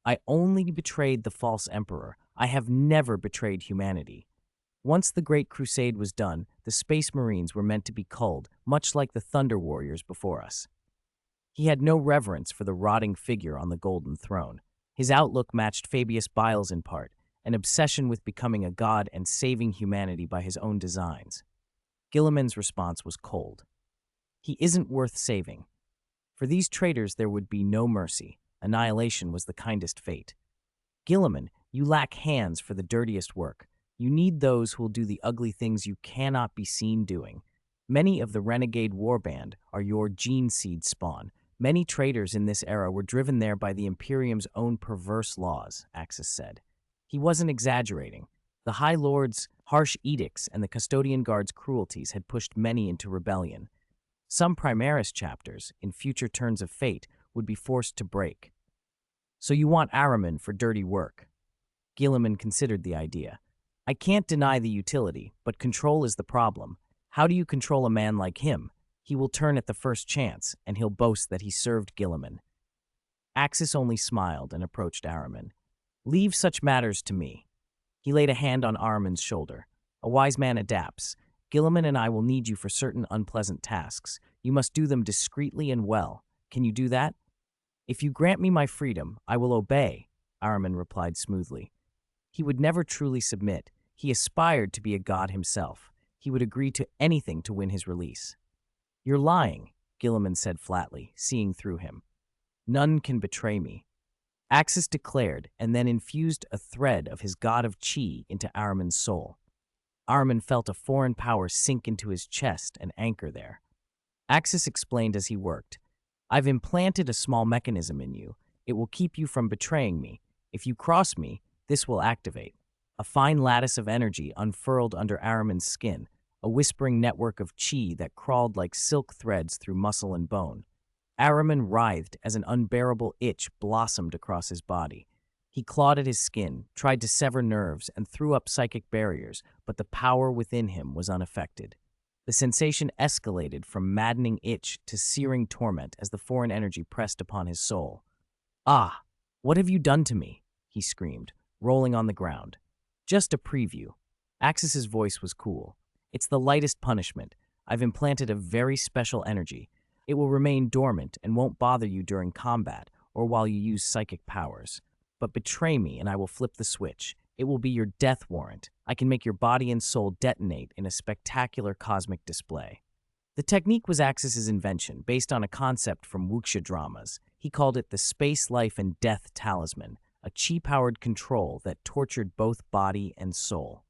I only betrayed the false emperor. I have never betrayed humanity. Once the Great Crusade was done, the Space Marines were meant to be culled, much like the Thunder Warriors before us. He had no reverence for the rotting figure on the Golden Throne. His outlook matched Fabius Bile's in part, an obsession with becoming a god and saving humanity by his own designs. Guilliman's response was cold. He isn't worth saving. For these traitors there would be no mercy. Annihilation was the kindest fate. Guilliman, you lack hands for the dirtiest work. You need those who will do the ugly things you cannot be seen doing. Many of the renegade warband are your gene seed spawn. Many traitors in this era were driven there by the Imperium's own perverse laws, Axis said. He wasn't exaggerating. The High Lord's harsh edicts and the Custodian Guard's cruelties had pushed many into rebellion. Some Primaris chapters, in future turns of fate, would be forced to break. So you want Ahriman for dirty work? Guilliman considered the idea. I can't deny the utility, but control is the problem. How do you control a man like him? He will turn at the first chance, and he'll boast that he served Guilliman. Axis only smiled and approached Ahriman. Leave such matters to me. He laid a hand on Ahriman's shoulder. A wise man adapts. Guilliman and I will need you for certain unpleasant tasks. You must do them discreetly and well. Can you do that? If you grant me my freedom, I will obey, Ahriman replied smoothly. He would never truly submit. He aspired to be a god himself. He would agree to anything to win his release. You're lying, Guilliman said flatly, seeing through him. None can betray me. Axis declared, and then infused a thread of his god of chi into Ahriman's soul. Ahriman felt a foreign power sink into his chest and anchor there. Axis explained as he worked. I've implanted a small mechanism in you. It will keep you from betraying me. If you cross me, this will activate. A fine lattice of energy unfurled under Ahriman's skin, a whispering network of chi that crawled like silk threads through muscle and bone. Ahriman writhed as an unbearable itch blossomed across his body. He clawed at his skin, tried to sever nerves, and threw up psychic barriers, but the power within him was unaffected. The sensation escalated from maddening itch to searing torment as the foreign energy pressed upon his soul. Ah, what have you done to me? He screamed, rolling on the ground. Just a preview. Axis's voice was cool. It's the lightest punishment. I've implanted a very special energy. It will remain dormant and won't bother you during combat or while you use psychic powers. But betray me and I will flip the switch. It will be your death warrant. I can make your body and soul detonate in a spectacular cosmic display. The technique was Axis's invention, based on a concept from wuxia dramas. He called it the Space Life and Death Talisman, a chi-powered control that tortured both body and soul.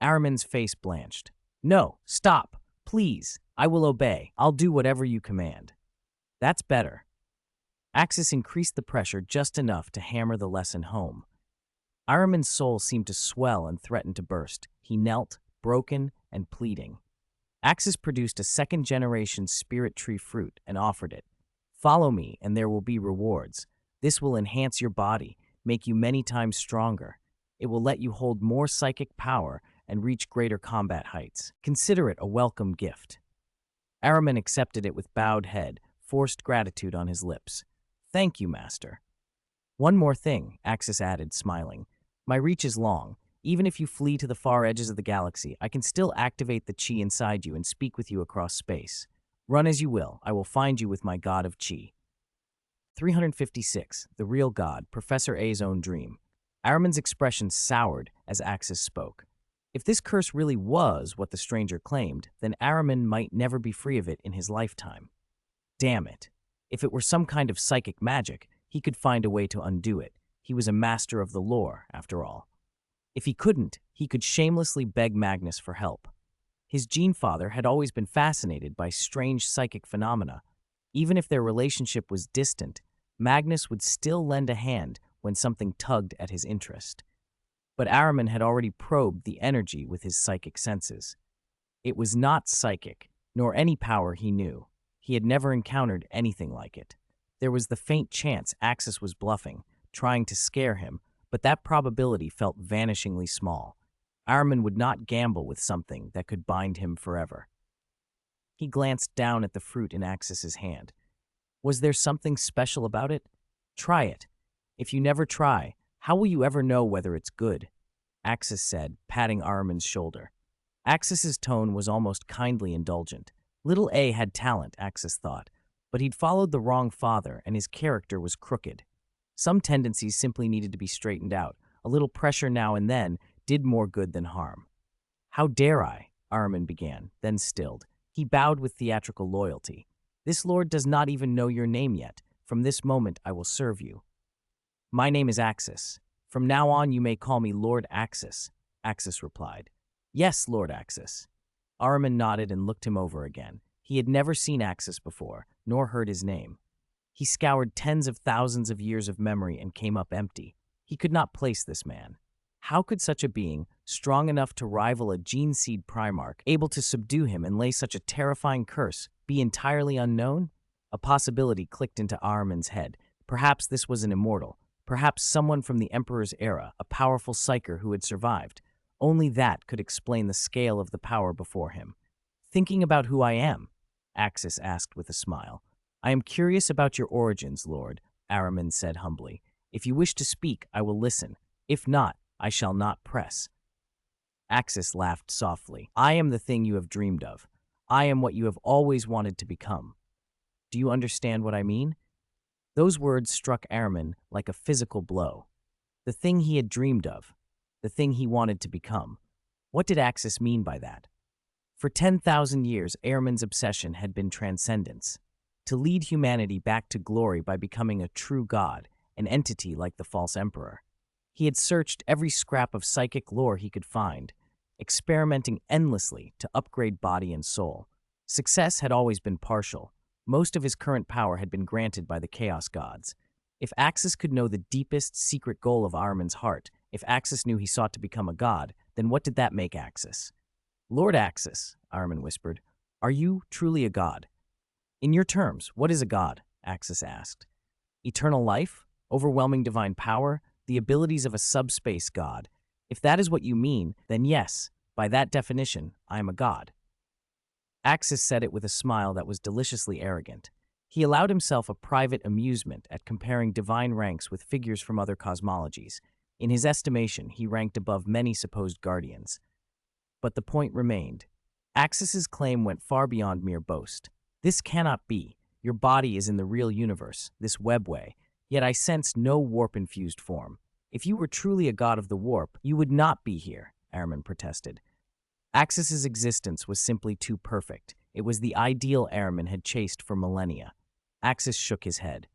Ahriman's face blanched. No, stop, please. I will obey. I'll do whatever you command. That's better. Axis increased the pressure just enough to hammer the lesson home. Ahriman's soul seemed to swell and threaten to burst. He knelt, broken and pleading. Axis produced a second-generation spirit tree fruit and offered it. Follow me and there will be rewards. This will enhance your body, make you many times stronger. It will let you hold more psychic power and reach greater combat heights. Consider it a welcome gift." Araman accepted it with bowed head, forced gratitude on his lips. "Thank you, Master." "One more thing," Axis added, smiling. "My reach is long. Even if you flee to the far edges of the galaxy, I can still activate the chi inside you and speak with you across space. Run as you will, I will find you with my god of chi." 356. The Real God, Professor A's Own Dream. Araman's expression soured as Axis spoke. If this curse really was what the stranger claimed, then Araman might never be free of it in his lifetime. Damn it. If it were some kind of psychic magic, he could find a way to undo it. He was a master of the lore, after all. If he couldn't, he could shamelessly beg Magnus for help. His gene-father had always been fascinated by strange psychic phenomena. Even if their relationship was distant, Magnus would still lend a hand when something tugged at his interest. But Araman had already probed the energy with his psychic senses. It was not psychic, nor any power he knew. He had never encountered anything like it. There was the faint chance Axis was bluffing, trying to scare him, but that probability felt vanishingly small. Araman would not gamble with something that could bind him forever. He glanced down at the fruit in Axis's hand. Was there something special about it? Try it. If you never try, how will you ever know whether it's good? Axis said, patting Araman's shoulder. Axis's tone was almost kindly indulgent. Little A had talent, Axis thought, but he'd followed the wrong father and his character was crooked. Some tendencies simply needed to be straightened out. A little pressure now and then did more good than harm. "How dare I?" Araman began, then stilled. He bowed with theatrical loyalty. "This lord does not even know your name yet. From this moment I will serve you." "My name is Axis. From now on you may call me Lord Axis," Axis replied. "Yes, Lord Axis." Araman nodded and looked him over again. He had never seen Axis before, nor heard his name. He scoured tens of thousands of years of memory and came up empty. He could not place this man. How could such a being, strong enough to rival a gene-seed Primarch, able to subdue him and lay such a terrifying curse, be entirely unknown? A possibility clicked into Araman's head. Perhaps this was an immortal. Perhaps someone from the Emperor's era, a powerful psyker who had survived. Only that could explain the scale of the power before him. "Thinking about who I am?" Axis asked with a smile. "I am curious about your origins, Lord," Araman said humbly. "If you wish to speak, I will listen. If not, I shall not press." Axis laughed softly. "I am the thing you have dreamed of. I am what you have always wanted to become. Do you understand what I mean?" Those words struck Araman like a physical blow. The thing he had dreamed of. The thing he wanted to become. What did Axis mean by that? For 10,000 years, Araman's obsession had been transcendence. To lead humanity back to glory by becoming a true god, an entity like the false emperor. He had searched every scrap of psychic lore he could find, experimenting endlessly to upgrade body and soul. Success had always been partial. Most of his current power had been granted by the Chaos Gods. If Axis could know the deepest, secret goal of Araman's heart, if Axis knew he sought to become a god, then what did that make Axis? "Lord Axis," Araman whispered, "are you truly a god?" "In your terms, what is a god?" Axis asked. "Eternal life? Overwhelming divine power? The abilities of a subspace god? If that is what you mean, then yes, by that definition, I am a god." Axis said it with a smile that was deliciously arrogant. He allowed himself a private amusement at comparing divine ranks with figures from other cosmologies. In his estimation, he ranked above many supposed guardians. But the point remained. Axis's claim went far beyond mere boast. "This cannot be. Your body is in the real universe, this webway, yet I sense no warp-infused form. If you were truly a god of the warp, you would not be here," Araman protested. Axis's existence was simply too perfect. It was the ideal Araman had chased for millennia. Axis shook his head.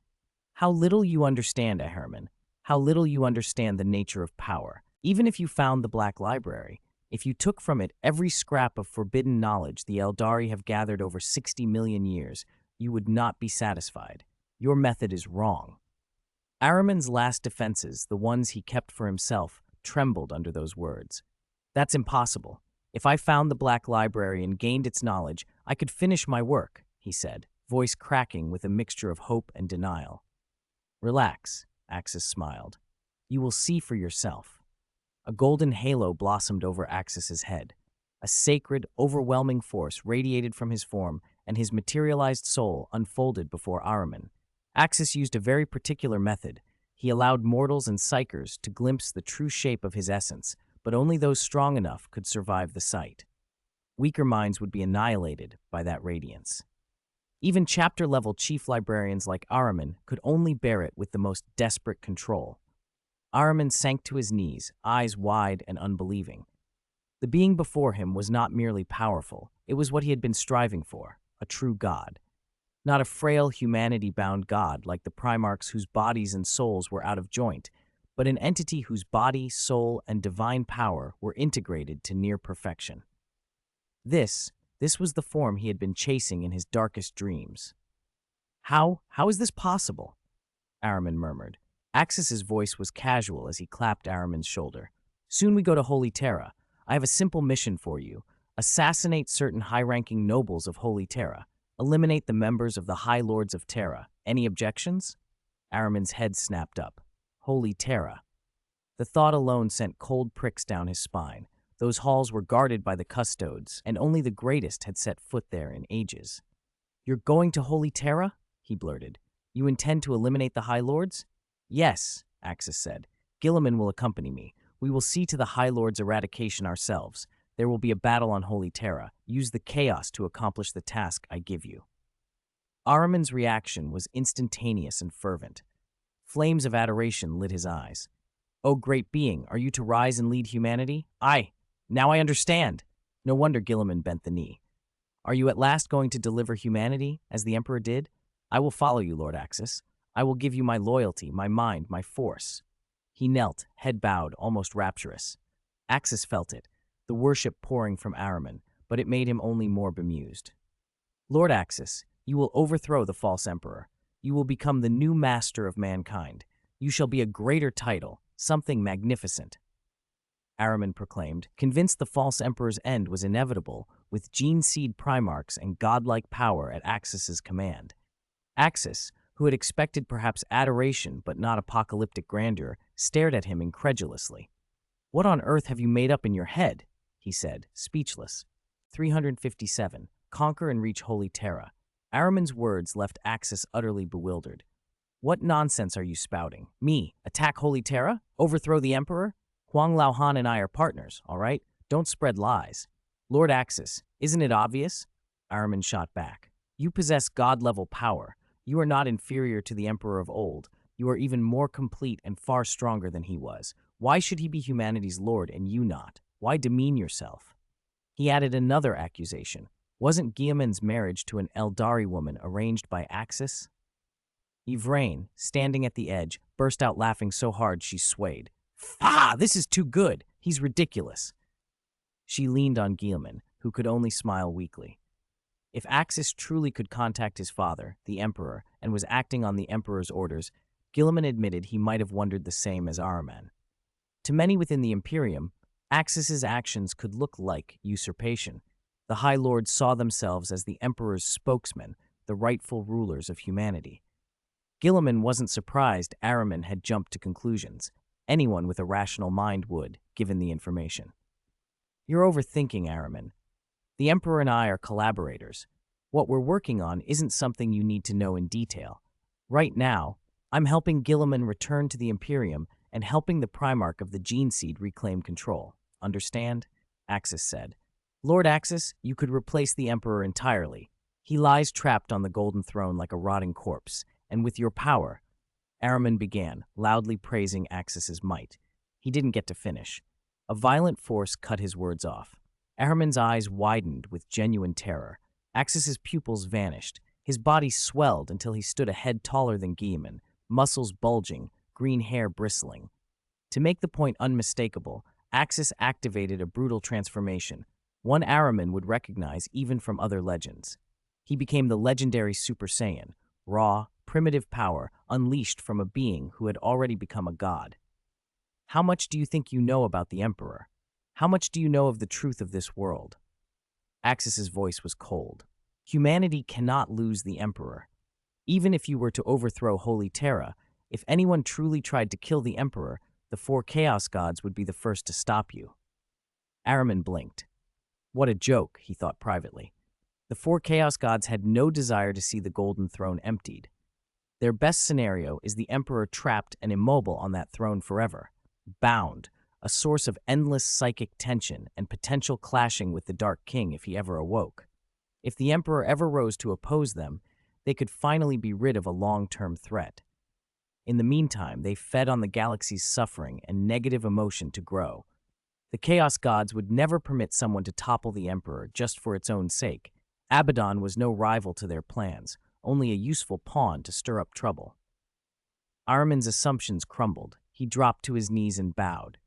"How little you understand, Araman. How little you understand the nature of power. Even if you found the Black Library, if you took from it every scrap of forbidden knowledge the Eldari have gathered over 60 million years, you would not be satisfied. Your method is wrong." Araman's last defenses, the ones he kept for himself, trembled under those words. "That's impossible. If I found the Black Library and gained its knowledge, I could finish my work," he said, voice cracking with a mixture of hope and denial. Relax, Axis smiled. You will see for yourself. A golden halo blossomed over Axis's head. A sacred, overwhelming force radiated from his form, and his materialized soul unfolded before Ahriman. Axis used a very particular method. He allowed mortals and psychers to glimpse the true shape of his essence, but only those strong enough could survive the sight. Weaker minds would be annihilated by that radiance. Even chapter-level chief librarians like Ahriman could only bear it with the most desperate control. Ahriman sank to his knees, eyes wide and unbelieving. The being before him was not merely powerful, it was what he had been striving for, a true god. Not a frail, humanity-bound god like the Primarchs whose bodies and souls were out of joint, but an entity whose body, soul, and divine power were integrated to near perfection. This was the form he had been chasing in his darkest dreams. How is this possible? Ahriman murmured. Axis's voice was casual as he clapped Ahriman's shoulder. Soon we go to Holy Terra. I have a simple mission for you. Assassinate certain high-ranking nobles of Holy Terra. Eliminate the members of the High Lords of Terra. Any objections? Ahriman's head snapped up. Holy Terra. The thought alone sent cold pricks down his spine. Those halls were guarded by the custodes, and only the greatest had set foot there in ages. You're going to Holy Terra? He blurted. You intend to eliminate the High Lords? Yes, Axis said. Guilliman will accompany me. We will see to the High Lord's eradication ourselves. There will be a battle on Holy Terra. Use the chaos to accomplish the task I give you. Ahriman's reaction was instantaneous and fervent. Flames of adoration lit his eyes. O great being, are you to rise and lead humanity? Aye. Now I understand. No wonder Guilliman bent the knee. Are you at last going to deliver humanity, as the Emperor did? I will follow you, Lord Axis. I will give you my loyalty, my mind, my force. He knelt, head bowed, almost rapturous. Axis felt it, the worship pouring from Ahriman, but it made him only more bemused. Lord Axis, you will overthrow the false emperor. You will become the new master of mankind. You shall be a greater title, something magnificent. Ahriman proclaimed, convinced the false emperor's end was inevitable, with gene-seed Primarchs and godlike power at Axis's command. Axis, who had expected perhaps adoration but not apocalyptic grandeur, stared at him incredulously. What on earth have you made up in your head? He said, speechless. 357. Conquer and reach Holy Terra. Ahriman's words left Axis utterly bewildered. What nonsense are you spouting? Me? Attack Holy Terra? Overthrow the Emperor? Huang Laohan and I are partners, all right? Don't spread lies. Lord Axis, isn't it obvious? Ahriman shot back. You possess god-level power. You are not inferior to the Emperor of old. You are even more complete and far stronger than he was. Why should he be humanity's lord and you not? Why demean yourself? He added another accusation. Wasn't Guilliman's marriage to an Eldari woman arranged by Axis? Yvraine, standing at the edge, burst out laughing so hard she swayed. Ah, this is too good. He's ridiculous. She leaned on Guilliman, who could only smile weakly. If Axis truly could contact his father, the Emperor, and was acting on the Emperor's orders, Guilliman admitted he might have wondered the same as Ahriman. To many within the Imperium, Axis's actions could look like usurpation. The High Lords saw themselves as the Emperor's spokesmen, the rightful rulers of humanity. Guilliman wasn't surprised Ahriman had jumped to conclusions. Anyone with a rational mind would, given the information. You're overthinking, Ahriman. The Emperor and I are collaborators. What we're working on isn't something you need to know in detail. Right now, I'm helping Guilliman return to the Imperium and helping the Primarch of the Gene Seed reclaim control. Understand? Axis said. Lord Axis, you could replace the Emperor entirely. He lies trapped on the Golden Throne like a rotting corpse, and with your power... Ahriman began, loudly praising Axis's might. He didn't get to finish. A violent force cut his words off. Ahriman's eyes widened with genuine terror. Axis's pupils vanished. His body swelled until he stood a head taller than Guilliman, muscles bulging, green hair bristling. To make the point unmistakable, Axis activated a brutal transformation, one Ahriman would recognize even from other legends. He became the legendary Super Saiyan, raw, primitive power unleashed from a being who had already become a god. How much do you think you know about the Emperor? How much do you know of the truth of this world? Axis's voice was cold. Humanity cannot lose the Emperor. Even if you were to overthrow Holy Terra, If anyone truly tried to kill the Emperor, the four Chaos Gods would be the first to stop you. Ahriman blinked. What a joke, he thought privately. The four Chaos Gods had no desire to see the Golden Throne emptied. Their best scenario is the Emperor trapped and immobile on that throne forever, bound, a source of endless psychic tension and potential clashing with the Dark King if he ever awoke. If the Emperor ever rose to oppose them, they could finally be rid of a long-term threat. In the meantime, they fed on the galaxy's suffering and negative emotion to grow. The Chaos Gods would never permit someone to topple the Emperor just for its own sake. Abaddon was no rival to their plans, only a useful pawn to stir up trouble. Ahriman's assumptions crumbled. He dropped to his knees and bowed.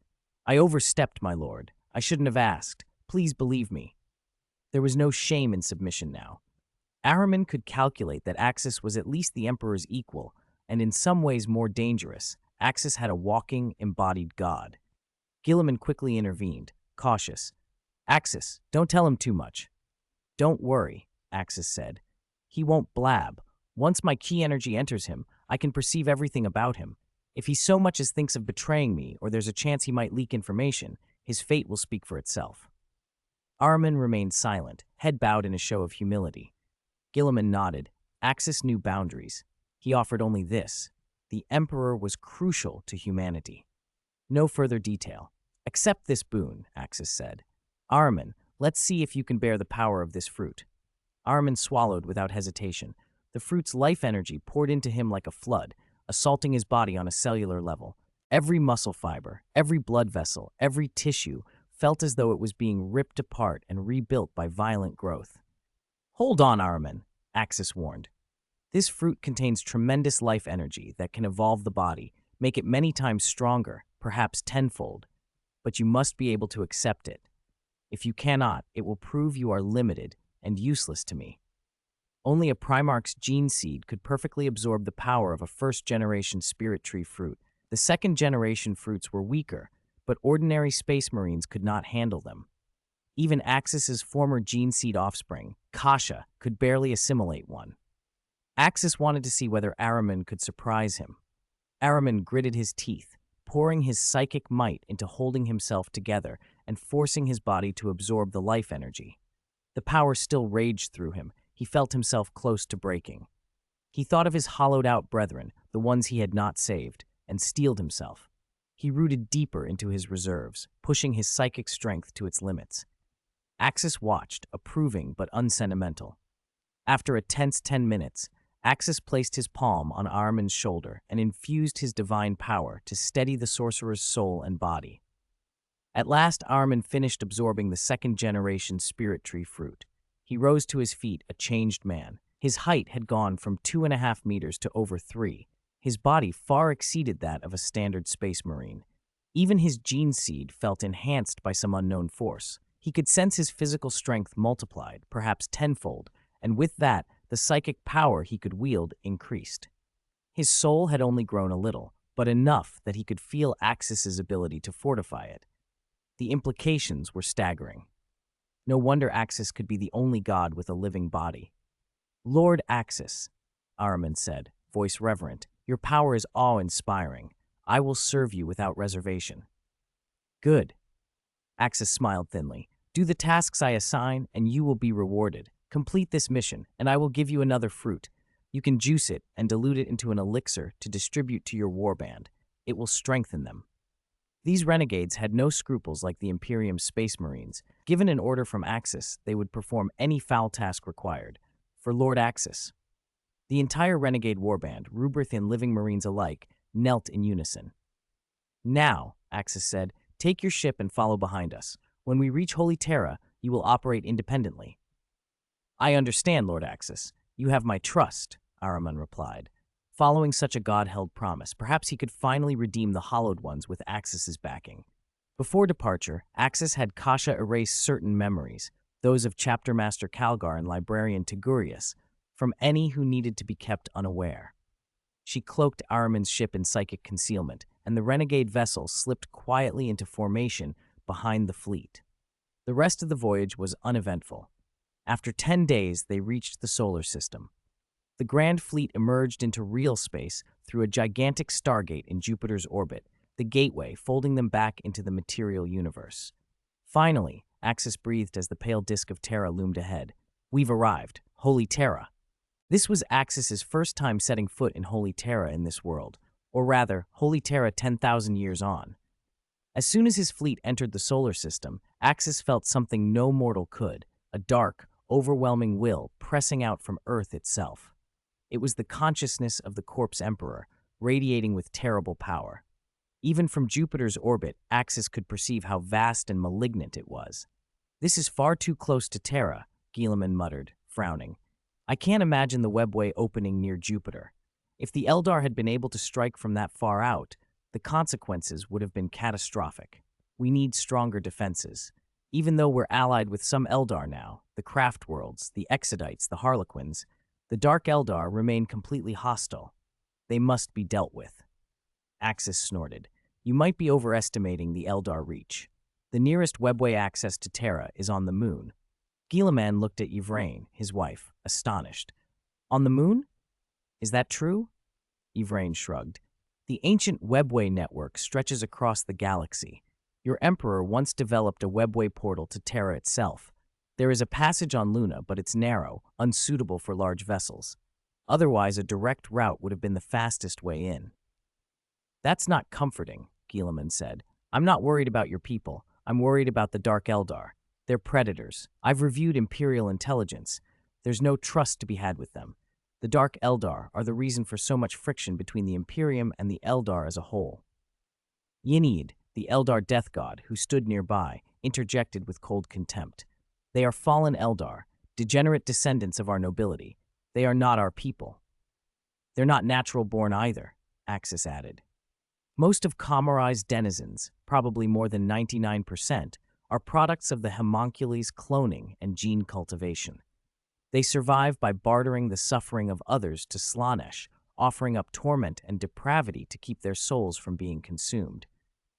I overstepped, my lord. I shouldn't have asked. Please believe me. There was no shame in submission now. Ahriman could calculate that Axis was at least the Emperor's equal, and in some ways more dangerous. Axis had a walking, embodied god. Guilliman quickly intervened, cautious. Axis, don't tell him too much. Don't worry, Axis said. He won't blab. Once my key energy enters him, I can perceive everything about him. If he so much as thinks of betraying me, or there's a chance he might leak information, his fate will speak for itself. Ahriman remained silent, head bowed in a show of humility. Guilliman nodded. Axis knew boundaries. He offered only this. The Emperor was crucial to humanity. No further detail. Accept this boon, Axis said. Ahriman, let's see if you can bear the power of this fruit. Ahriman swallowed without hesitation. The fruit's life energy poured into him like a flood, assaulting his body on a cellular level. Every muscle fiber, every blood vessel, every tissue felt as though it was being ripped apart and rebuilt by violent growth. Hold on, Ahriman, Axis warned. This fruit contains tremendous life energy that can evolve the body, make it many times stronger, perhaps tenfold. But you must be able to accept it. If you cannot, it will prove you are limited and useless to me. Only a Primarch's gene seed could perfectly absorb the power of a first-generation spirit tree fruit. The second-generation fruits were weaker, but ordinary space marines could not handle them. Even Axis's former gene seed offspring, Kasha, could barely assimilate one. Axis wanted to see whether Ahriman could surprise him. Ahriman gritted his teeth, pouring his psychic might into holding himself together and forcing his body to absorb the life energy. The power still raged through him. He felt himself close to breaking. He thought of his hollowed-out brethren, the ones he had not saved, and steeled himself. He rooted deeper into his reserves, pushing his psychic strength to its limits. Axis watched, approving but unsentimental. After a tense 10 minutes, Axis placed his palm on Ahriman's shoulder and infused his divine power to steady the sorcerer's soul and body. At last, Ahriman finished absorbing the second-generation spirit tree fruit. He rose to his feet, a changed man. His height had gone from 2.5 meters to over 3. His body far exceeded that of a standard space marine. Even his gene seed felt enhanced by some unknown force. He could sense his physical strength multiplied, perhaps tenfold, and with that, the psychic power he could wield increased. His soul had only grown a little, but enough that he could feel Axis's ability to fortify it. The implications were staggering. No wonder Axis could be the only god with a living body. Lord Axis, Ahriman said, voice reverent, your power is awe-inspiring. I will serve you without reservation. Good. Axis smiled thinly. Do the tasks I assign, and you will be rewarded. Complete this mission, and I will give you another fruit. You can juice it and dilute it into an elixir to distribute to your warband. It will strengthen them. These renegades had no scruples like the Imperium Space Marines. Given an order from Axis, they would perform any foul task required. For Lord Axis. The entire renegade warband, Rubrith and living Marines alike, knelt in unison. Now, Axis said, take your ship and follow behind us. When we reach Holy Terra, you will operate independently. I understand, Lord Axis. You have my trust, Ahriman replied. Following such a god-held promise, perhaps he could finally redeem the Hollowed Ones with Axis's backing. Before departure, Axis had Kasha erase certain memories, those of Chapter Master Calgar and Librarian Tigurius, from any who needed to be kept unaware. She cloaked Ahriman's ship in psychic concealment, and the renegade vessel slipped quietly into formation behind the fleet. The rest of the voyage was uneventful. After 10 days, they reached the solar system. The Grand Fleet emerged into real space through a gigantic stargate in Jupiter's orbit, the gateway folding them back into the material universe. Finally, Axis breathed as the pale disk of Terra loomed ahead. We've arrived. Holy Terra. This was Axis's first time setting foot in Holy Terra in this world, or rather, Holy Terra 10,000 years on. As soon as his fleet entered the solar system, Axis felt something no mortal could, a dark, overwhelming will pressing out from Earth itself. It was the consciousness of the Corpse Emperor, radiating with terrible power. Even from Jupiter's orbit, Axis could perceive how vast and malignant it was. "This is far too close to Terra," Leman muttered, frowning. "I can't imagine the webway opening near Jupiter. If the Eldar had been able to strike from that far out, the consequences would have been catastrophic. We need stronger defenses. Even though we're allied with some Eldar now, the Craft Worlds, the Exodites, the Harlequins, the Dark Eldar remain completely hostile. They must be dealt with." Axis snorted. "You might be overestimating the Eldar reach. The nearest webway access to Terra is on the moon." Leman looked at Yvraine, his wife, astonished. "On the moon? Is that true?" Yvraine shrugged. "The ancient webway network stretches across the galaxy. Your Emperor once developed a webway portal to Terra itself. There is a passage on Luna, but it's narrow, unsuitable for large vessels. Otherwise, a direct route would have been the fastest way in." "That's not comforting," Leman said. "I'm not worried about your people. I'm worried about the Dark Eldar. They're predators. I've reviewed Imperial intelligence. There's no trust to be had with them. The Dark Eldar are the reason for so much friction between the Imperium and the Eldar as a whole." Ynnead, the Eldar death god, who stood nearby, interjected with cold contempt. "They are fallen Eldar, degenerate descendants of our nobility. They are not our people." "They're not natural-born either," Axis added. "Most of Kamorai's denizens, probably more than 99%, are products of the homuncules' cloning and gene cultivation. They survive by bartering the suffering of others to Slaanesh, offering up torment and depravity to keep their souls from being consumed.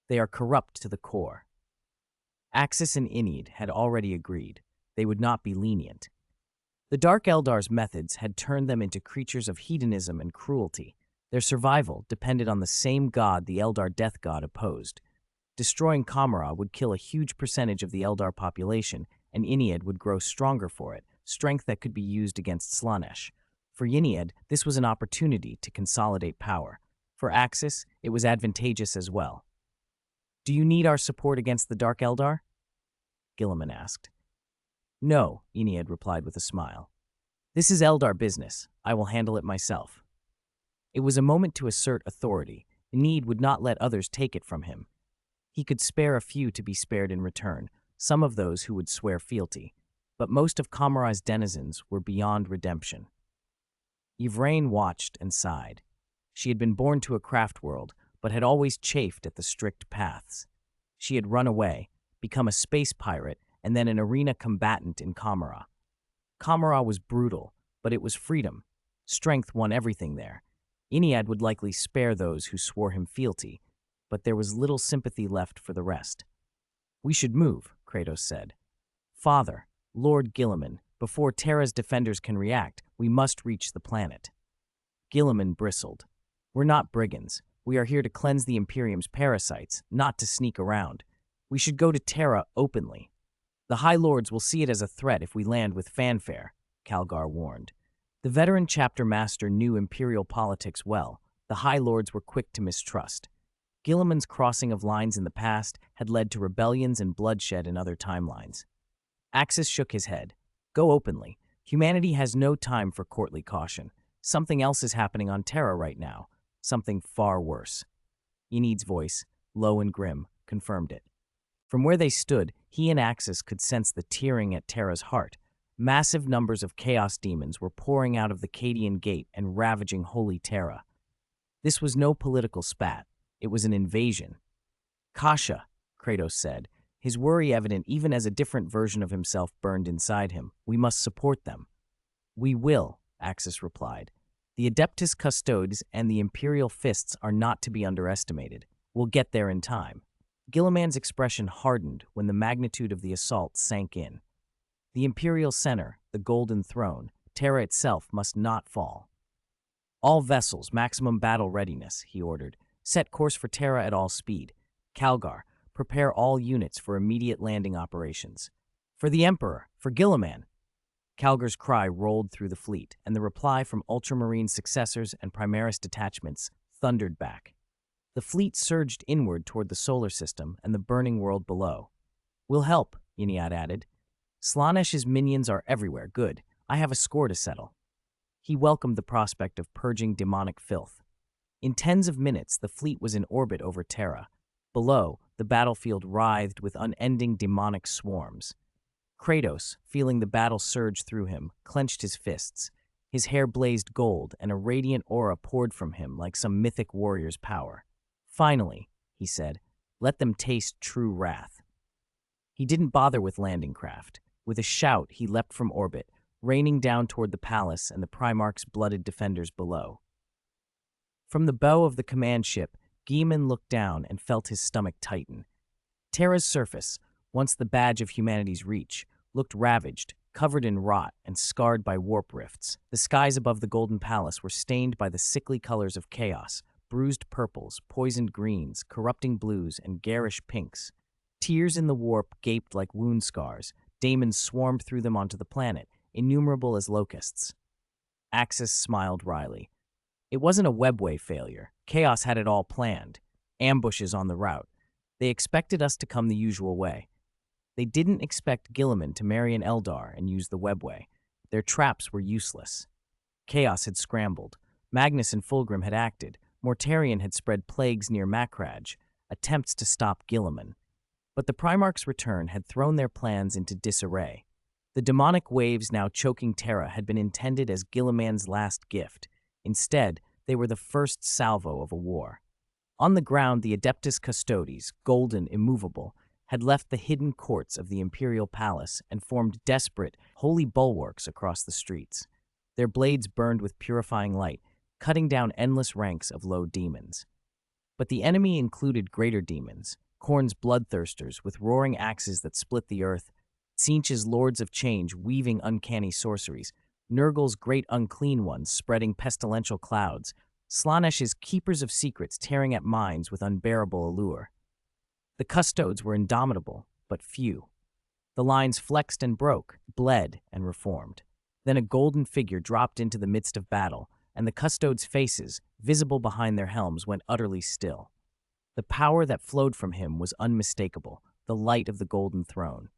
They are corrupt to the core." Axis and Ynnead had already agreed. They would not be lenient. The Dark Eldar's methods had turned them into creatures of hedonism and cruelty. Their survival depended on the same god the Eldar death god opposed. Destroying Kamara would kill a huge percentage of the Eldar population, and Ynnead would grow stronger for it, strength that could be used against Slaanesh. For Ynnead, this was an opportunity to consolidate power. For Axis, it was advantageous as well. "Do you need our support against the Dark Eldar?" Leman asked. "No," Ynnead replied with a smile. "This is Eldar business. I will handle it myself." It was a moment to assert authority. Ynnead would not let others take it from him. He could spare a few to be spared in return, some of those who would swear fealty, but most of Kamorai's denizens were beyond redemption. Yvraine watched and sighed. She had been born to a craft world, but had always chafed at the strict paths. She had run away, become a space pirate, and then an arena combatant in Kamara. Kamara was brutal, but it was freedom. Strength won everything there. Ynnead would likely spare those who swore him fealty, but there was little sympathy left for the rest. "We should move," Kratos said. "Father, Lord Leman, before Terra's defenders can react, we must reach the planet." Leman bristled. "We're not brigands. We are here to cleanse the Imperium's parasites, not to sneak around. We should go to Terra openly. The High Lords will see it as a threat if we land with fanfare," Calgar warned. The veteran chapter master knew Imperial politics well. The High Lords were quick to mistrust. Gilliman's crossing of lines in the past had led to rebellions and bloodshed in other timelines. Axis shook his head. "Go openly. Humanity has no time for courtly caution. Something else is happening on Terra right now. Something far worse." Ynnead's voice, low and grim, confirmed it. From where they stood, he and Axis could sense the tearing at Terra's heart. Massive numbers of Chaos demons were pouring out of the Cadian Gate and ravaging Holy Terra. This was no political spat. It was an invasion. "Kasha," Kratos said, his worry evident even as a different version of himself burned inside him. "We must support them." "We will," Axis replied. "The Adeptus Custodes and the Imperial Fists are not to be underestimated. We'll get there in time." Gilliman's expression hardened when the magnitude of the assault sank in. The Imperial Center, the Golden Throne, Terra itself must not fall. All vessels, maximum battle readiness, he ordered. Set course for Terra at all speed. Calgar, prepare all units for immediate landing operations. For the Emperor, for Guilliman. Calgar's cry rolled through the fleet, and the reply from Ultramarine successors and Primaris detachments thundered back. The fleet surged inward toward the solar system and the burning world below. We'll help, Yniad added. Slanesh's minions are everywhere. Good. I have a score to settle. He welcomed the prospect of purging demonic filth. In tens of minutes, the fleet was in orbit over Terra. Below, the battlefield writhed with unending demonic swarms. Kratos, feeling the battle surge through him, clenched his fists. His hair blazed gold, and a radiant aura poured from him like some mythic warrior's power. Finally, he said, let them taste true wrath. He didn't bother with landing craft. With a shout, he leapt from orbit, raining down toward the palace and the Primarch's blooded defenders below. From the bow of the command ship, Guilliman looked down and felt his stomach tighten. Terra's surface, once the badge of humanity's reach, looked ravaged, covered in rot, and scarred by warp rifts. The skies above the Golden Palace were stained by the sickly colors of chaos, bruised purples, poisoned greens, corrupting blues, and garish pinks. Tears in the warp gaped like wound scars. Daemons swarmed through them onto the planet, innumerable as locusts. Axis smiled wryly. It wasn't a webway failure. Chaos had it all planned. Ambushes on the route. They expected us to come the usual way. They didn't expect Guilliman to marry an Eldar and use the webway. Their traps were useless. Chaos had scrambled. Magnus and Fulgrim had acted. Mortarion had spread plagues near Macragge, attempts to stop Guilliman. But the Primarch's return had thrown their plans into disarray. The demonic waves now choking Terra had been intended as Guilliman's last gift. Instead, they were the first salvo of a war. On the ground, the Adeptus Custodes, golden, immovable, had left the hidden courts of the Imperial Palace and formed desperate, holy bulwarks across the streets. Their blades burned with purifying light, cutting down endless ranks of low demons. But the enemy included greater demons, Khorne's bloodthirsters with roaring axes that split the earth, Tzeentch's lords of change weaving uncanny sorceries, Nurgle's great unclean ones spreading pestilential clouds, Slanesh's keepers of secrets tearing at minds with unbearable allure. The Custodes were indomitable, but few. The lines flexed and broke, bled and reformed. Then a golden figure dropped into the midst of battle, and the Custodes' faces, visible behind their helms, went utterly still. The power that flowed from him was unmistakable, the light of the Golden Throne.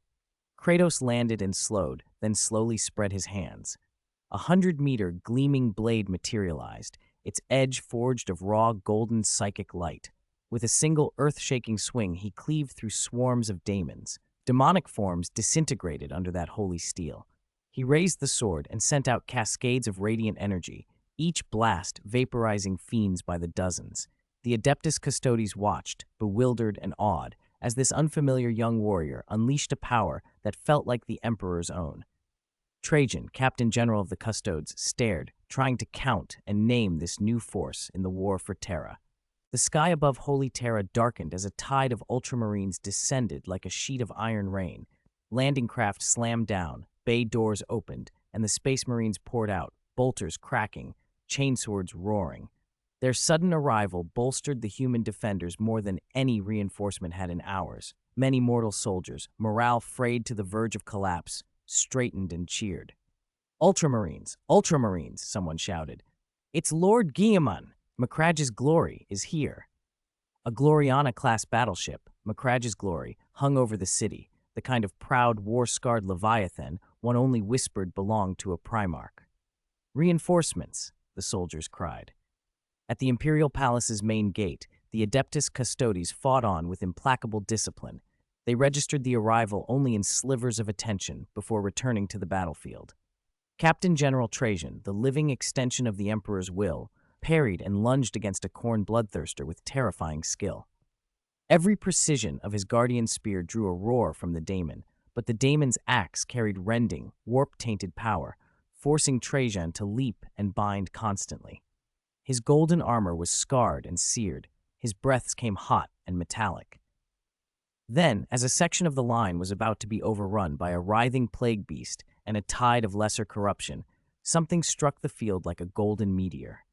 Kratos landed and slowed, then slowly spread his hands. 100-meter gleaming blade materialized, its edge forged of raw golden psychic light. With a single earth-shaking swing, he cleaved through swarms of daemons. Demonic forms disintegrated under that holy steel. He raised the sword and sent out cascades of radiant energy, each blast vaporizing fiends by the dozens. The Adeptus Custodes watched, bewildered and awed, as this unfamiliar young warrior unleashed a power that felt like the Emperor's own. Trajan, Captain General of the Custodes, stared, trying to count and name this new force in the war for Terra. The sky above Holy Terra darkened as a tide of Ultramarines descended like a sheet of iron rain. Landing craft slammed down, bay doors opened, and the Space Marines poured out, bolters cracking, chainswords roaring. Their sudden arrival bolstered the human defenders more than any reinforcement had in hours. Many mortal soldiers, morale frayed to the verge of collapse, straightened and cheered. "Ultramarines! Ultramarines!" someone shouted. "It's Lord Guilliman! Macragge's glory is here." A Gloriana-class battleship, Macragge's glory, hung over the city, the kind of proud, war-scarred leviathan one only whispered belonged to a Primarch. "Reinforcements!" the soldiers cried. At the Imperial Palace's main gate, the Adeptus Custodes fought on with implacable discipline. They registered the arrival only in slivers of attention before returning to the battlefield. Captain General Trajan, the living extension of the Emperor's will, parried and lunged against a Khorne bloodthirster with terrifying skill. Every precision of his guardian spear drew a roar from the daemon, but the daemon's axe carried rending, warp-tainted power, forcing Trajan to leap and bind constantly. His golden armor was scarred and seared. His breaths came hot and metallic. Then, as a section of the line was about to be overrun by a writhing plague beast and a tide of lesser corruption, something struck the field like a golden meteor.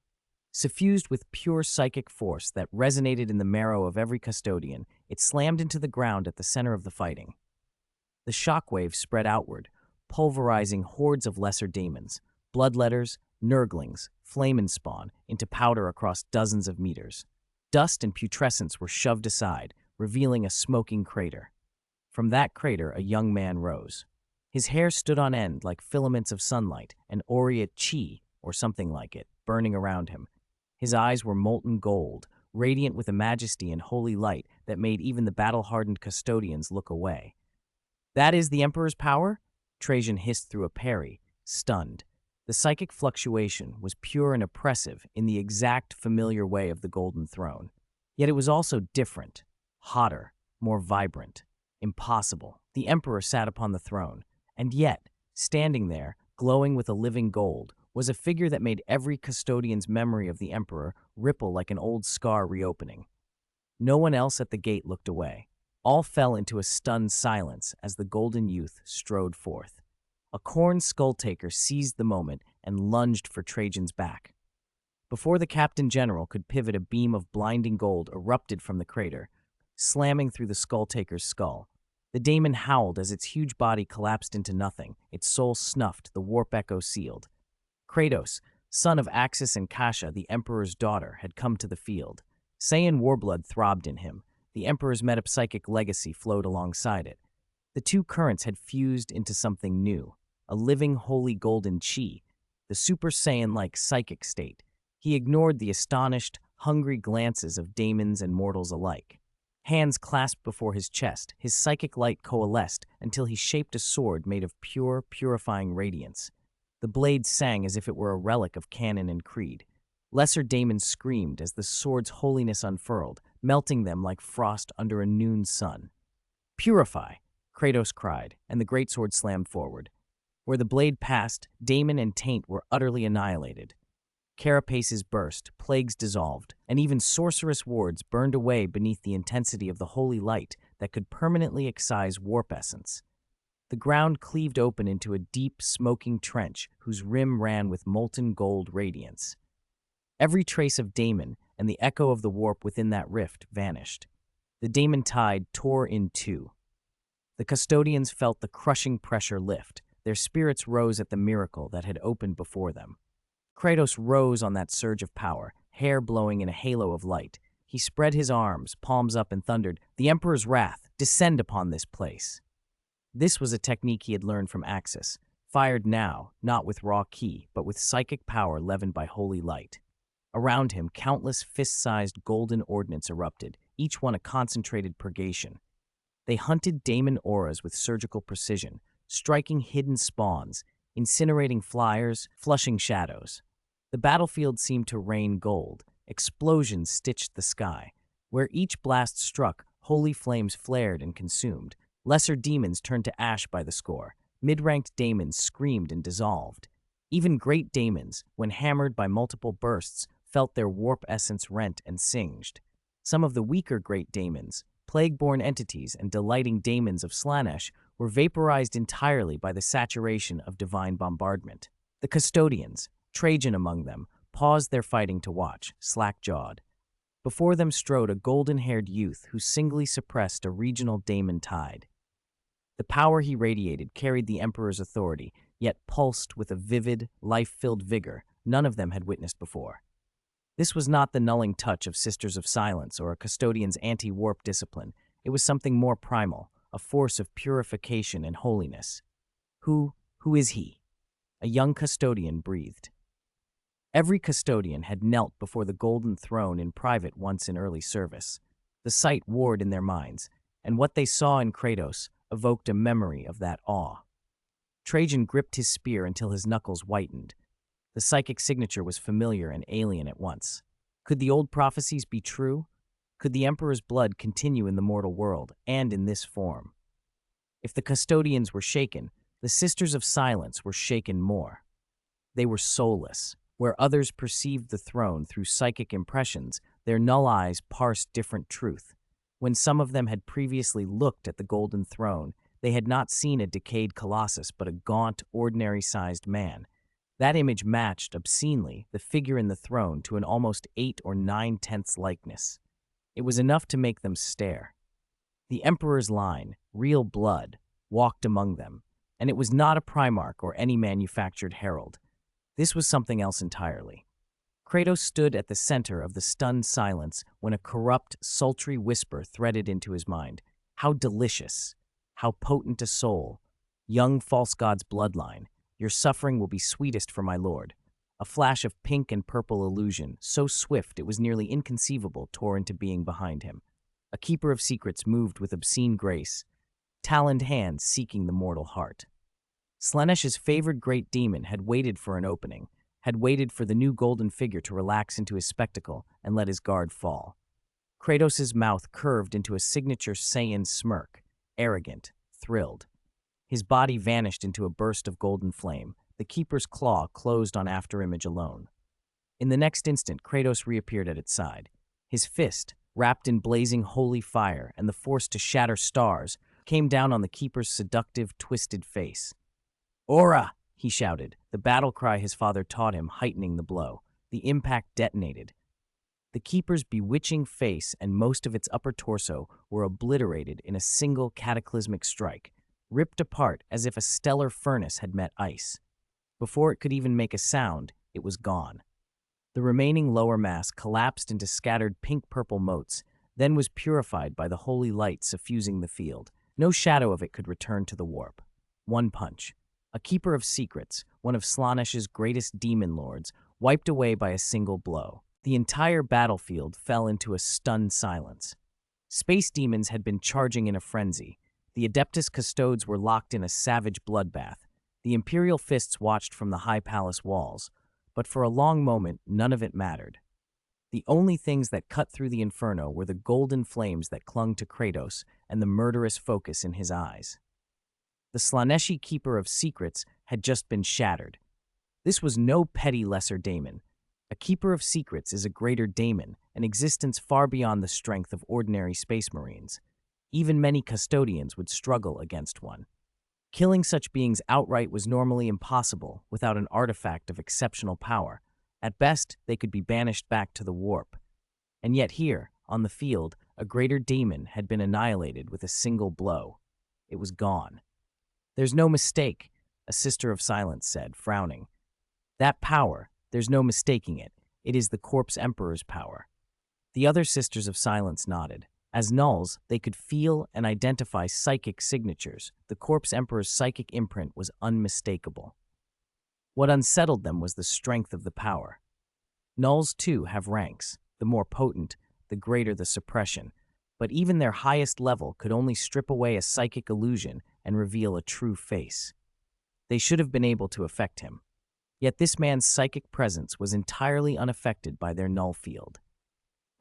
Suffused with pure psychic force that resonated in the marrow of every custodian, it slammed into the ground at the center of the fighting. The shockwave spread outward, pulverizing hordes of lesser daemons, bloodletters, nurglings, flame spawn, into powder across dozens of meters. Dust and putrescence were shoved aside, revealing a smoking crater. From that crater, a young man rose. His hair stood on end like filaments of sunlight, an aureate chi, or something like it, burning around him. His eyes were molten gold, radiant with a majesty and holy light that made even the battle-hardened custodians look away. "That is the Emperor's power?" Trajan hissed through a parry, stunned. The psychic fluctuation was pure and oppressive in the exact familiar way of the Golden Throne. Yet it was also different, hotter, more vibrant, impossible. The Emperor sat upon the throne, and yet, standing there, glowing with a living gold, was a figure that made every custodian's memory of the Emperor ripple like an old scar reopening. No one else at the gate looked away. All fell into a stunned silence as the golden youth strode forth. A Khorne skull-taker seized the moment and lunged for Trajan's back. Before the captain general could pivot, a beam of blinding gold erupted from the crater, slamming through the skull-taker's skull. The daemon howled as its huge body collapsed into nothing, its soul snuffed, the warp echo sealed. Kratos, son of Axis and Kasha, the Emperor's daughter, had come to the field. Saiyan warblood throbbed in him. The Emperor's metapsychic legacy flowed alongside it. The two currents had fused into something new, a living, holy golden chi, the Super Saiyan-like psychic state. He ignored the astonished, hungry glances of daemons and mortals alike. Hands clasped before his chest, his psychic light coalesced until he shaped a sword made of pure, purifying radiance. The blade sang as if it were a relic of canon and creed. Lesser daemons screamed as the sword's holiness unfurled, melting them like frost under a noon sun. "Purify!" Kratos cried, and the greatsword slammed forward. Where the blade passed, daemon and taint were utterly annihilated. Carapaces burst, plagues dissolved, and even sorcerous wards burned away beneath the intensity of the holy light that could permanently excise warp essence. The ground cleaved open into a deep, smoking trench whose rim ran with molten gold radiance. Every trace of daemon and the echo of the warp within that rift vanished. The daemon tide tore in two. The custodians felt the crushing pressure lift. Their spirits rose at the miracle that had opened before them. Kratos rose on that surge of power, hair blowing in a halo of light. He spread his arms, palms up, and thundered, "The Emperor's wrath, descend upon this place." This was a technique he had learned from Axis, fired now, not with raw ki, but with psychic power leavened by holy light. Around him, countless fist-sized golden ordnance erupted, each one a concentrated purgation. They hunted daemon auras with surgical precision, striking hidden spawns, incinerating flyers, flushing shadows. The battlefield seemed to rain gold. Explosions stitched the sky. Where each blast struck, holy flames flared and consumed. Lesser demons turned to ash by the score. Mid-ranked daemons screamed and dissolved. Even great daemons, when hammered by multiple bursts, felt their warp essence rent and singed. Some of the weaker great daemons, plague-born entities and delighting daemons of Slanesh, were vaporized entirely by the saturation of divine bombardment. The custodians, Trajan among them, paused their fighting to watch, slack-jawed. Before them strode a golden-haired youth who singly suppressed a regional daemon tide. The power he radiated carried the Emperor's authority, yet pulsed with a vivid, life-filled vigor none of them had witnessed before. This was not the nulling touch of Sisters of Silence or a custodian's anti-warp discipline. It was something more primal, a force of purification and holiness. Who is he? A young custodian breathed. Every custodian had knelt before the Golden Throne in private once in early service. The sight warred in their minds, and what they saw in Kratos evoked a memory of that awe. Trajan gripped his spear until his knuckles whitened. The psychic signature was familiar and alien at once. Could the old prophecies be true? Could the Emperor's blood continue in the mortal world, and in this form? If the custodians were shaken, the Sisters of Silence were shaken more. They were soulless. Where others perceived the throne through psychic impressions, their null eyes parsed different truth. When some of them had previously looked at the Golden Throne, they had not seen a decayed colossus but a gaunt, ordinary-sized man. That image matched, obscenely, the figure in the throne to an almost 8 or 9/10 likeness. It was enough to make them stare. The Emperor's line, real blood, walked among them, and it was not a Primarch or any manufactured herald. This was something else entirely. Kratos stood at the center of the stunned silence when a corrupt, sultry whisper threaded into his mind. How delicious, how potent a soul. Young false god's bloodline, your suffering will be sweetest for my lord. A flash of pink and purple illusion, so swift it was nearly inconceivable, tore into being behind him. A keeper of secrets moved with obscene grace, taloned hands seeking the mortal heart. Slanesh's favored great demon had waited for an opening, had waited for the new golden figure to relax into his spectacle and let his guard fall. Kratos' mouth curved into a signature Saiyan smirk, arrogant, thrilled. His body vanished into a burst of golden flame, the Keeper's claw closed on afterimage alone. In the next instant, Kratos reappeared at its side. His fist, wrapped in blazing holy fire and the force to shatter stars, came down on the Keeper's seductive, twisted face. "Aurora!" he shouted, the battle cry his father taught him heightening the blow. The impact detonated. The Keeper's bewitching face and most of its upper torso were obliterated in a single cataclysmic strike, ripped apart as if a stellar furnace had met ice. Before it could even make a sound, it was gone. The remaining lower mass collapsed into scattered pink-purple motes, then was purified by the holy light suffusing the field. No shadow of it could return to the warp. One punch. A keeper of secrets, one of Slanesh's greatest demon lords, wiped away by a single blow. The entire battlefield fell into a stunned silence. Space demons had been charging in a frenzy. The Adeptus Custodes were locked in a savage bloodbath. The Imperial fists watched from the high palace walls. But for a long moment, none of it mattered. The only things that cut through the inferno were the golden flames that clung to Kratos and the murderous focus in his eyes. The Slaneshi Keeper of Secrets had just been shattered. This was no petty lesser daemon. A Keeper of Secrets is a greater daemon, an existence far beyond the strength of ordinary space marines. Even many custodians would struggle against one. Killing such beings outright was normally impossible without an artifact of exceptional power. At best, they could be banished back to the warp. And yet here, on the field, a greater demon had been annihilated with a single blow. It was gone. "There's no mistake," a Sister of Silence said, frowning. "That power, there's no mistaking it. It is the Corpse Emperor's power." The other Sisters of Silence nodded. As nulls, they could feel and identify psychic signatures. The Corpse Emperor's psychic imprint was unmistakable. What unsettled them was the strength of the power. Nulls, too, have ranks. The more potent, the greater the suppression. But even their highest level could only strip away a psychic illusion and reveal a true face. They should have been able to affect him. Yet this man's psychic presence was entirely unaffected by their null field.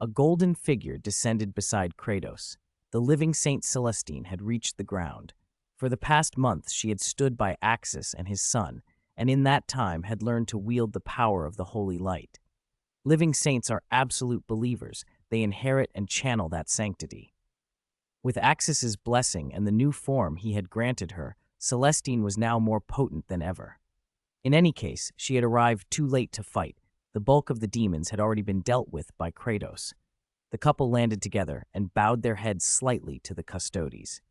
A golden figure descended beside Kratos. The living Saint Celestine had reached the ground. For the past month, she had stood by Axis and his son, and in that time had learned to wield the power of the holy light. Living saints are absolute believers. They inherit and channel that sanctity. With Axis's blessing and the new form he had granted her, Celestine was now more potent than ever. In any case, she had arrived too late to fight. The bulk of the demons had already been dealt with by Kratos. The couple landed together and bowed their heads slightly to the Custodes.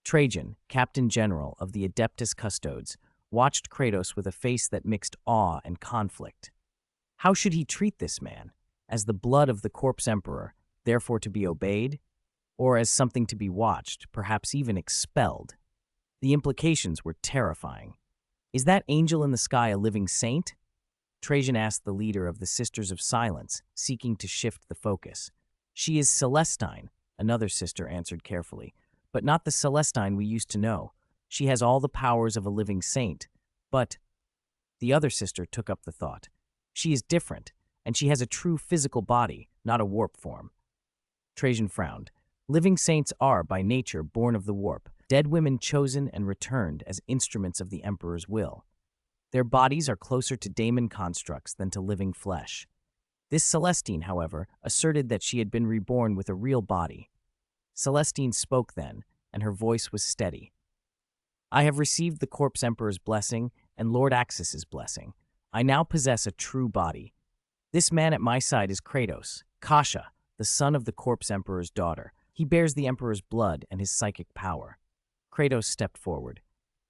Trajan, Captain General of the Adeptus Custodes, watched Kratos with a face that mixed awe and conflict. How should he treat this man? As the blood of the Corpse Emperor, therefore to be obeyed? Or as something to be watched, perhaps even expelled? The implications were terrifying. Is that angel in the sky a living saint? Trajan asked the leader of the Sisters of Silence, seeking to shift the focus. "She is Celestine," another sister answered carefully, "but not the Celestine we used to know. She has all the powers of a living saint, but—" The other sister took up the thought. "She is different, and she has a true physical body, not a warp form." Trajan frowned. Living saints are, by nature, born of the warp, dead women chosen and returned as instruments of the Emperor's will. Their bodies are closer to daemon constructs than to living flesh. This Celestine, however, asserted that she had been reborn with a real body. Celestine spoke then, and her voice was steady. "I have received the Corpse Emperor's blessing and Lord Axis's blessing. I now possess a true body. This man at my side is Kratos, Kasha, the son of the Corpse Emperor's daughter. He bears the Emperor's blood and his psychic power. Kratos stepped forward.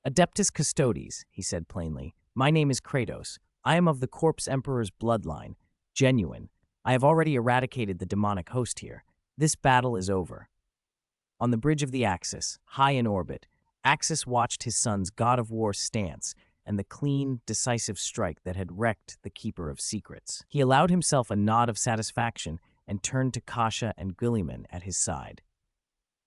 Adeptus Custodes, he said plainly. My name is Kratos. I am of the Corpse Emperor's bloodline. Genuine. I have already eradicated the demonic host here. This battle is over. On the bridge of the Axis, high in orbit, Axis watched his son's God of War stance and the clean, decisive strike that had wrecked the Keeper of Secrets. He allowed himself a nod of satisfaction and turned to Kasha and Guilliman at his side.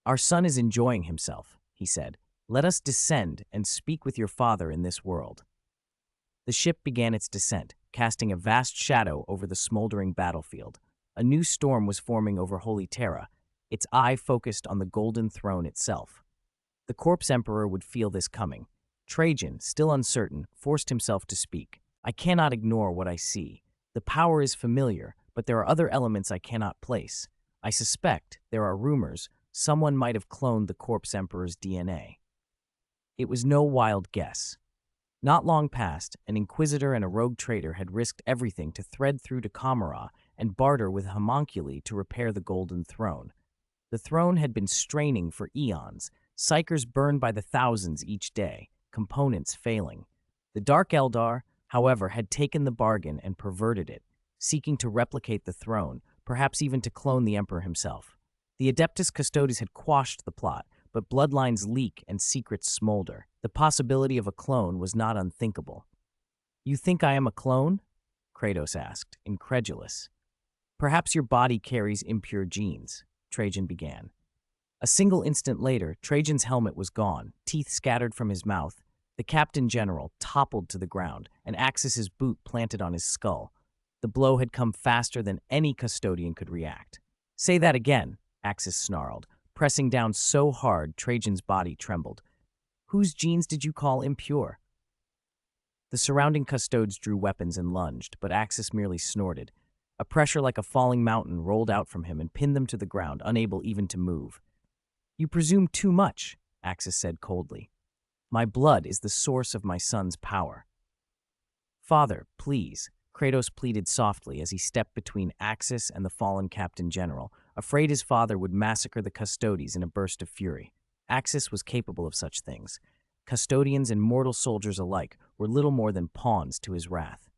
Our son is enjoying himself, he said. Let us descend and speak with your father in this world. The ship began its descent, casting a vast shadow over the smoldering battlefield. A new storm was forming over Holy Terra, its eye focused on the Golden Throne itself. The Corpse Emperor would feel this coming. Trajan, still uncertain, forced himself to speak. I cannot ignore what I see. The power is familiar, but there are other elements I cannot place. I suspect, there are rumors, someone might have cloned the Corpse Emperor's DNA. It was no wild guess. Not long past, an inquisitor and a rogue traitor had risked everything to thread through to Kamara and barter with homunculi to repair the Golden Throne. The throne had been straining for eons, psychers burned by the thousands each day, components failing. The Dark Eldar, however, had taken the bargain and perverted it, seeking to replicate the throne, perhaps even to clone the Emperor himself. The Adeptus Custodes had quashed the plot, but bloodlines leak and secrets smolder. The possibility of a clone was not unthinkable. You think I am a clone? Kratos asked, incredulous. Perhaps your body carries impure genes, Trajan began. A single instant later, Trajan's helmet was gone, teeth scattered from his mouth. The Captain General toppled to the ground, and Axis's boot planted on his skull. The blow had come faster than any custodian could react. Say that again, Axis snarled, pressing down so hard Trajan's body trembled. Whose genes did you call impure? The surrounding custodes drew weapons and lunged, but Axis merely snorted. A pressure like a falling mountain rolled out from him and pinned them to the ground, unable even to move. You presume too much, Axis said coldly. My blood is the source of my son's power. Father, please, Kratos pleaded softly as he stepped between Axis and the fallen Captain General, afraid his father would massacre the Custodes in a burst of fury. Axis was capable of such things. Custodians and mortal soldiers alike were little more than pawns to his wrath.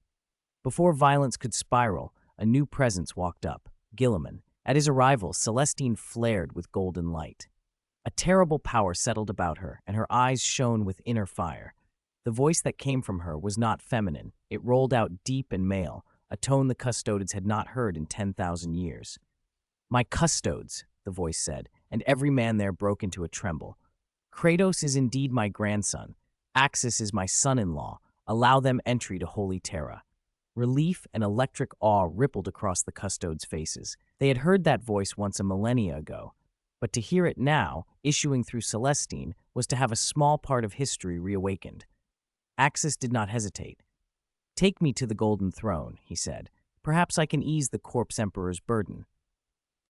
Before violence could spiral, a new presence walked up, Guilliman. At his arrival, Celestine flared with golden light. A terrible power settled about her, and her eyes shone with inner fire. The voice that came from her was not feminine. It rolled out deep and male, a tone the Custodes had not heard in 10,000 years. My Custodes, the voice said, and every man there broke into a tremble. Kratos is indeed my grandson. Axis is my son-in-law. Allow them entry to Holy Terra. Relief and electric awe rippled across the Custodes' faces. They had heard that voice once a millennia ago, but to hear it now, issuing through Celestine, was to have a small part of history reawakened. Axis did not hesitate. Take me to the Golden Throne, he said. Perhaps I can ease the Corpse Emperor's burden.